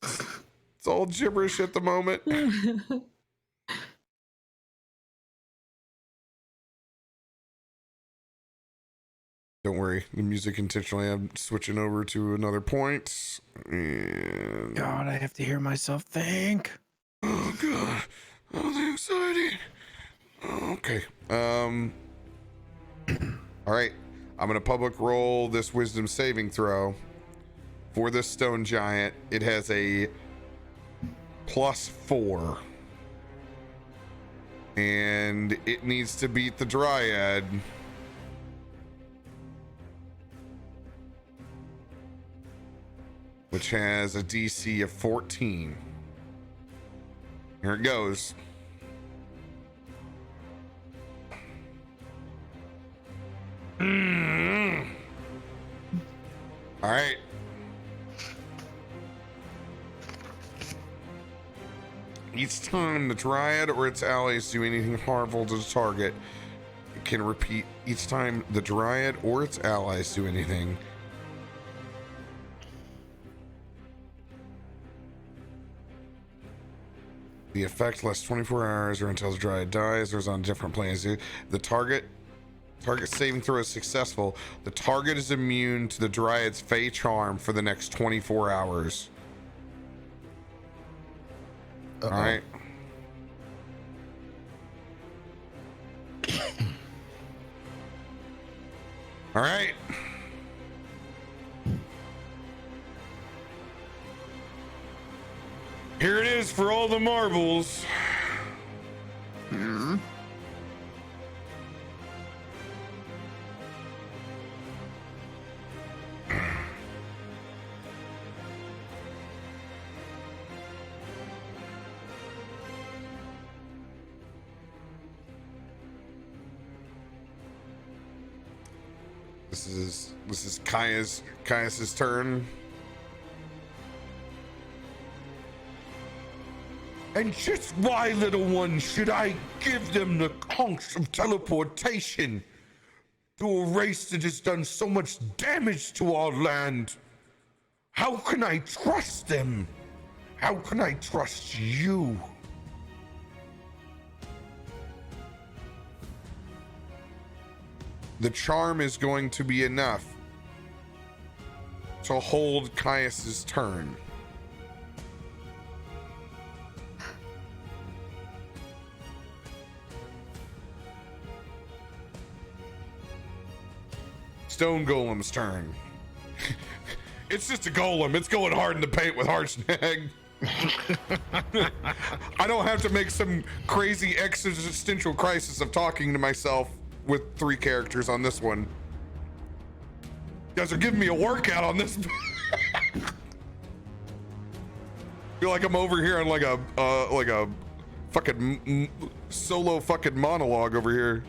It's all gibberish at the moment. Don't worry, the music intentionally, I'm switching over to another point. And God, I have to hear myself think. oh god, oh the anxiety. Okay. All right, I'm gonna public roll this wisdom saving throw for this stone giant. It has a +4, and it needs to beat the dryad. Which has a DC of 14. Here it goes. All right. Each time the dryad or its allies do anything harmful to the target, it can repeat each time the dryad or its allies do anything. The effect lasts 24 hours or until the dryad dies or is on different planes. The target saving throw is successful. The target is immune to the dryad's Fey charm for the next 24 hours. Uh-oh. All right. All right. Here it is for all the marbles. This is Caius's turn. And just why, little one, should I give them the conch of teleportation to a race that has done so much damage to our land? How can I trust them? How can I trust you? The charm is going to be enough to hold Caius's turn. Stone Golem's turn. It's just a golem. It's going hard in the paint with Harshnag. I don't have to make some crazy existential crisis of talking to myself with 3 characters on this one. guys are giving me a workout on this. Feel like I'm over here on like a fucking solo fucking monologue over here.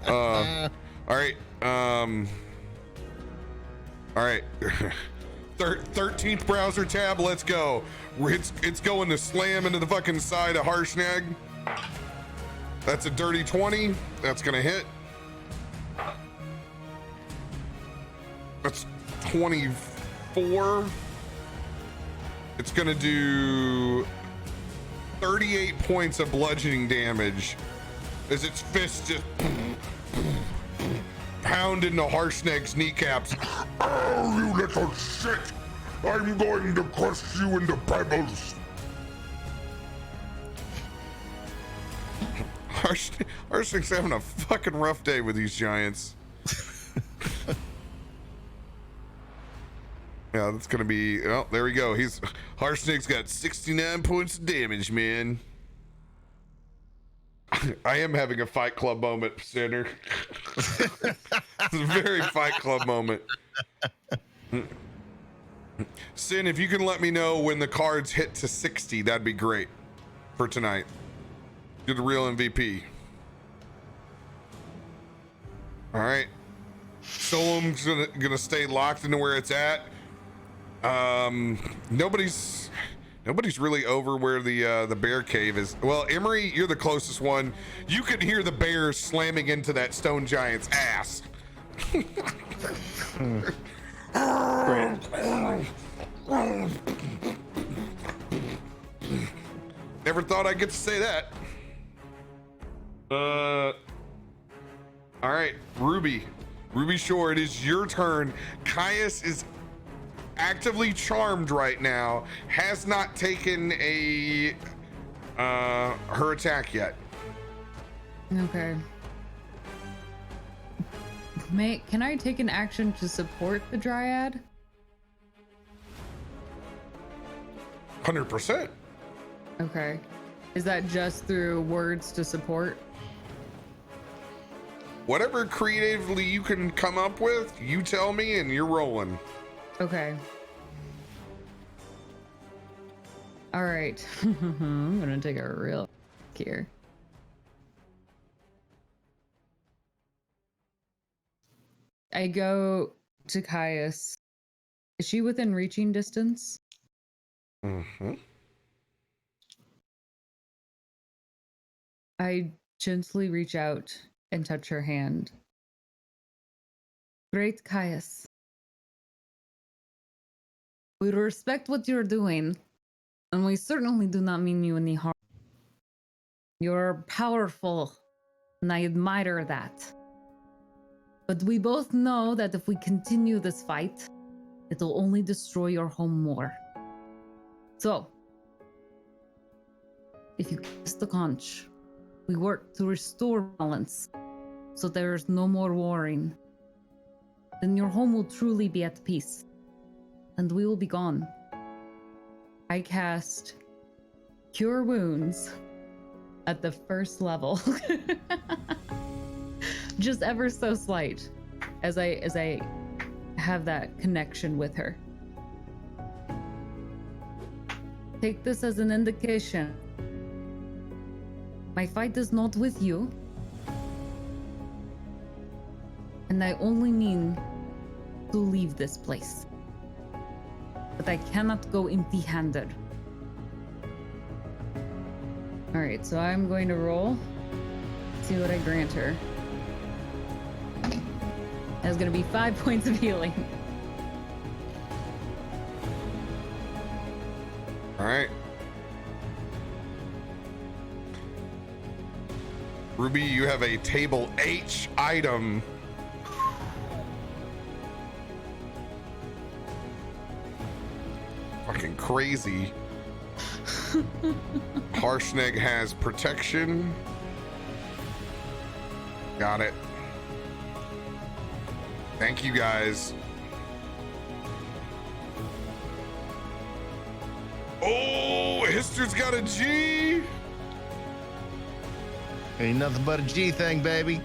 All right. All right. 13th browser tab. Let's go. It's going to slam into the fucking side of Harshnag. That's a dirty 20. That's gonna hit. That's 24. It's gonna do 38 points of bludgeoning damage as its fist just pound into Harshnag's kneecaps. Oh, you little shit! I'm going to crush you into pebbles. Harshnag's having a fucking rough day with these giants. Yeah, that's gonna be. Oh, there we go. Harshnag's got 69 points of damage, man. I am having a Fight Club moment, Sinner. It's a very Fight Club moment. Sin, if you can let me know when the cards hit to 60, that'd be great for tonight. You're the real MVP. All right. Solom's gonna stay locked into where it's at. Nobody's really over where the bear cave is. Well, Emery, you're the closest one. You can hear the bears slamming into that stone giant's ass. Great. Never thought I'd get to say that. All right, Ruby Shore, it is your turn. Caius is actively charmed right now, has not taken her attack yet. Okay. Can I take an action to support the dryad? 100%. Okay. Is that just through words to support? Whatever creatively you can come up with, you tell me and you're rolling. Okay. All right. I'm gonna take a real here. I go to Caius. Is she within reaching distance? Mm-hmm. I gently reach out and touch her hand. Great Caius. We respect what you're doing, and we certainly do not mean you any harm. You're powerful, and I admire that. But we both know that if we continue this fight, it'll only destroy your home more. So, if you kiss the conch, we work to restore balance, so there is no more warring. Then your home will truly be at peace, and we will be gone. I cast Cure Wounds at the first level. Just ever so slight, as I have that connection with her. Take this as an indication. My fight is not with you, and I only mean to leave this place. But I cannot go empty-handed. All right, so I'm going to roll. See what I grant her. That's going to be 5 points of healing. All right. Ruby, you have a table H item. Fucking crazy. Harshnag has protection. Got it. Thank you guys. Oh, Hister's got a G. Ain't nothing but a G thing, baby.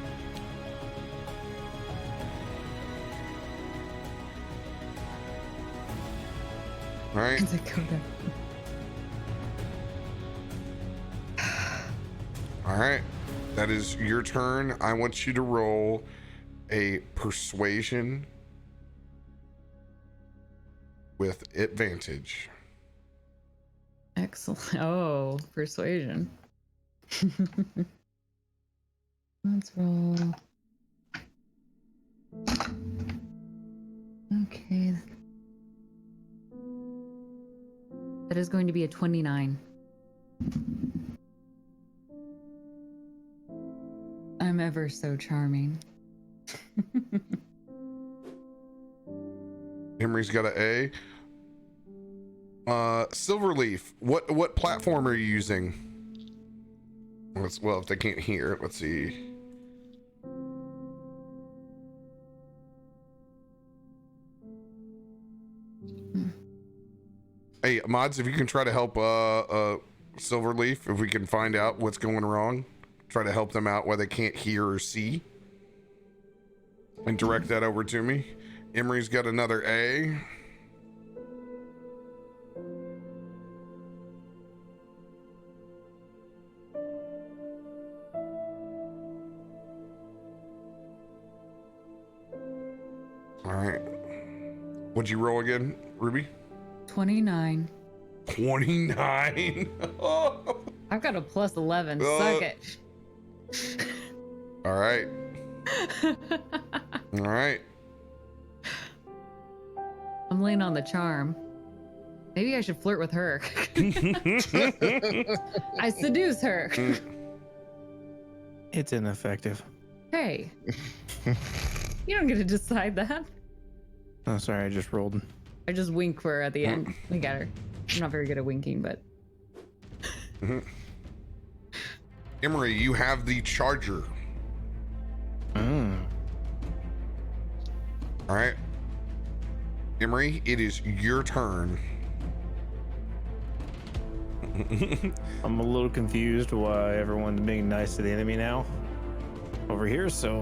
All right. As I go down. All right. That is your turn. I want you to roll a persuasion with advantage. Excellent. Oh, persuasion. Let's roll. Okay. That is going to be a 29. I'm ever so charming. Emery's got an A. Silverleaf, what platform are you using? Well, if they can't hear it, let's see. Hey, mods, if you can try to help Silverleaf, if we can find out what's going wrong, try to help them out while they can't hear or see, and direct that over to me. Emery's got another A. All right. What'd you roll again, Ruby? 29. 29. Oh. I've got a plus 11. Suck it. All right. All right. I'm laying on the charm. Maybe I should flirt with her. I seduce her. It's ineffective. Hey. You don't get to decide that. Oh, sorry, I just rolled. I just wink for her at the end. Wink at her. I'm not very good at winking, but. Emery, you have the charger. Mm. All right. Emery, it is your turn. I'm a little confused why everyone's being nice to the enemy now over here, so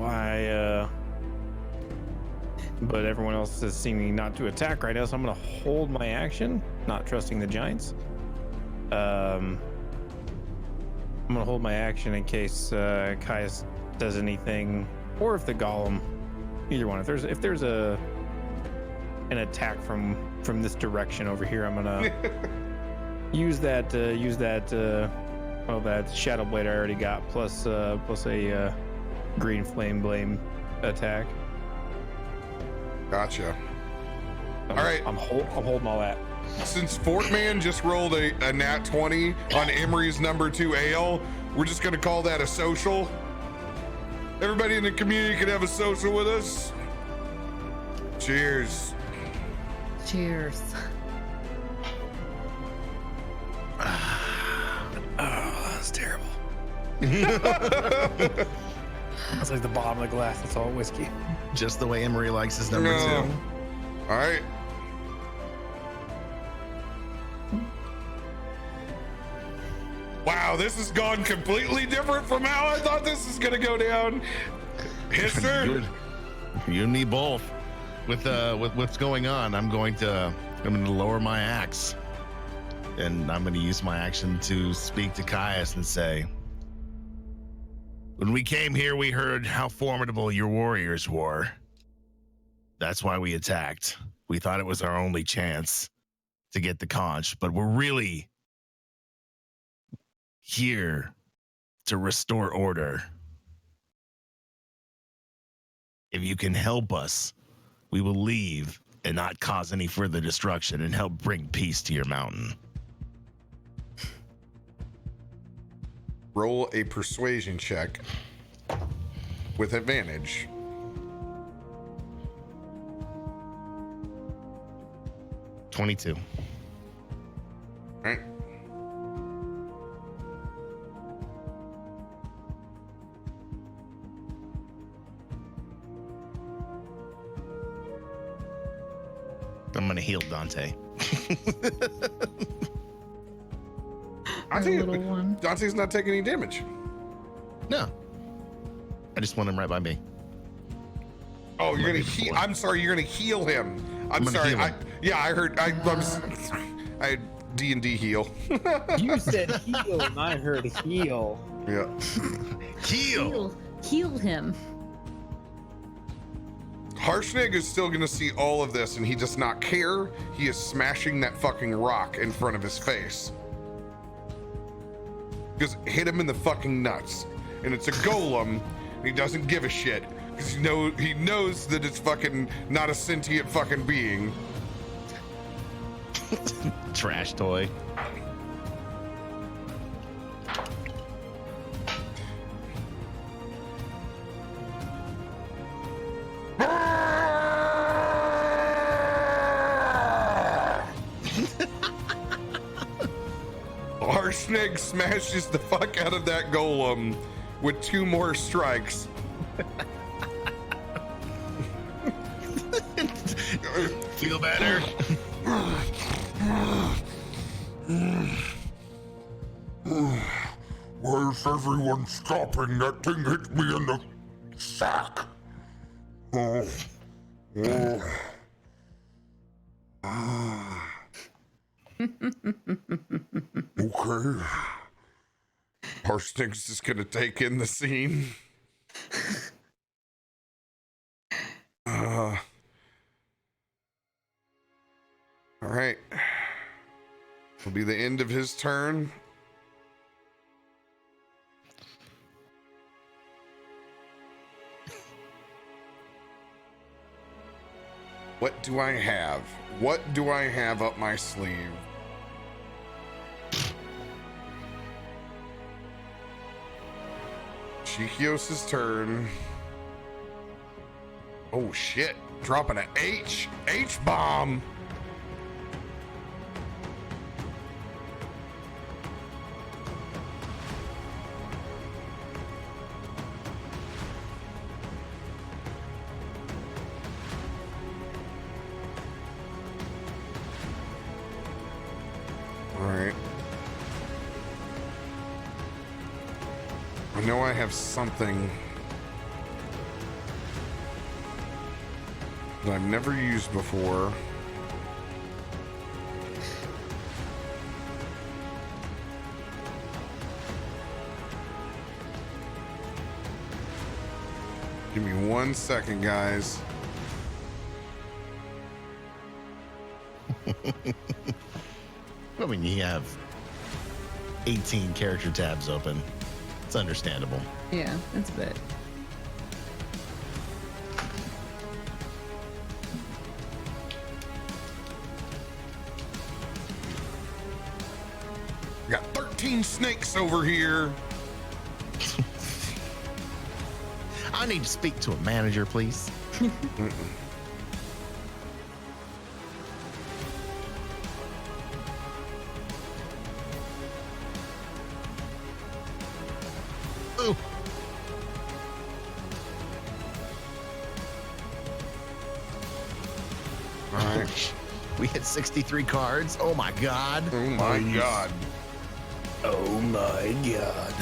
but everyone else is seeming not to attack right now, so I'm gonna hold my action, not trusting the giants. I'm gonna hold my action in case Caius does anything, or if the golem, either one. If there's an attack from this direction over here, I'm gonna use that shadow blade I already got, plus a green flame blade attack. Gotcha. All right. I'm holding all that. Since Fortman just rolled a nat 20 on Emery's number 2 ale, we're just gonna call that a social. Everybody in the community can have a social with us. Cheers. Cheers. Oh, that's terrible. That's like the bottom of the glass. That's all whiskey. Just the way Emery likes his number 2. All right. Wow, this has gone completely different from how I thought this was gonna go down. Hisser. You and me both. With what's going on, I'm going to lower my axe, and I'm going to use my action to speak to Caius and say, when we came here, we heard how formidable your warriors were. That's why we attacked. We thought it was our only chance to get the conch, but we're really here to restore order. If you can help us, we will leave and not cause any further destruction and help bring peace to your mountain. Roll a persuasion check with advantage. $22. All right. I'm going to heal Dante. Little one. Dante's not taking any damage. No. I just want him right by me. Oh, you're gonna heal. I'm sorry, you're gonna heal him. I'm sorry. Yeah, I heard. I had D&D heal. You said heal, and I heard heal. Yeah. Heal him. Harshnag is still gonna see all of this, and he does not care. He is smashing that fucking rock in front of his face. Just hit him in the fucking nuts. And it's a golem, and he doesn't give a shit. Because he knows that it's fucking not a sentient fucking being. Trash toy. Harshnag smashes the fuck out of that golem with 2 more strikes. Feel better? Where's everyone stopping? That thing hit me in the sack. Oh. Oh. Okay. Harshnag's just gonna take in the scene. All right. Will be the end of his turn. What do I have? What do I have up my sleeve? Chikios' turn. Oh shit. Dropping an H-bomb. All right. I know I have something that I've never used before. Give me 1 second, guys. I mean, you have 18 character tabs open. It's understandable. Yeah, that's a bit. We got 13 snakes over here. I need to speak to a manager, please. Ooh. All right. We hit 63 cards. Oh my god. Oh my god. Oh my god.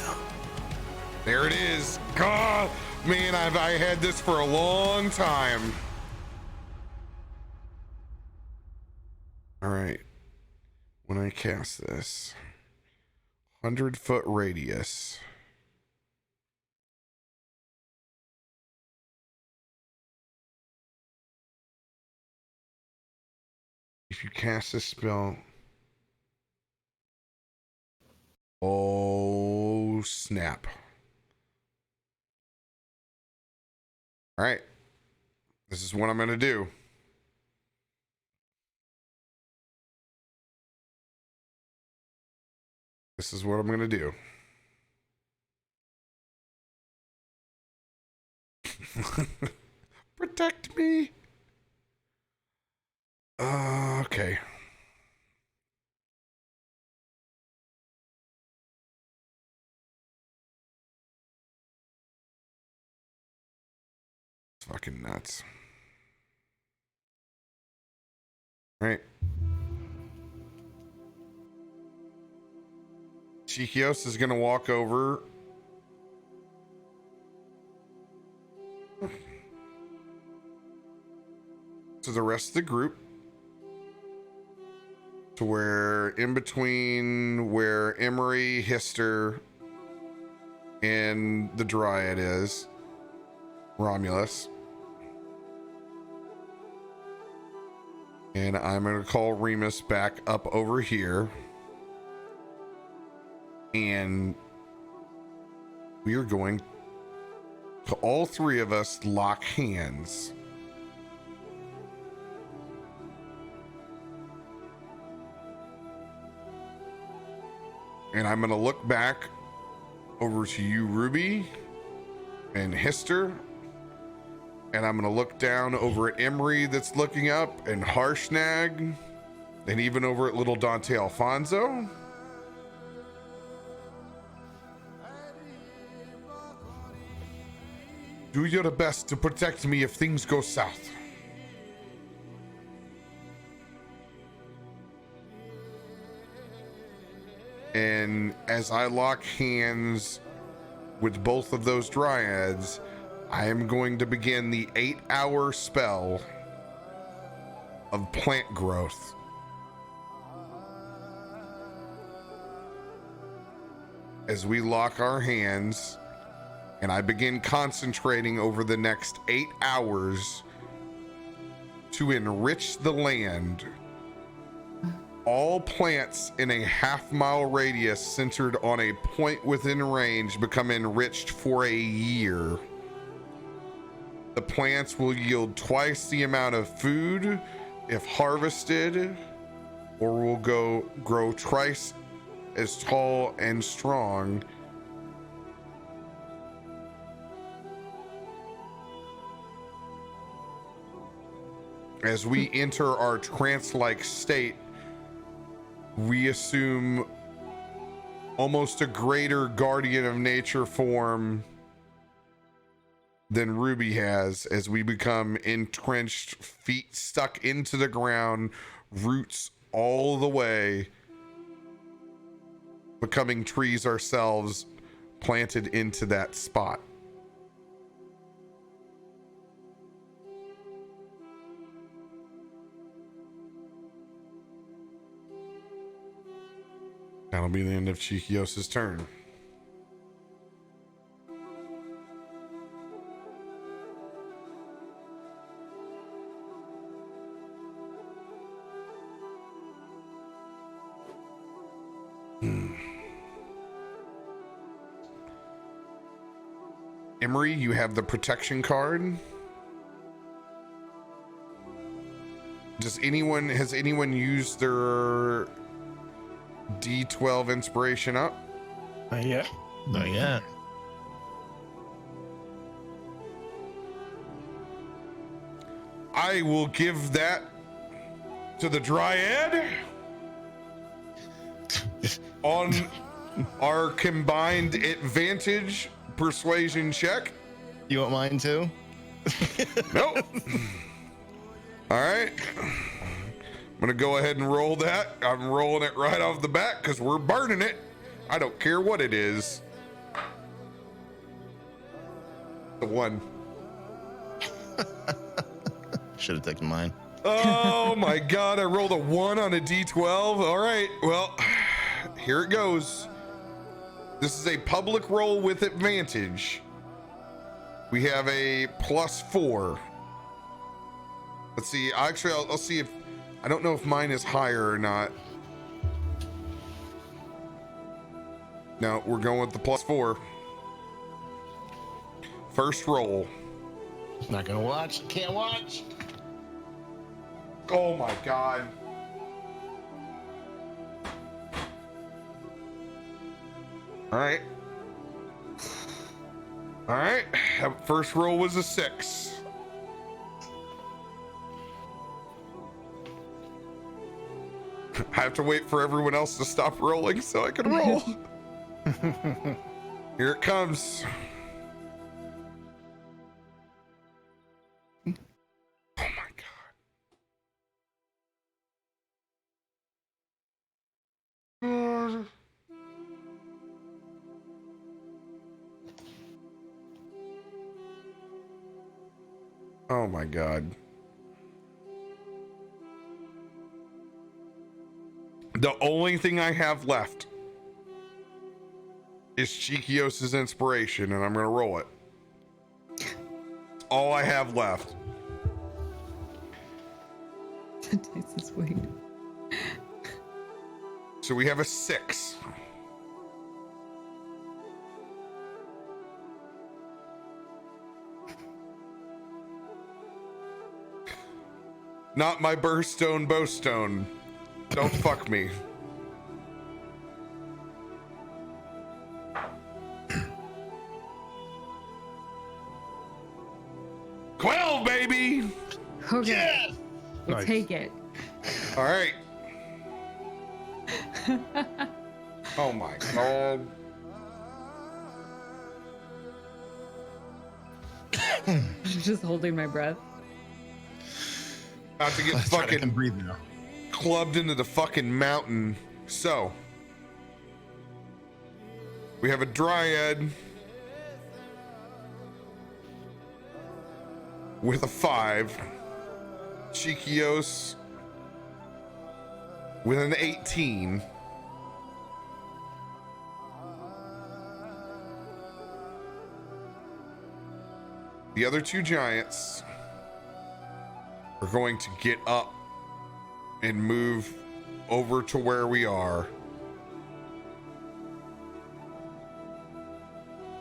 There it is. God, man, I had this for a long time. All right. When I cast this, 100-foot radius. If you cast this spell, oh snap. All right. This is what I'm going to do. This is what I'm going to do. Protect me. Okay. It's fucking nuts. All right. Chikios is going to walk over. To the rest of the group. to where in between where Emery, Hister, and the Dryad is, Romulus. And I'm going to call Remus back up over here. And we are going to all three of us lock hands. And I'm going to look back over to you, Ruby and Hister. And I'm going to look down over at Emery that's looking up, and Harshnag, and even over at little Dante Alfonso. Do your best to protect me if things go south. And as I lock hands with both of those dryads, I am going to begin the 8-hour spell of plant growth. As we lock our hands, and I begin concentrating over the next 8 hours to enrich the land. All plants in a half-mile radius centered on a point within range become enriched for a year. The plants will yield twice the amount of food if harvested, or will grow twice as tall and strong. As we enter our trance-like state, we assume almost a greater guardian of nature form than Ruby has, as we become entrenched, feet stuck into the ground, roots all the way, becoming trees ourselves, planted into that spot. That'll be the end of Chikios's turn. Emery, you have the protection card. Has anyone used their D12 inspiration up? Not yet. Not yet. I will give that to the Dryad on our combined advantage persuasion check. You want mine too? Nope. All right. I'm gonna go ahead and roll that. I'm rolling it right off the bat because we're burning it. I don't care what it is. The one. Should have taken mine. Oh my God, I rolled a 1 on a D12. All right, well, here it goes. This is a public roll with advantage. We have a +4. Let's see, actually, I'll see if, I don't know if mine is higher or not. No, we're going with the +4. First roll. Not gonna watch. Can't watch. Oh my God. All right. All right. That first roll was a 6. I have to wait for everyone else to stop rolling so I can roll. Here it comes. Oh my God. Oh my God. The only thing I have left is Chikios' inspiration, and I'm gonna roll it. All I have left. This is weird. So we have a 6. Not my birthstone bowstone. Don't fuck me. Quill, baby! Okay. Yes! We'll Nice. take it. All right. Oh my god. Just holding my breath. About to get Let's try to fucking breathe now. clubbed into the fucking mountain. So, we have a dryad with a 5, Chikios with an 18, the other 2 giants are going to get up and move over to where we are.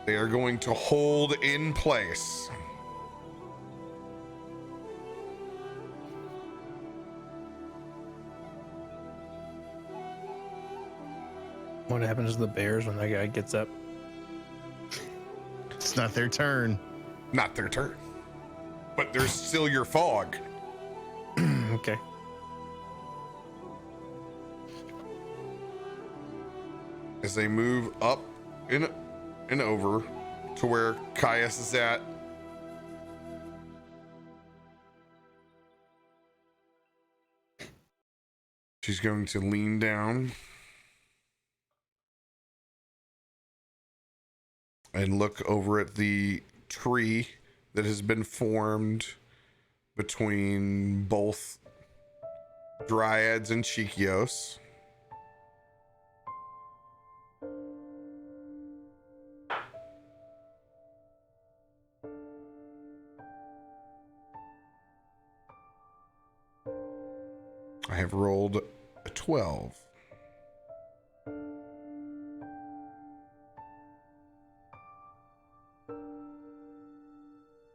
They are going to hold in place. What happens to the bears when that guy gets up? It's not their turn. Not their turn. But there's still your fog. Okay. As they move up and over to where Caius is at. She's going to lean down and look over at the tree that has been formed between both Dryads and Chikios. I have rolled a 12.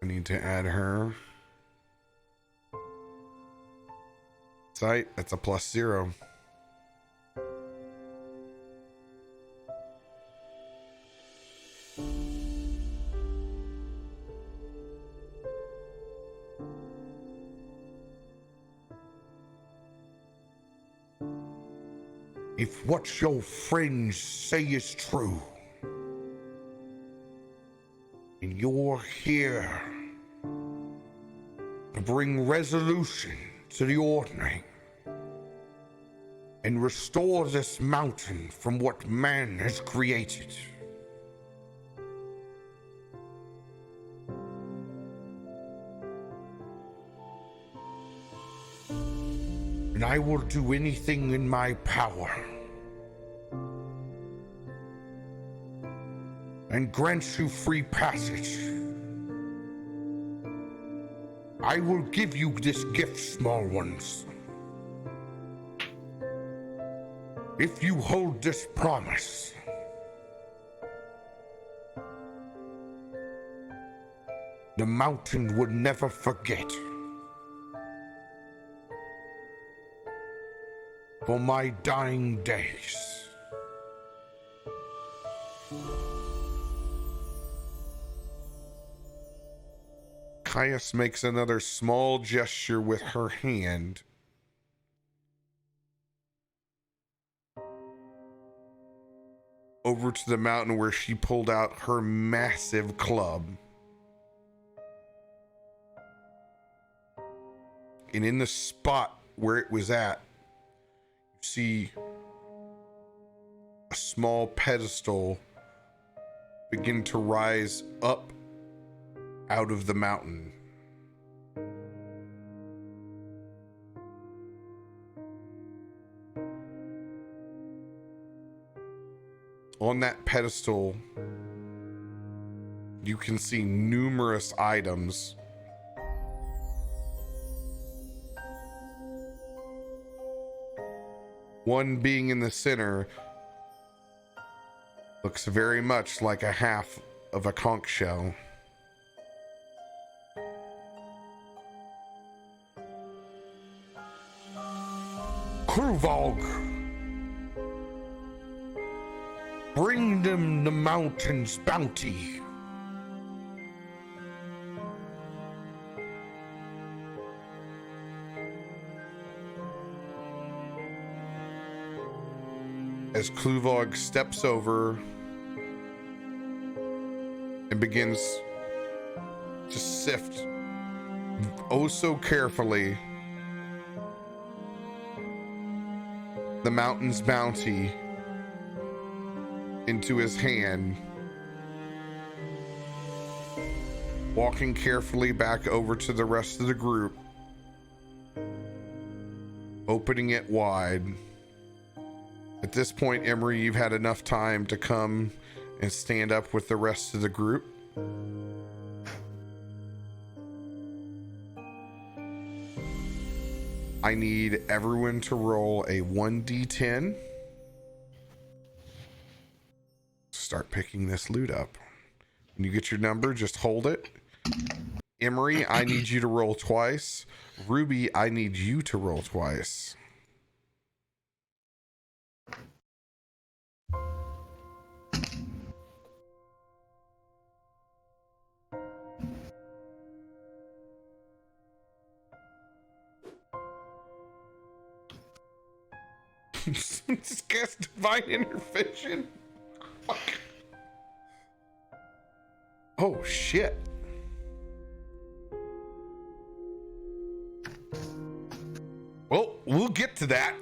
I need to add her. Sight, that's a +0. If what your friends say is true, and you're here to bring resolution to the ordering and restore this mountain from what man has created, and I will do anything in my power and grant you free passage. I will give you this gift, small ones. If you hold this promise, the mountain would never forget. For my dying days. Caius makes another small gesture with her hand. Over to the mountain where she pulled out her massive club. And in the spot where it was at, you see a small pedestal begin to rise up out of the mountain. On that pedestal, you can see numerous items. One being in the center looks very much like a half of a conch shell. Kruvog, bring them the mountain's bounty. As Kluvog steps over and begins to sift oh so carefully the mountain's bounty into his hand, walking carefully back over to the rest of the group, opening it wide. At this point, Emery, you've had enough time to come and stand up with the rest of the group. I need everyone to roll a 1d10. Start picking this loot up. When you get your number, just hold it. Emery, I need you to roll twice. Ruby, I need you to roll twice. Just cast divine intervention. Fuck. Oh shit. Well, we'll get to that.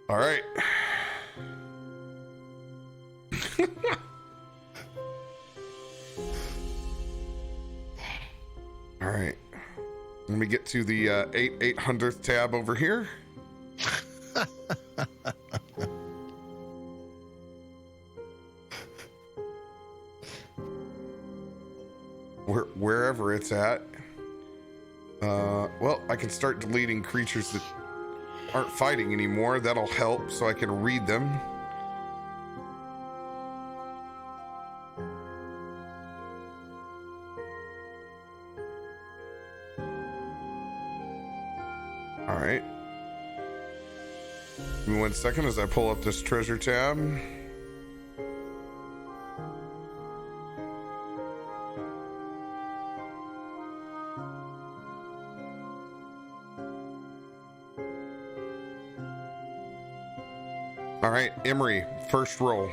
All right. All right. Let me get to the 800th tab over here. Wherever it's at. Well, I can start deleting creatures that aren't fighting anymore. That'll help so I can read them. All right. Give me 1 second as I pull up this treasure tab. All right, Emery, first roll.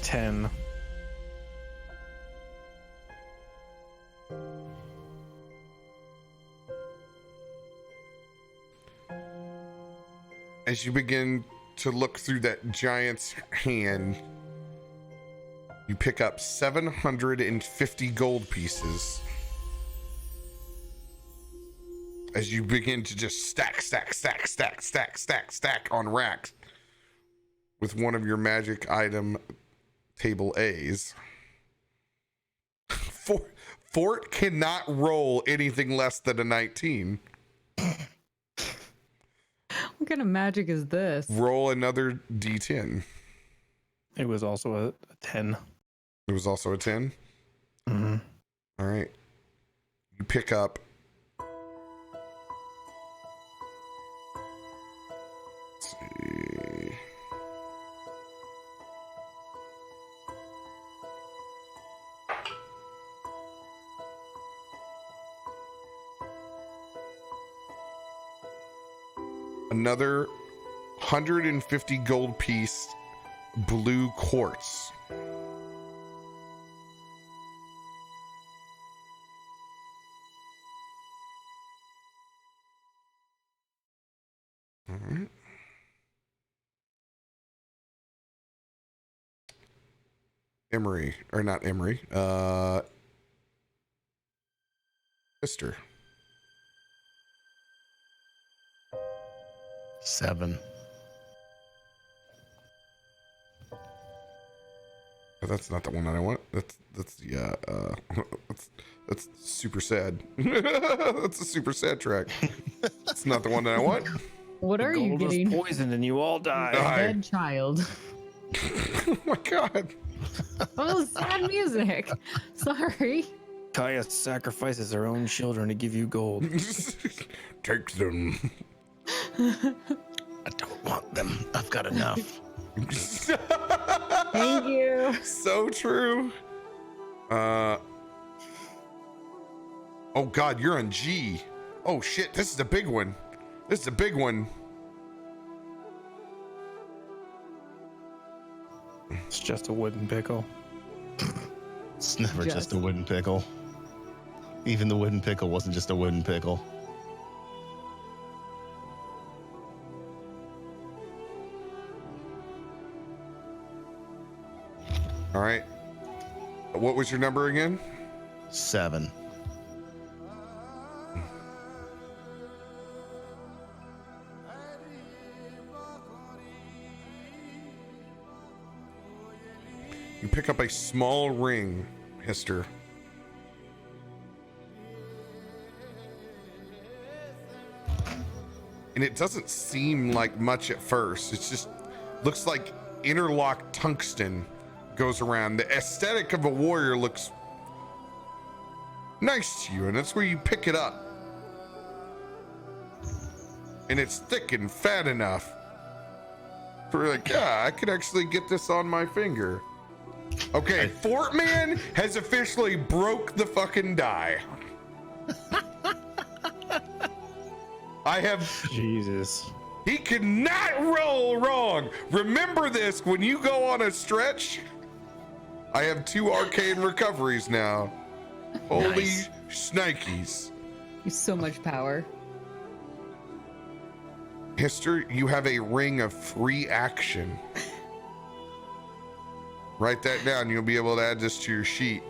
10. As you begin to look through that giant's hand, you pick up 750 gold pieces. As you begin to just stack on racks with one of your magic item table A's. Fort cannot roll anything less than a 19. What kind of magic is this? Roll another D10. It was also a 10. It was also a 10? Mm-hmm. All right. You pick up let's see. Another 150 gold piece blue quartz. All right. Emery, or not Emery, sister. 7. But that's not the one that I want. That's the that's super sad. That's a super sad track. It's not the one that I want. What The are you gold was getting? poisoned and you all died. Die. Dead child. Oh my god. Oh, sad music. Sorry. Kaya sacrifices her own children to give you gold. Take them. I don't want them. I've got enough. Thank you. So true. Oh god, you're on G. Oh shit, this is a big one. This is a big one. It's just a wooden pickle. It's never just a wooden pickle. Even the wooden pickle wasn't just a wooden pickle. All right. What was your number again? 7. You pick up a small ring, Hister. And it doesn't seem like much at first. It's just looks like interlocked tungsten goes around. The aesthetic of a warrior looks nice to you, and that's where you pick it up. And it's thick and fat enough for like, yeah, I could actually get this on my finger. Okay, Fort Man has officially broke the fucking die. I have. Jesus. He cannot roll wrong. Remember this when you go on a stretch. I have 2 arcane recoveries now. Holy shnikes. You have so much power. Hister, you have a ring of free action. Write that down. You'll be able to add this to your sheet.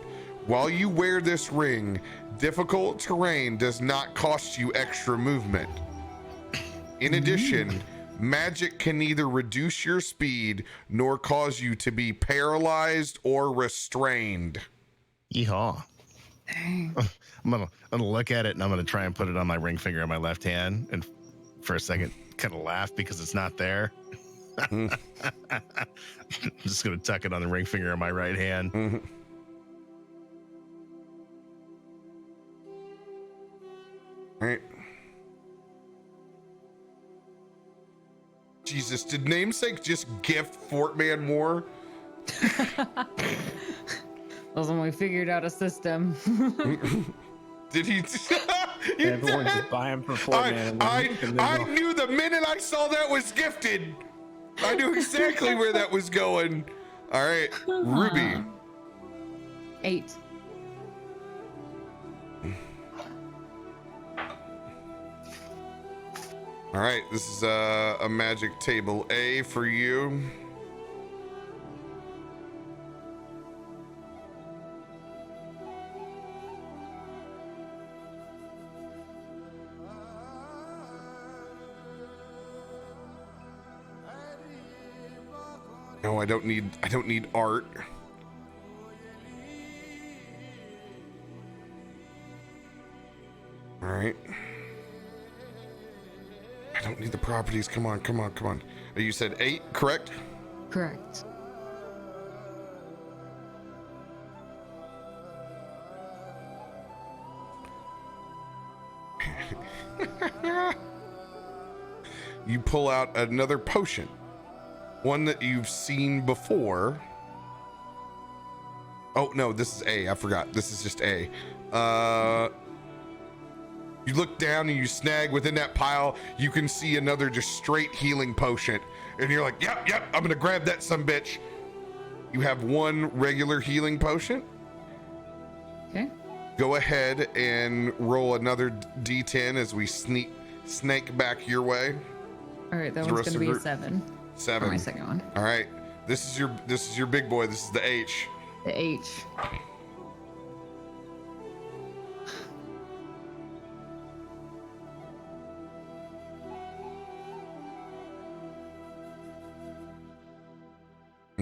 While you wear this ring, difficult terrain does not cost you extra movement. In addition, magic can neither reduce your speed nor cause you to be paralyzed or restrained. Yeehaw. Dang. I'm gonna look at it and I'm gonna try and put it on my ring finger on my left hand, and for a second kind of laugh because it's not there. I'm just gonna tuck it on the ring finger on my right hand. Mm-hmm. All right. Jesus, did Namesake just gift Fort Man more? That was when we figured out a system. Did he? Everyone could buy him for $4 I knew the minute I saw that was gifted. I knew exactly where that was going. All right, Ruby. 8. All right, this is a magic table A for you. No, I don't need art. All right. I don't need the properties. Come on. You said 8, correct? Correct. You pull out another potion. One that you've seen before. Oh, no, this is A. I forgot. This is just A. You look down and you snag within that pile. You can see another just straight healing potion. And you're like, yep, I'm going to grab that sumbitch. You have 1 regular healing potion. Okay. Go ahead and roll another D10 as we snake back your way. All right, that The one's rest gonna of be a 7. 7. For my second one. All right. This is your big boy. This is the H. The H.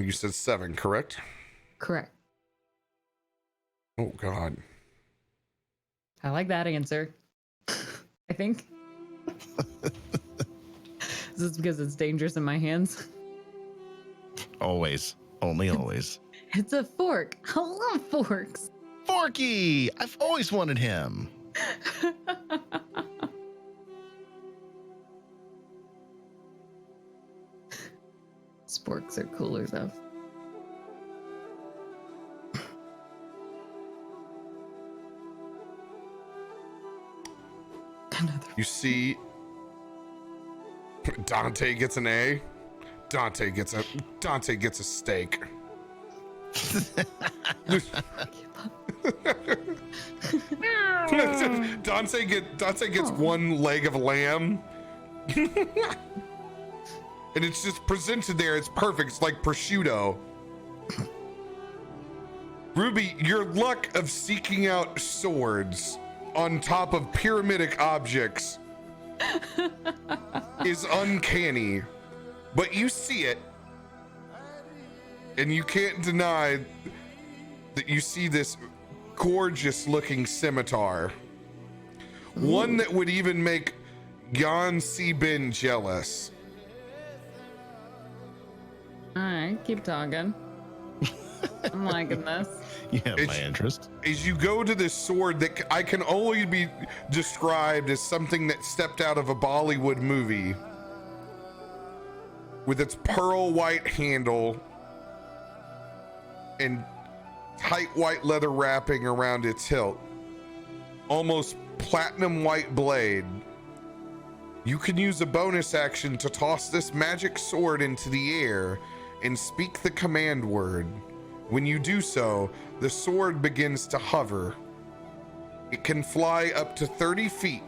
You said 7, correct? Correct. Oh God. I like that answer. I think. Is this because it's dangerous in my hands? Always. Only always. It's a fork. I love forks. Forky! I've always wanted him. Sporks are cooler though. You see, Dante gets an A. Dante gets a steak. Dante gets one leg of lamb. And it's just presented there. It's perfect. It's like prosciutto. Ruby, your luck of seeking out swords on top of pyramidic objects is uncanny. But you see it, and you can't deny that you see this gorgeous looking scimitar. One that would even make Jan C. Ben jealous. All right, keep talking. I'm liking this. You have my interest. As you go to this sword that I can only be described as something that stepped out of a Bollywood movie, with its pearl white handle and tight white leather wrapping around its hilt, almost platinum white blade. You can use a bonus action to toss this magic sword into the air and speak the command word. When you do so, the sword begins to hover. It can fly up to 30 feet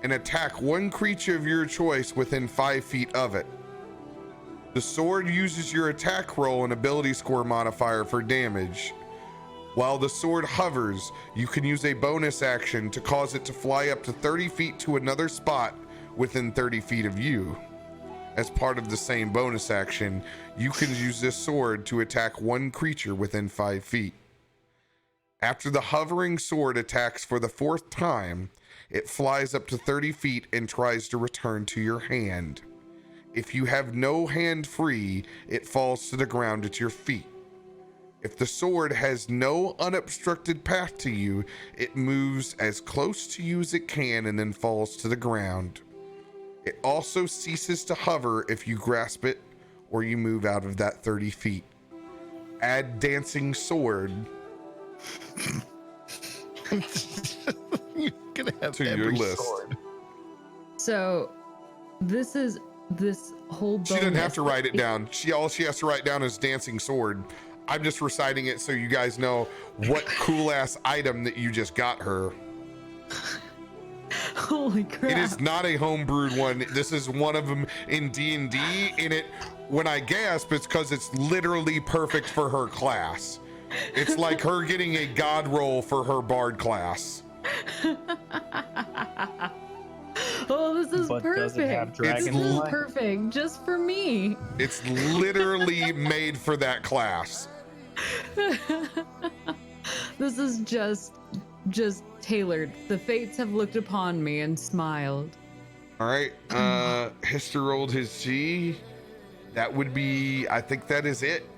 and attack one creature of your choice within 5 feet of it. The sword uses your attack roll and ability score modifier for damage. While the sword hovers, you can use a bonus action to cause it to fly up to 30 feet to another spot within 30 feet of you. As part of the same bonus action, you can use this sword to attack one creature within 5 feet. After the hovering sword attacks for the 4th time, it flies up to 30 feet and tries to return to your hand. If you have no hand free, it falls to the ground at your feet. If the sword has no unobstructed path to you, it moves as close to you as it can and then falls to the ground. It also ceases to hover if you grasp it or you move out of that 30 feet. Add dancing sword You're gonna have to your list. Sword. So, this whole bonus. She doesn't have to write it down. All she has to write down is dancing sword. I'm just reciting it so you guys know what cool ass item that you just got her. Holy crap. It is not a homebrewed one. This is one of them in D&D. When I gasp, it's because it's literally perfect for her class. It's like her getting a god roll for her bard class. Oh, this is But does it have perfect. dragon This is fly? perfect just for me. It's literally made for that class. This is just tailored. The fates have looked upon me and smiled. All right. History rolled his G. That would be, I think that is it.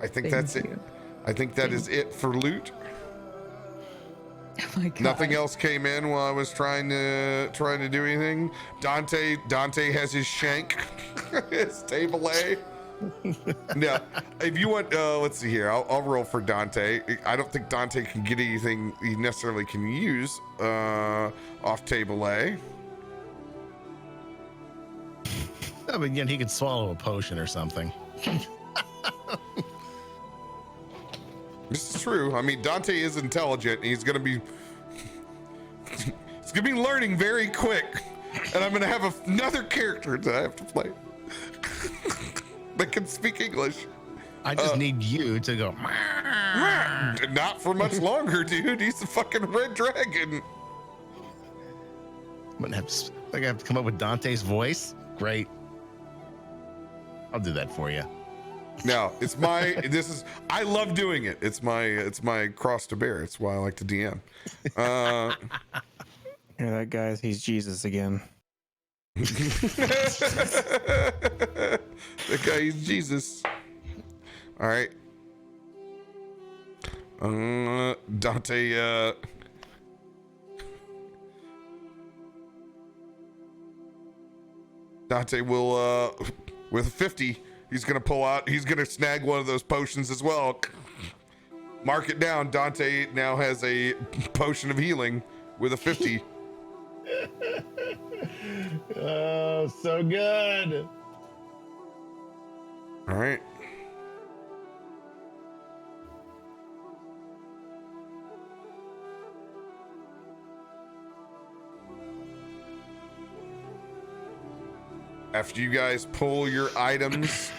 I think that's it. I think that is it for loot. Oh my god. Nothing else came in while I was trying to do anything. Dante has his shank, his table A. Yeah, if you want, let's see here. I'll roll for Dante. I don't think Dante can get anything he necessarily can use off table A. I mean, again, he could swallow a potion or something. This is true. I mean, Dante is intelligent. He's gonna be learning very quick, and I'm gonna have another character that I have to play that can speak English. I just need you to go. Not for much longer, dude. He's the fucking red dragon. I'm gonna have to come up with Dante's voice. Great. I'll do that for you. No, it's my. I love doing it. It's my cross to bear. It's why I like to DM. Yeah, that guy, he's Jesus again. The guy is Jesus. All right. Dante. Dante will, with 50, he's gonna pull out. He's gonna snag one of those potions as well. Mark it down. Dante now has a potion of healing with a 50. Oh, so good. All right. After you guys pull your items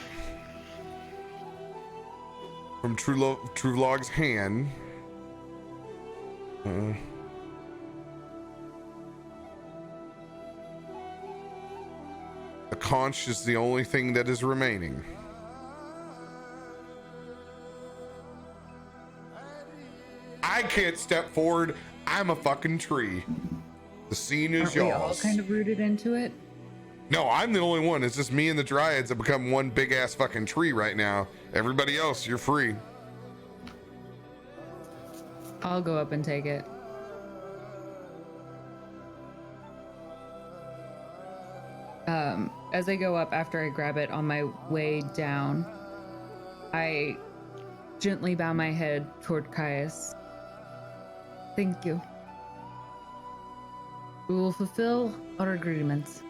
from Trulog's hand, the conch is the only thing that is remaining. I can't step forward. I'm a fucking tree. The scene is Aren't we all yours. kind of rooted into it? No, I'm the only one. It's just me and the dryads have become one big ass fucking tree right now. Everybody else, you're free. I'll go up and take it. As I go up after I grab it on my way down, I gently bow my head toward Caius. Thank you. We will fulfill our agreements.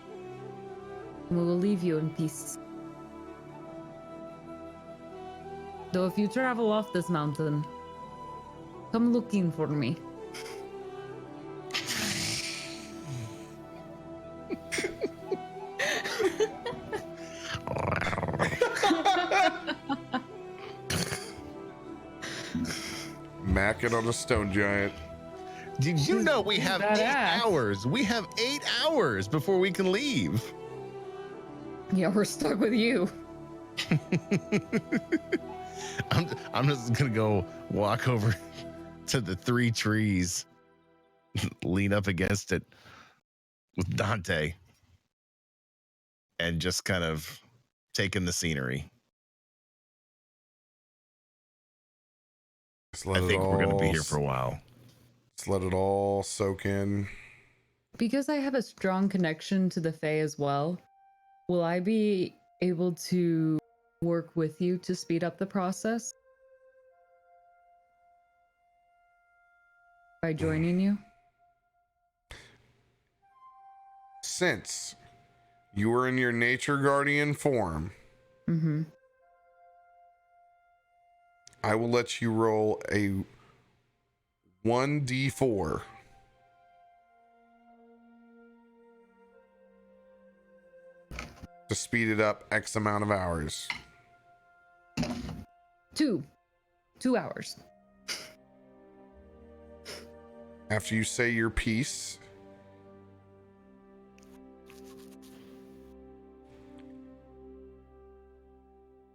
And we will leave you in peace. Though if you travel off this mountain, come looking for me. Macking on a stone giant. Did you know we have Badass. 8 hours? We have 8 hours before we can leave. Yeah, we're stuck with you. I'm just gonna go walk over to the 3 trees, lean up against it with Dante, and just kind of take in the scenery. I think we're gonna be here for a while. Let's let it all soak in. Because I have a strong connection to the Fae as well, will I be able to work with you to speed up the process? By joining you? Since you are in your nature guardian form, Mm-hmm. I will let you roll a 1d4. To speed it up X amount of hours. 2 hours. After you say your piece,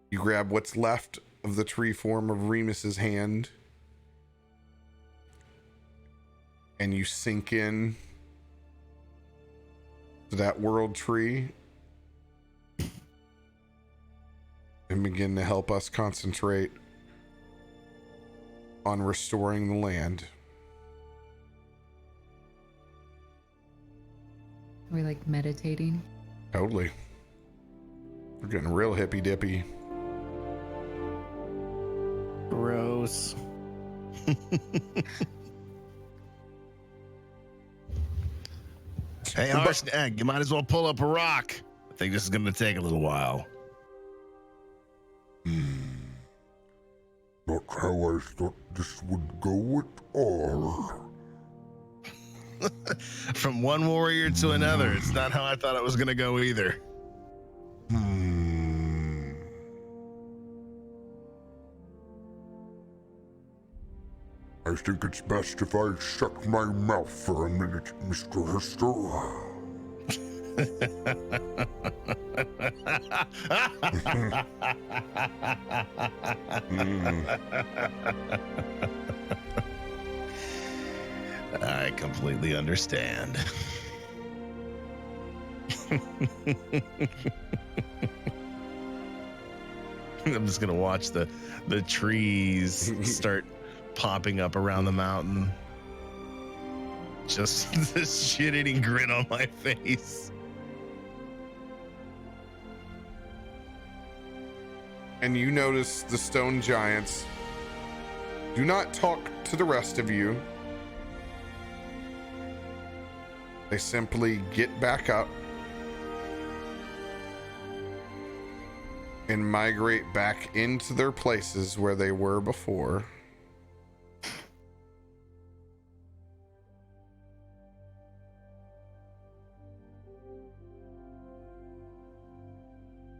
you grab what's left of the tree form of Remus's hand and you sink in to that world tree and begin to help us concentrate on restoring the land. Are we like meditating? Totally. We're getting real hippy dippy. Gross. Hey, Harshnag, you might as well pull up a rock. I think this is going to take a little while. Not how I thought this would go at all. From one warrior to another, it's not how I thought it was going to go either. I think it's best if I shut my mouth for a minute, Mr. Hester. I completely understand. I'm just gonna watch the trees start popping up around the mountain. Just this shit-eating grin on my face. And you notice the stone giants do not talk to the rest of you. They simply get back up and migrate back into their places where they were before.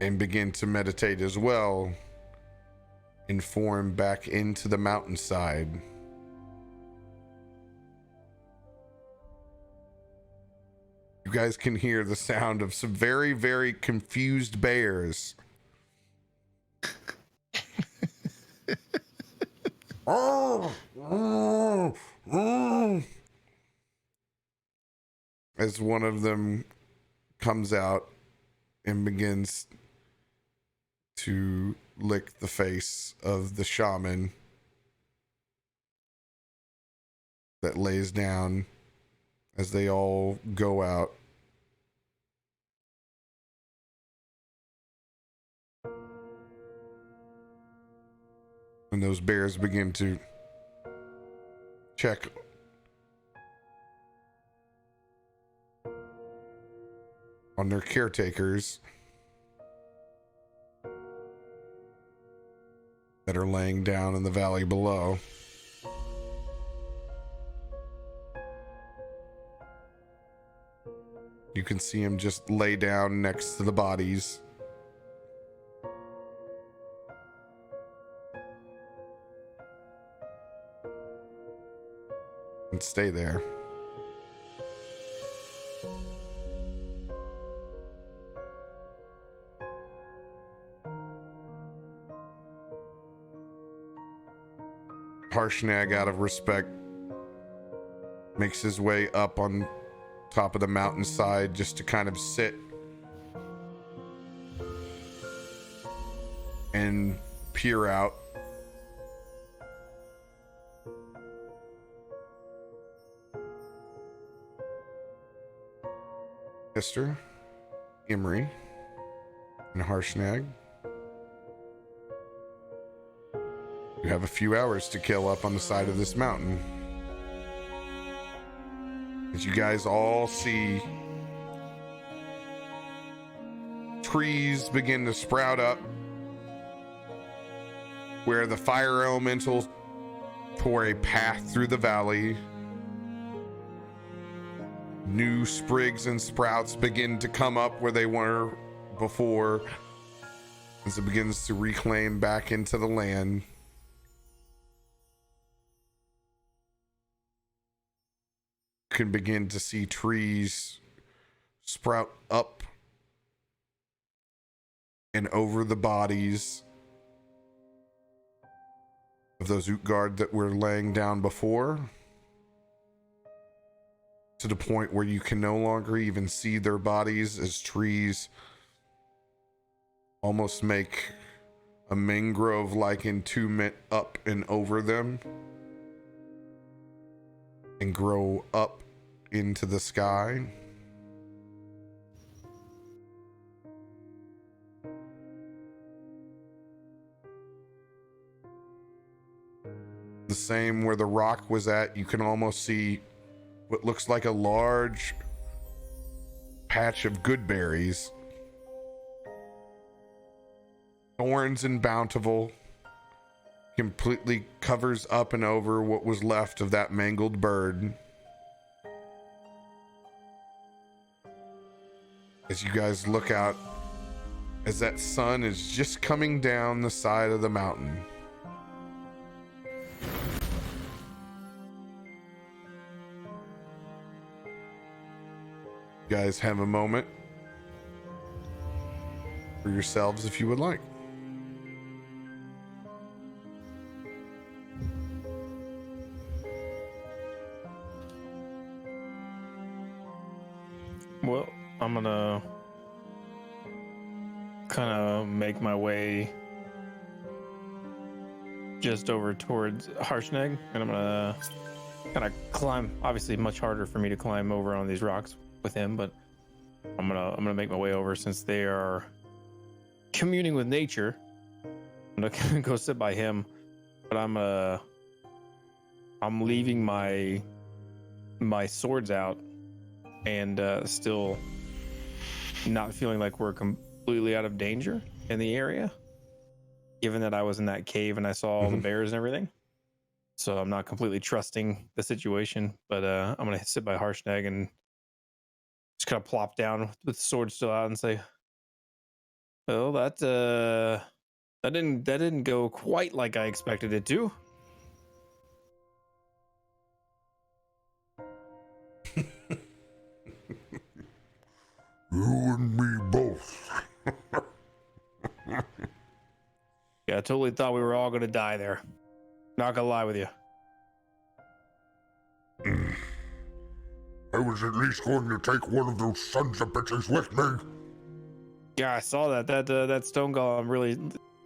And begin to meditate as well and form back into the mountainside. You guys can hear the sound of some very, very confused bears. As one of them comes out and begins to lick the face of the shaman that lays down as they all go out. And those bears begin to check on their caretakers that are laying down in the valley below. You can see him just lay down next to the bodies. And stay there. Harshnag, out of respect, makes his way up on top of the mountainside just to kind of sit and peer out. Esther, Imri, and Harshnag, you have a few hours to kill up on the side of this mountain. As you guys all see trees begin to sprout up where the fire elementals pour a path through the valley. New sprigs and sprouts begin to come up where they were before as it begins to reclaim back into the land. You can begin to see trees sprout up and over the bodies of those Utgard that were laying down before, to the point where you can no longer even see their bodies, as trees almost make a mangrove-like entombment up and over them and grow up into the sky. The same where the rock was at, you can almost see what looks like a large patch of good berries. Thorns and bountiful, completely covers up and over what was left of that mangled bird. As you guys look out, as that sun is just coming down the side of the mountain. You guys have a moment for yourselves if you would like. Well, I'm gonna kind of make my way just over towards Harshnag, and I'm gonna kind of climb. Obviously, much harder for me to climb over on these rocks with him, but I'm gonna make my way over since they are communing with nature. I'm gonna go sit by him, but I'm leaving my swords out and still not feeling like we're completely out of danger in the area, given that I was in that cave and I saw all the bears and everything. So I'm not completely trusting the situation, but I'm gonna sit by Harshnag and just kind of plop down with the sword still out and say, "Well, that didn't go quite like I expected it to." You and me both. Yeah, I totally thought we were all gonna die there. Not gonna lie with you. I was at least going to take one of those sons of bitches with me. Yeah, I saw that. That stone golem really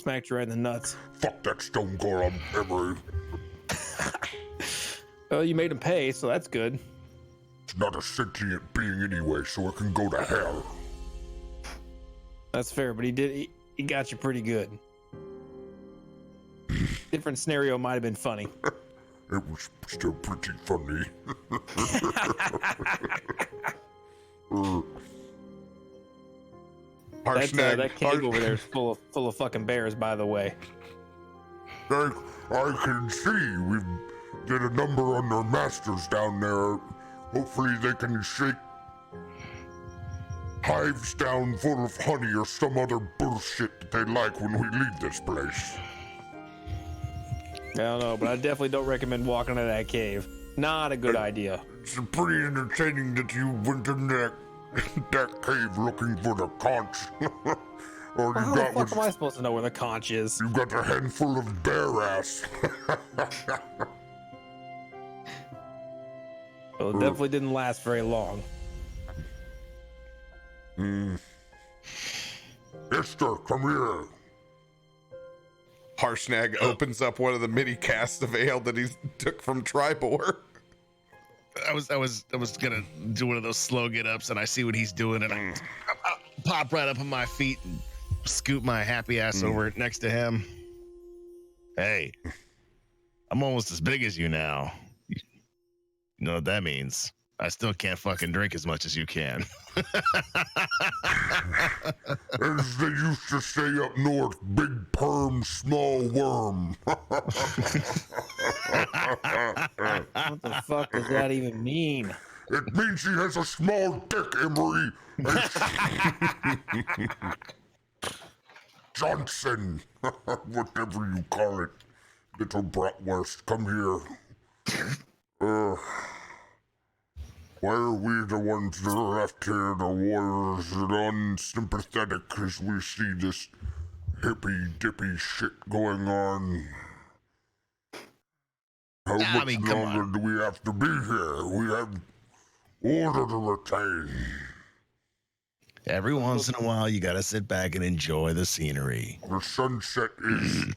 smacked you right in the nuts. Fuck that stone golem, Emery. Well, you made him pay, so that's good. It's not a sentient being anyway, so it can go to hell. That's fair, but he got you pretty good. Different scenario might have been funny. It was still pretty funny. That cave over there is full of fucking bears, by the way. I can see we did a number on their masters down there. Hopefully they can shake hives down full of honey or some other bullshit that they like when we leave this place. I don't know, but I definitely don't recommend walking into that cave. Not a good idea. It's pretty entertaining that you went in that cave looking for the conch. Or you How got the fuck am I supposed to know where the conch is? You got a handful of bear ass. Well, it definitely didn't last very long. Esther, come here. Harshnag opens up one of the mini casks of ale that he took from Tribor. I was gonna do one of those slow get ups, and I see what he's doing, and I pop right up on my feet and scoop my happy ass over next to him. Hey, I'm almost as big as you now. You know what that means? I still can't fucking drink as much as you can. As they used to say up north, big perm, small worm. What the fuck does that even mean? It means he has a small dick, Emery. Johnson, whatever you call it. Little bratwurst, come here. Why are we the ones that are left here, the warriors that are unsympathetic as we see this hippy-dippy shit going on? How much longer do we have to be here? We have order to retain. Every once in a while, you gotta sit back and enjoy the scenery. The sunset is...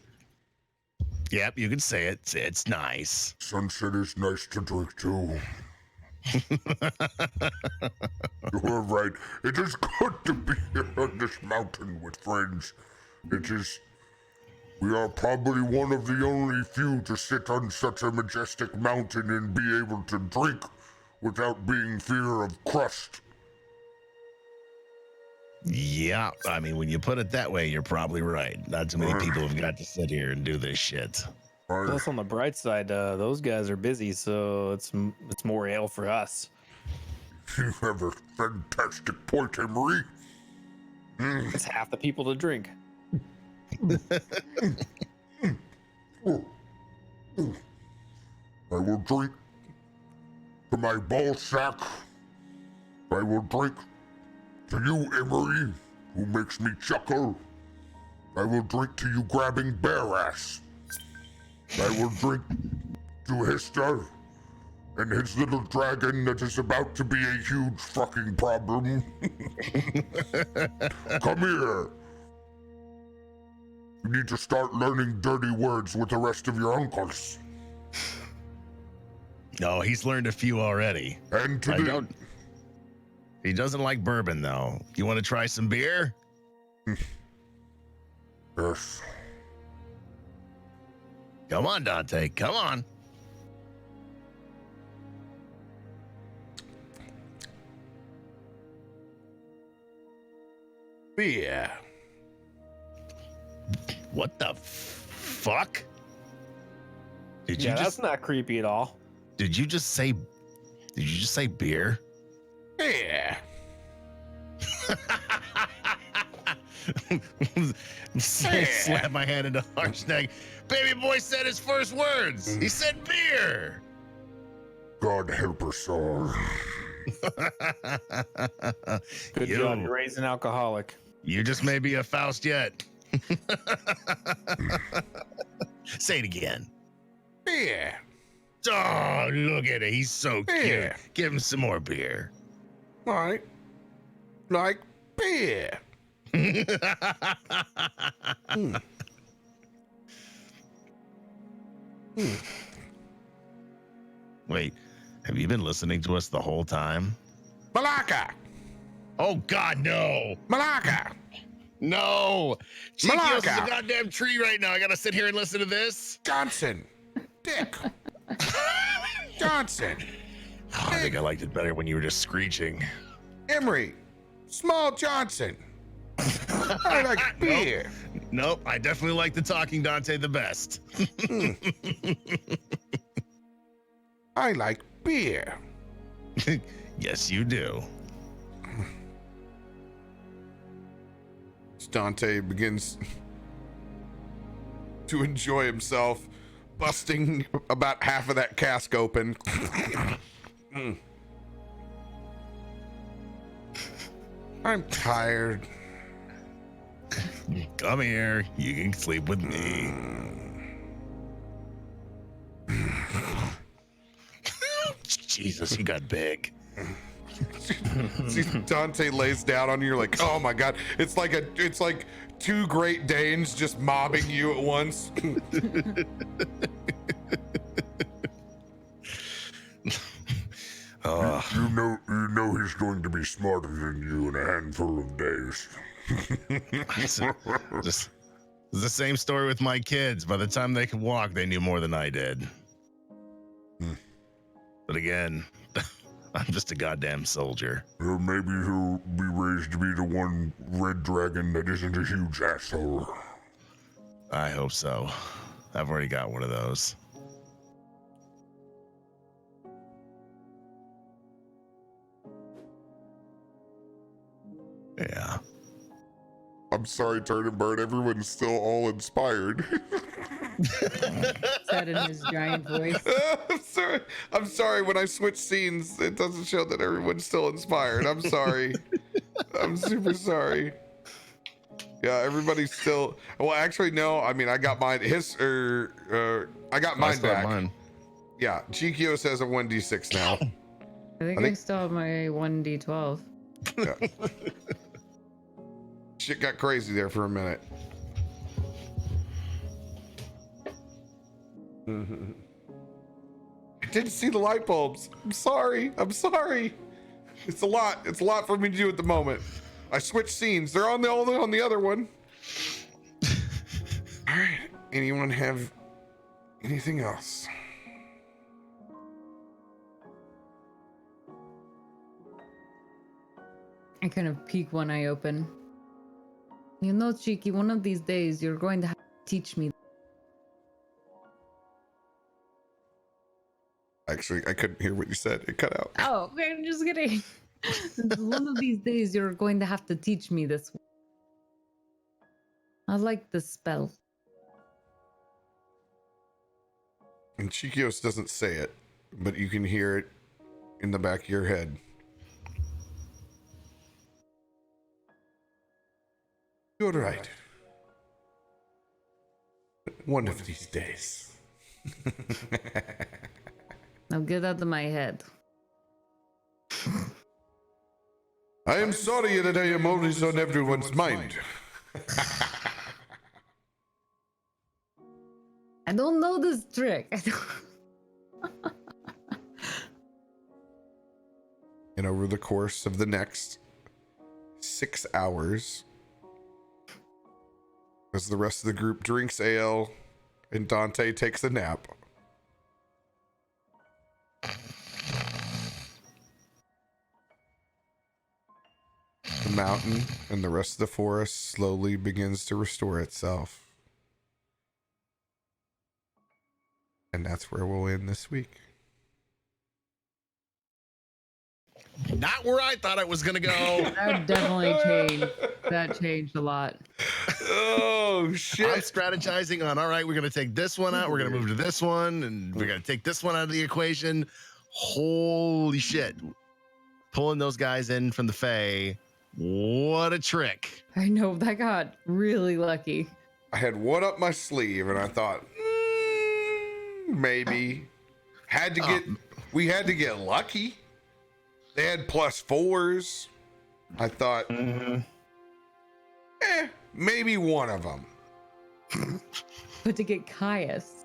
Yep, you can say it. It's nice. Sunset is nice to drink, too. You're right. It is good to be here on this mountain with friends. We are probably one of the only few to sit on such a majestic mountain and be able to drink without being fear of crust. Yeah, I mean, when you put it that way, you're probably right. Not too many people have got to sit here and do this shit. Plus, on the bright side, those guys are busy, so it's more ale for us. You have a fantastic point, Emery. It's half the people to drink. I will drink to my ball sack. I will drink to you, Emery. who makes me chuckle. I will drink to you grabbing bear ass. I will drink to Hister and his little dragon that is about to be a huge fucking problem. Come here. You need to start learning dirty words with the rest of your uncles. No, he's learned a few already. And to He doesn't like bourbon, though. You want to try some beer? Yes. Come on, Dante. Come on. Beer. What the fuck? Did you Yeah, that's just not creepy at all. Did you just say beer? Beer. Slap my hand into Harshnag. Baby boy said his first words. He said beer. God help us all. Good job. You're raising an alcoholic. You just may be a Faust yet. Say it again. Beer. Oh, look at it. He's so Beer. cute. Give him some more beer. Like beer. Wait, have you been listening to us the whole time? Malacca. Oh, God, no. Malacca. No. Chiquios is Malacca. a goddamn tree right now. I got to sit here and listen to this. Johnson. Dick. Johnson. Oh, I think I liked it better when you were just screeching. Emery. Small Johnson. I like beer. Nope, I definitely like the talking Dante the best. I like beer. Yes, you do. Dante begins to enjoy himself, busting about half of that cask open. I'm tired. Come here. You can sleep with me. Jesus, he got big. See, Dante lays down on you. You're like, oh my god! It's like two Great Danes just mobbing you at once. You know he's going to be smarter than you in a handful of days. Just it's the same story with my kids. By the time they could walk, they knew more than I did. But again, I'm just a goddamn soldier. Maybe he'll be raised to be the one red dragon that isn't a huge asshole. I hope so. I've already got one of those. Yeah. I'm sorry, Turn and Bird. Everyone's still all inspired. Said in his giant voice. I'm sorry. When I switch scenes, it doesn't show that everyone's still inspired. I'm sorry. I'm super sorry. Yeah, everybody's still. Well, actually, no. I mean, I got mine. I got mine still have back. mine. Yeah, Chikio says a 1d6 now. I think I still have my 1d12. Yeah. Shit got crazy there for a minute. I didn't see the light bulbs. I'm sorry. It's a lot. It's a lot for me to do at the moment. I switched scenes. They're on the other one. All right. Anyone have anything else? I kind of peek one eye open. You know, Cheeky, one of these days you're going to have to teach me. Actually, I couldn't hear what you said. It cut out. Oh, okay, I'm just kidding. One of these days you're going to have to teach me this. I like the spell. And Chikios doesn't say it, but you can hear it in the back of your head. You're right. One of these days. Now get out of my head. I am sorry that I am always on everyone's mind. I don't know this trick. And over the course of the next 6 hours, as the rest of the group drinks ale and Dante takes a nap, the mountain and the rest of the forest slowly begins to restore itself. And that's where we'll end this week. Not where I thought it was gonna go. That definitely changed. That changed a lot. Oh I'm shit. strategizing on, all right, we're gonna take this one out, we're gonna move to this one, and we're gonna take this one out of the equation. Holy shit. Pulling those guys in from the Fae. What a trick. I know, that got really lucky. I had one up my sleeve and I thought, maybe. We had to get lucky. They had +4s. I thought, maybe one of them. But to get Caius.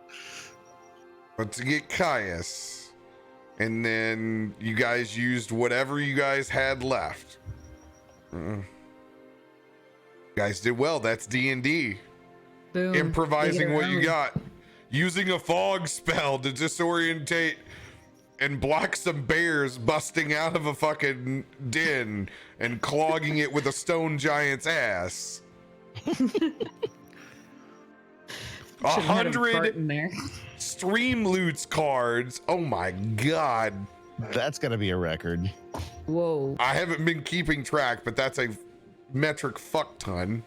And then you guys used whatever you guys had left. You guys did well. That's D&D. Boom. Improvising what you around. got. Using a fog spell to disorientate and block some bears busting out of a fucking den and clogging it with a stone giant's ass. 100 in there. stream loots cards. Oh my god. That's gonna be a record. Whoa. I haven't been keeping track, but that's a metric fuck ton.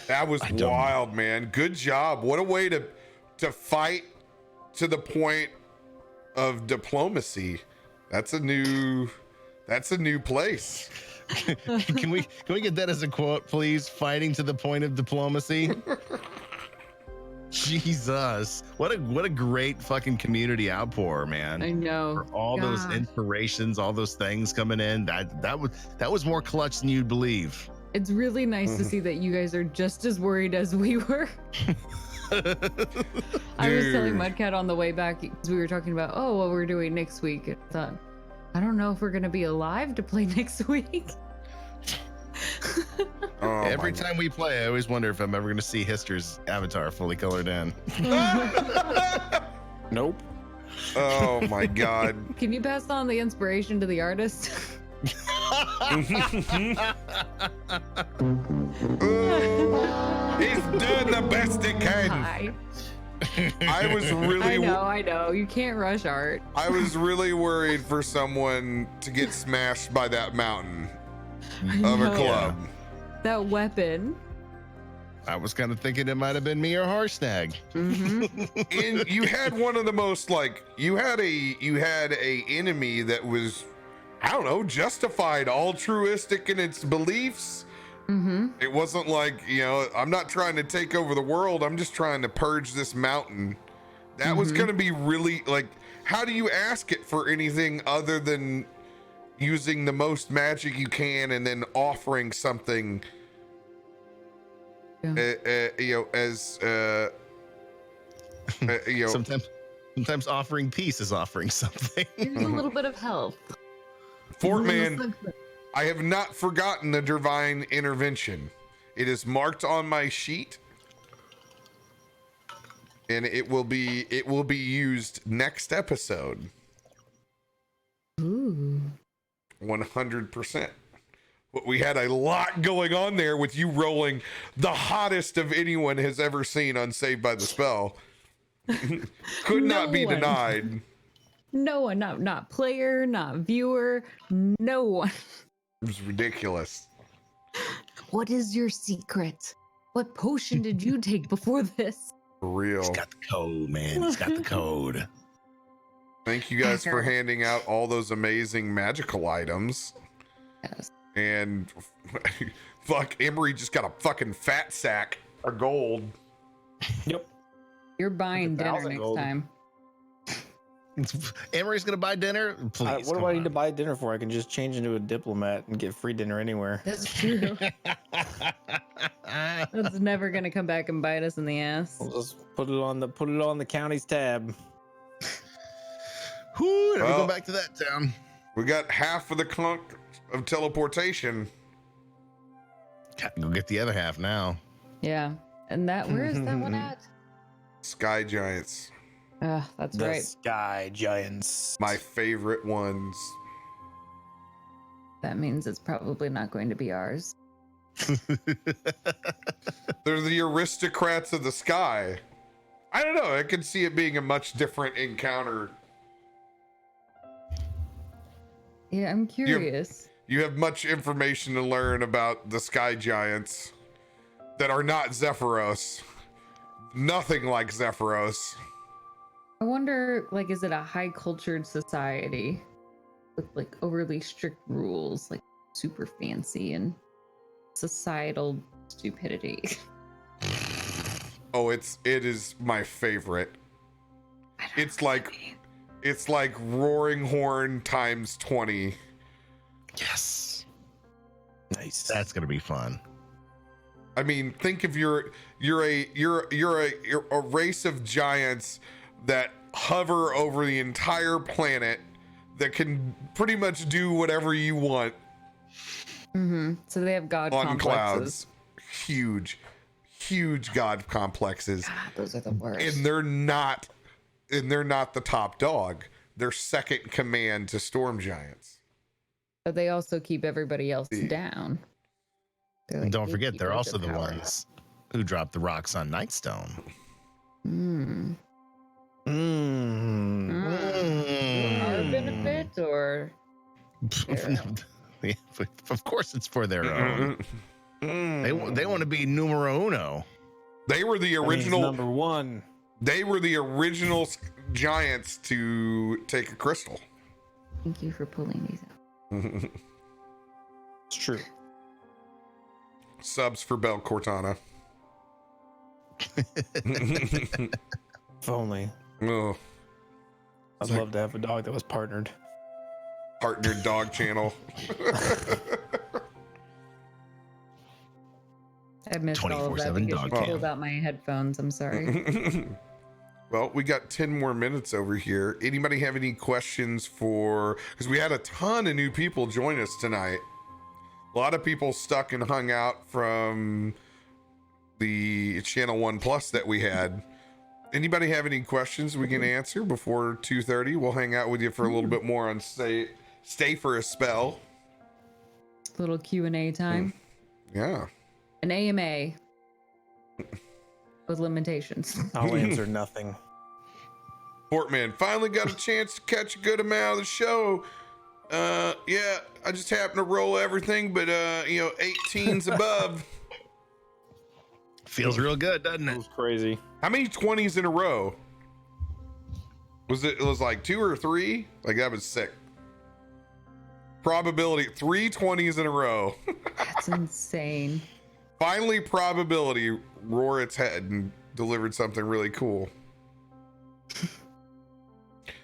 That was wild, man. Good job. What a way to fight to the point of diplomacy. That's a new place. Can we get that as a quote, please? Fighting to the point of diplomacy. Jesus, what a great fucking community outpour, man. I know. For all those inspirations, all those things coming in. That was more clutch than you'd believe. It's really nice to see that you guys are just as worried as we were. I was telling Mudcat on the way back, because we were talking about, what we're doing next week. I thought, I don't know if we're going to be alive to play next week. Every time we play, I always wonder if I'm ever going to see Hister's avatar fully colored in. Nope. Oh my god. Can you pass on the inspiration to the artist? He's doing the best he can. Hi. I was really I know. You can't rush art. I was really worried for someone to get smashed by that mountain of a club. That weapon. I was kind of thinking it might have been me or Harsnag. And you had one of the most you had a enemy that was, I don't know, justified, altruistic in its beliefs. It wasn't like, I'm not trying to take over the world. I'm just trying to purge this mountain. That was going to be really how do you ask it for anything other than using the most magic you can and then offering something, Sometimes offering peace is offering something. Here's a little bit of health. Fort Man, I have not forgotten the divine intervention. It is marked on my sheet, and it will be used next episode. Ooh. 100%. But we had a lot going on there with you rolling the hottest of anyone has ever seen on Saved by the Spell. Could not be denied. No one, not player, not viewer, no one. It was ridiculous. What is your secret? What potion did you take before this? For real. He's got the code, man. He's got the code. Thank you guys for handing out all those amazing magical items. Yes. And fuck, Emery just got a fucking fat sack of gold. Yep. You're buying dinner 1,000 next gold. time. Amory's gonna buy dinner. Please. What do I need to buy dinner for? I can just change into a diplomat and get free dinner anywhere. That's true. That's never gonna come back and bite us in the ass. We'll just put it on the county's tab. Whew, never Well, go back to that town. We got half of the clunk of teleportation. Got to go get the other half now. Yeah. And where is that one at? Sky giants. That's The right. Sky Giants. My favorite ones. That means it's probably not going to be ours. They're the aristocrats of the sky. I don't know. I can see it being a much different encounter. Yeah, I'm curious. You have much information to learn about the sky giants that are not Zephyros. Nothing like Zephyros. I wonder, like, is it a high cultured society with like overly strict rules, like super fancy and societal stupidity? Oh, it is my favorite. It's like Roaring Horn times 20. Yes. Nice. That's gonna be fun. I mean, think if you're a race of giants that hover over the entire planet that can pretty much do whatever you want Mm-hmm. So they have god on complexes. clouds. Huge god complexes. God, those are the worst. And they're not the top dog. They're second command to storm giants. But they also keep everybody else down. They're And like don't forget, they're gatekeepers also of the power. ones who drop the rocks on Nightstone. Mm. Mm. Our benefit or Yeah, of course, it's for their own. They want to be numero uno. They were the That means original number one. They were the original giants to take a crystal. Thank you for pulling these out. It's true. Subs for Bel Cortana. If only. Oh, I'd love to have a dog that was partnered. partnered dog channel. I missed all of that 24/7 because dog you cam. pulled out my headphones. I'm sorry. Well, we got 10 more minutes over here. Anybody have any questions for, because we had a ton of new people join us tonight. A lot of people stuck and hung out from the Channel 1 Plus that we had. Anybody have any questions we can answer before 2:30? We'll hang out with you for a little bit more on stay for a spell. Little Q&A time. Yeah. An AMA with limitations. I'll answer nothing. Portman finally got a chance to catch a good amount of the show. Yeah, I just happened to roll everything, but 18's above. Feels real good, doesn't It it? was crazy. How many 20s in a row? It was like 2 or 3? Like that was sick. Probability 3 20s in a row. That's insane. Finally, probability roared its head and delivered something really cool.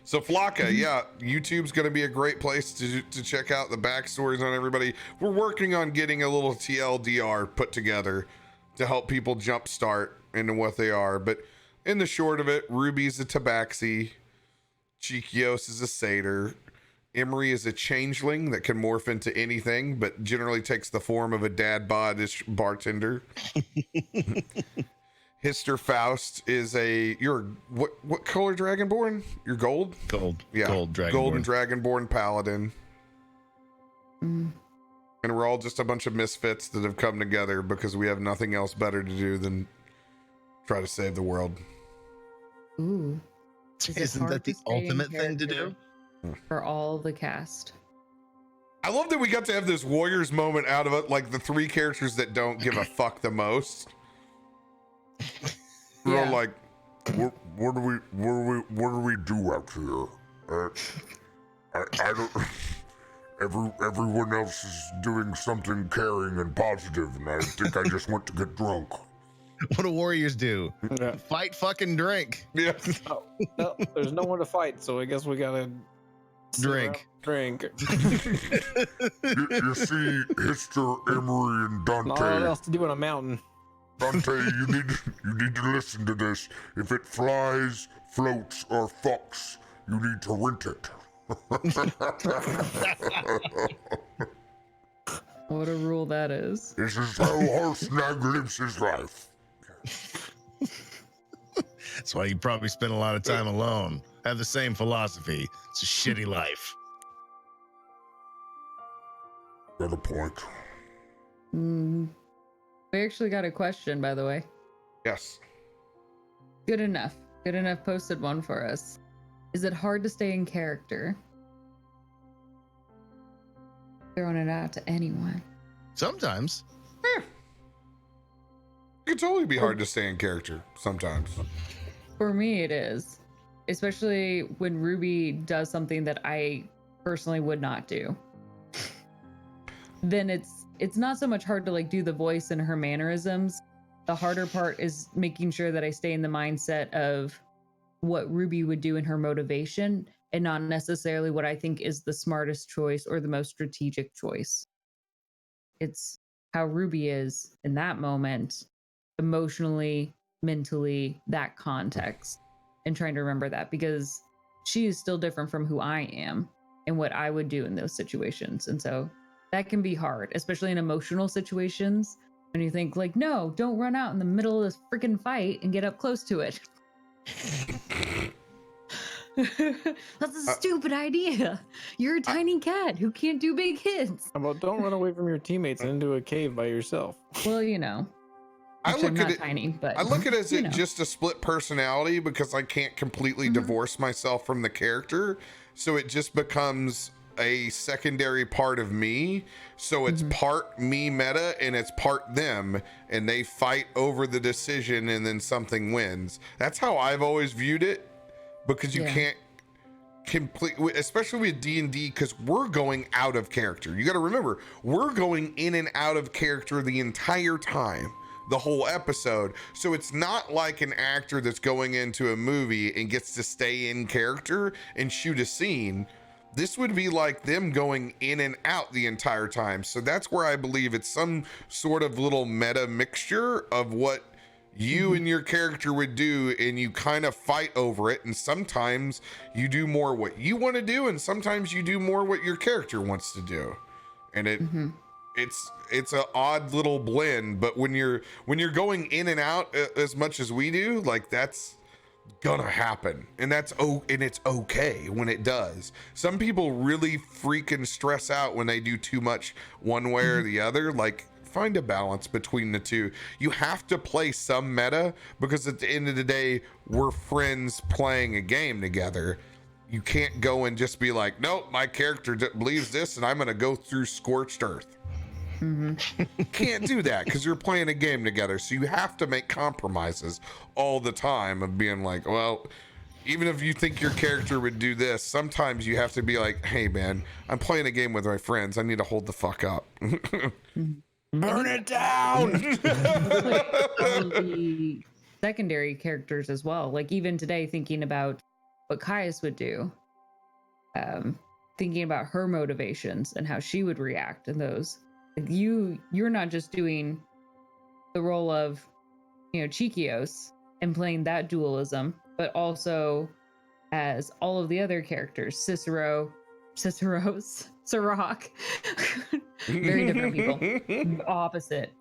So Flocka, yeah, YouTube's going to be a great place to check out the backstories on everybody. We're working on getting a little TLDR put together to help people jumpstart into what they are. But in the short of it, Ruby's a tabaxi, Chikios is a satyr, Emery is a changeling that can morph into anything, but generally takes the form of a dad bod-ish bartender. Hister Faust is what color dragonborn? You're gold? Gold. Yeah. Gold dragonborn. Golden dragonborn paladin. Mm. And we're all just a bunch of misfits that have come together because we have nothing else better to do than try to save the world. Ooh. Is it Isn't hard that the to stay in ultimate thing to character do? for all the cast? I love that we got to have this Warriors moment out of it, like the 3 characters that don't give a fuck the most. We're all Yeah. like, What do we do out here? I don't. everyone else is doing something caring and positive, and I think I just want to get drunk. What do warriors do? Yeah. Fight, fucking drink. Yeah. Oh, no, there's no one to fight, so I guess we gotta Drink. Drink. You see, Hister, Emery, and Not a lot Dante. else to do on a mountain. Dante, you need to listen to this. If it flies, floats, or fucks, you need to rent it. What a rule that is. This is how Horsenag lives his life. That's why you probably spend a lot of time alone. Have the same philosophy. It's a shitty life. Got a point. We actually got a question, by the way. Yes. Good enough. Good enough posted one for us. Is it hard to stay in character? Throwing it out to anyone. Sometimes. It could totally be hard to stay in character sometimes. For me, it is. Especially when Ruby does something that I personally would not do. Then it's not so much hard to like do the voice and her mannerisms. The harder part is making sure that I stay in the mindset of what Ruby would do in her motivation and not necessarily what I think is the smartest choice or the most strategic choice. It's how Ruby is in that moment, emotionally, mentally, that context, and trying to remember that because she is still different from who I am and what I would do in those situations. And so that can be hard, especially in emotional situations when you think like, no, don't run out in the middle of this freaking fight and get up close to it. That's a stupid idea. You're a tiny cat who can't do big hits. How about don't run away from your teammates and into a cave by yourself? Well, you know. I Actually, I'm look at not it. tiny, but I look at it as you know. just a split personality because I can't completely divorce myself from the character, so it just becomes a secondary part of me. So it's part me meta and it's part them, and they fight over the decision, and then something wins. That's how I've always viewed it, because you can't completely, especially with D&D, because we're going out of character. You got to remember, we're going in and out of character the entire time, the whole episode. So it's not like an actor that's going into a movie and gets to stay in character and shoot a scene. This would be like them going in and out the entire time. So that's where I believe it's some sort of little meta mixture of what you and your character would do, and you kind of fight over it. And sometimes you do more what you want to do, and sometimes you do more what your character wants to do. And it's an odd little blend. But when you're going in and out as much as we do, like, that's gonna happen, and it's okay when it does. Some people really freaking stress out when they do too much one way or the other. Like, find a balance between the two. You have to play some meta, because at the end of the day, we're friends playing a game together. You can't go and just be like, nope, my character believes this and I'm gonna go through scorched earth. Can't do that, because you're playing a game together. So you have to make compromises all the time of being like, well, even if you think your character would do this, sometimes you have to be like, hey man, I'm playing a game with my friends, I need to hold the fuck up. Burn it down. The secondary characters as well. Like, even today, thinking about what Caius would do, thinking about her motivations and how she would react in those. Like, you're not just doing the role of, Chikios and playing that dualism, but also as all of the other characters, Cicero's, Sirach, very different people, opposite.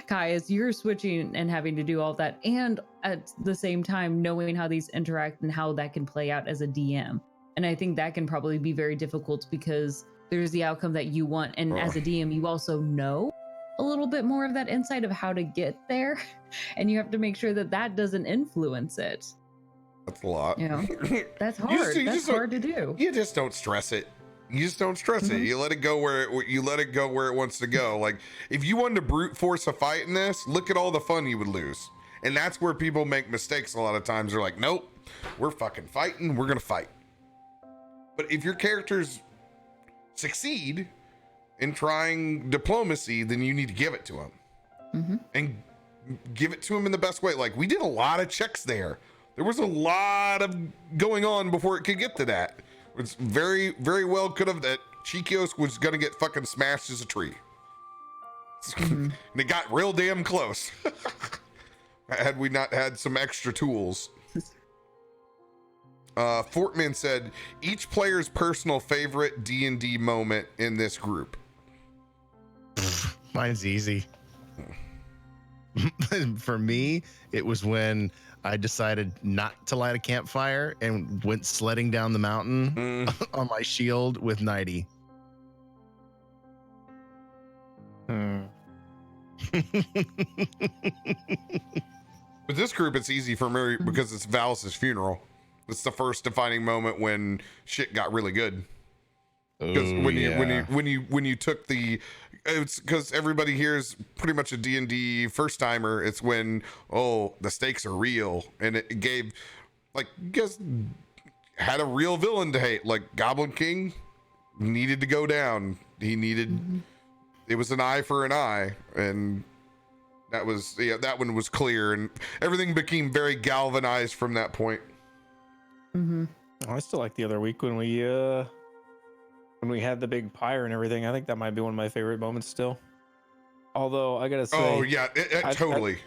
Caius, you're switching and having to do all that, and at the same time knowing how these interact and how that can play out as a DM. And I think that can probably be very difficult, because there's the outcome that you want, and as a DM, you also know a little bit more of that insight of how to get there, and you have to make sure that that doesn't influence it. That's a lot. That's hard. That's hard to do. You just don't stress it. You just don't stress it. You let it go where it wants to go. Like, if you wanted to brute force a fight in this, look at all the fun you would lose. And that's where people make mistakes a lot of times. They're like, nope, we're fucking fighting. We're gonna fight. But if your characters succeed in trying diplomacy, then you need to give it to them. And give it to them in the best way. Like, we did a lot of checks there. There was a lot of going on before it could get to that. It's very, very well could have that Chikios was gonna get fucking smashed as a tree. And it got real damn close. Had we not had some extra tools. Fortman said, each player's personal favorite D&D moment in this group. Mine's easy. For me, it was when I decided not to light a campfire and went sledding down the mountain on my shield with Nighty. With this group, it's easy for me because it's Valis' funeral. It's the first defining moment when shit got really good. Because when you took the, it's because everybody here is pretty much a D&D first timer. It's when the stakes are real, and it gave, like, you guys had a real villain to hate. Like Goblin King needed to go down. He needed. It was an eye for an eye, and that one was clear, and everything became very galvanized from that point. I still like the other week when we had the big pyre and everything. I think that might be one of my favorite moments still. Although I gotta say, totally.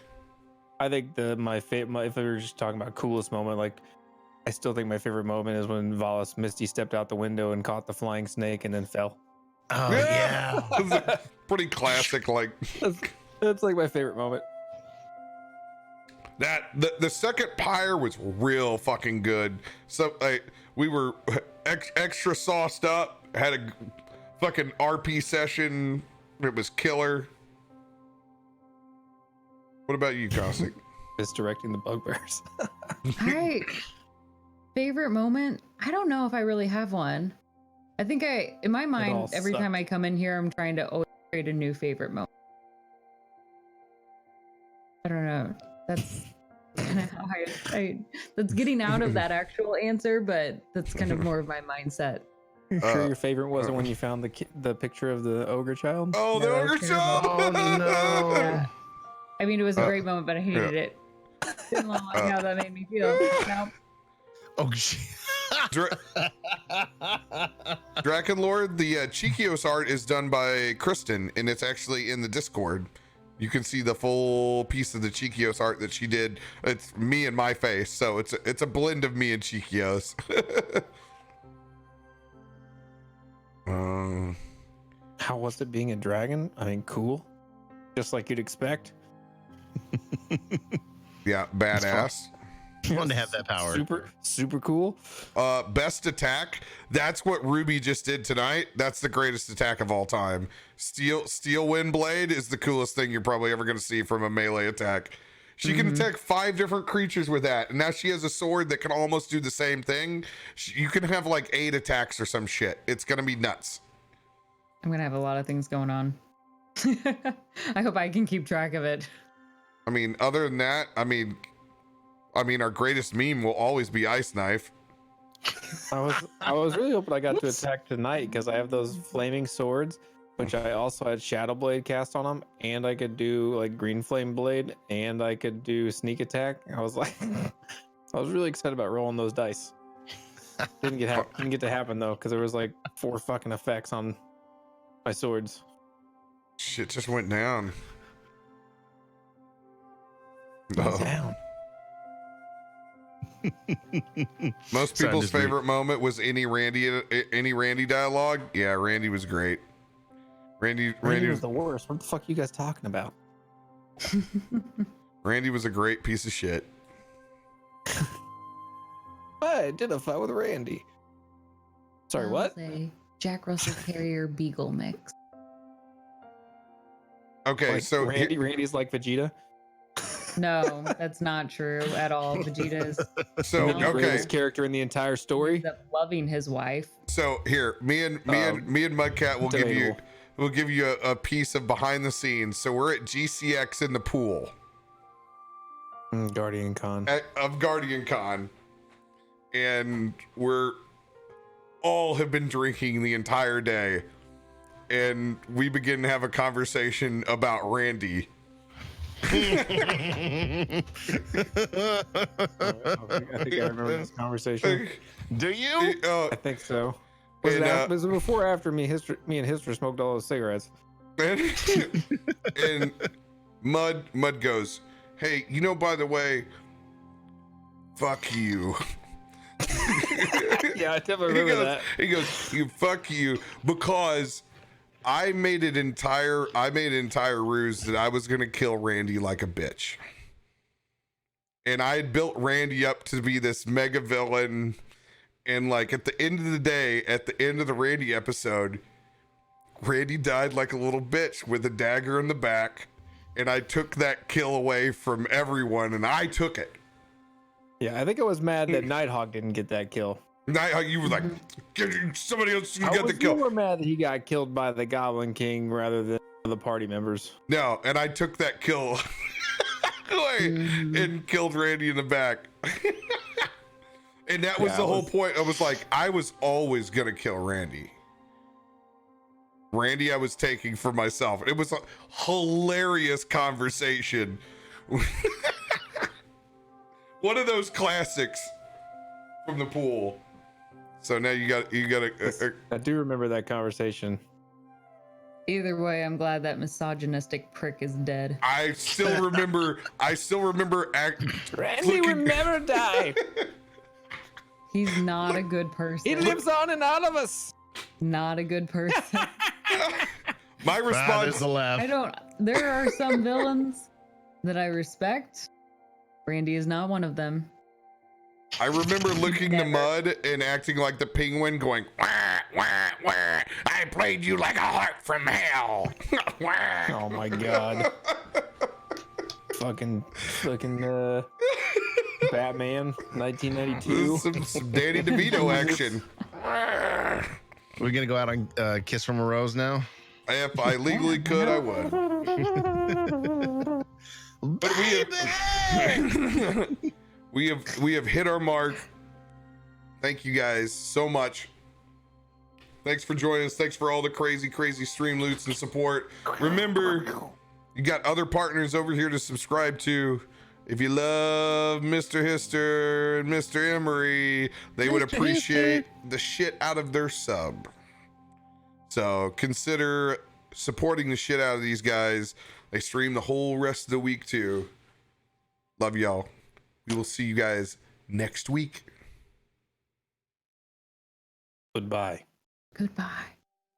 I think if we were just talking about coolest moment, like I still think my favorite moment is when Valis Misty stepped out the window and caught the flying snake and then fell. Oh yeah. Pretty classic. Like that's like my favorite moment. That the second pyre was real fucking good. So we were extra sauced up, had a fucking RP session. It was killer. What about you, Cossack? Misdirecting the bugbears. Favorite moment? I don't know if I really have one. I think in my mind, every time I come in here, I'm trying to always create a new favorite moment. I don't know. That's kind of how that's getting out of that actual answer, but that's kind of more of my mindset. You sure your favorite wasn't when you found the picture of the ogre child? Oh, the ogre child! Oh no! Yeah. I mean, it was a great moment, but I hated it. Didn't like how that made me feel. Nope. Oh shit! Drakenlord, the Chikios art is done by Kristen, and it's actually in the Discord. You can see the full piece of the Chikios art that she did. It's me and my face, so it's a blend of me and Chikios. How was it being a dragon? I mean, cool, just like you'd expect. Yeah, badass. Fun to have that power. Super cool. Best attack. That's what Ruby just did tonight. That's the greatest attack of all time. Steel Wind Blade is the coolest thing you're probably ever going to see from a melee attack. She can attack 5 different creatures with that, and now she has a sword that can almost do the same thing. You can have like 8 attacks or some shit. It's going to be nuts. I'm gonna have a lot of things going on. I hope I can keep track of it. I mean, other than that, I mean, our greatest meme will always be Ice Knife. I was really hoping I got to attack tonight because I have those flaming swords, which I also had Shadow Blade cast on them, and I could do like Green Flame Blade, and I could do Sneak Attack. I was like, I was really excited about rolling those dice. Didn't get to happen though because there was like 4 fucking effects on my swords. Shit just went down. Down. Most people's favorite moment was any Randy dialogue. Yeah, Randy was great. Randy was the worst. What the fuck are you guys talking about? Randy was a great piece of shit. I identify with Randy. Sorry, what? A Jack Russell Terrier Beagle mix. Okay, like so Randy's like Vegeta. No, that's not true at all. Vegeta is so the okay. Character in the entire story. He's loving his wife. So here, me and Mudcat will give you a piece of behind the scenes. So we're at GCX in the pool. Guardian Con. Of Guardian Con. And we're all have been drinking the entire day, and we begin to have a conversation about Randy. I think I remember this conversation. Do you? I think so. Was it, was it before or after me and Hister smoked all those cigarettes? And Mud goes, hey, by the way, fuck you. Yeah, I definitely remember that. He goes, fuck you, because I made an entire ruse that I was gonna kill Randy like a bitch. And I had built Randy up to be this mega villain. And like at the end of the day, at the end of the Randy episode, Randy died like a little bitch with a dagger in the back. And I took that kill away from everyone, and I took it. Yeah, I think I was mad that Nighthawk didn't get that kill. Nighthawk, you were like, somebody else got the kill. You were mad that he got killed by the Goblin King rather than the party members. No, and I took that kill away and killed Randy in the back. And that was the whole point. I was like, I was always gonna kill Randy. Randy I was taking for myself. It was a hilarious conversation. One of those classics from the pool. So now you got I do remember that conversation. Either way, I'm glad that misogynistic prick is dead. I still remember Randy will never die. He's not a good person. He lives on and out of us. Not a good person. My response. There's the laugh. There are some villains that I respect. Randy is not one of them. I remember looking to Mud and acting like the penguin, going, wah, wah, wah. I played you like a heart from hell. Oh my god. fucking Batman 1992. Some Danny DeVito action. We're gonna go out on Kiss from a Rose now. If I legally could, I would. But we have hit our mark. Thank you guys so much. Thanks for joining us. Thanks for all the crazy stream loots and support. Remember, you got other partners over here to subscribe to. If you love Mr. Hister and Mr. Emery, they would appreciate the shit out of their sub. So consider supporting the shit out of these guys. They stream the whole rest of the week too. Love y'all. We will see you guys next week. Goodbye. Goodbye.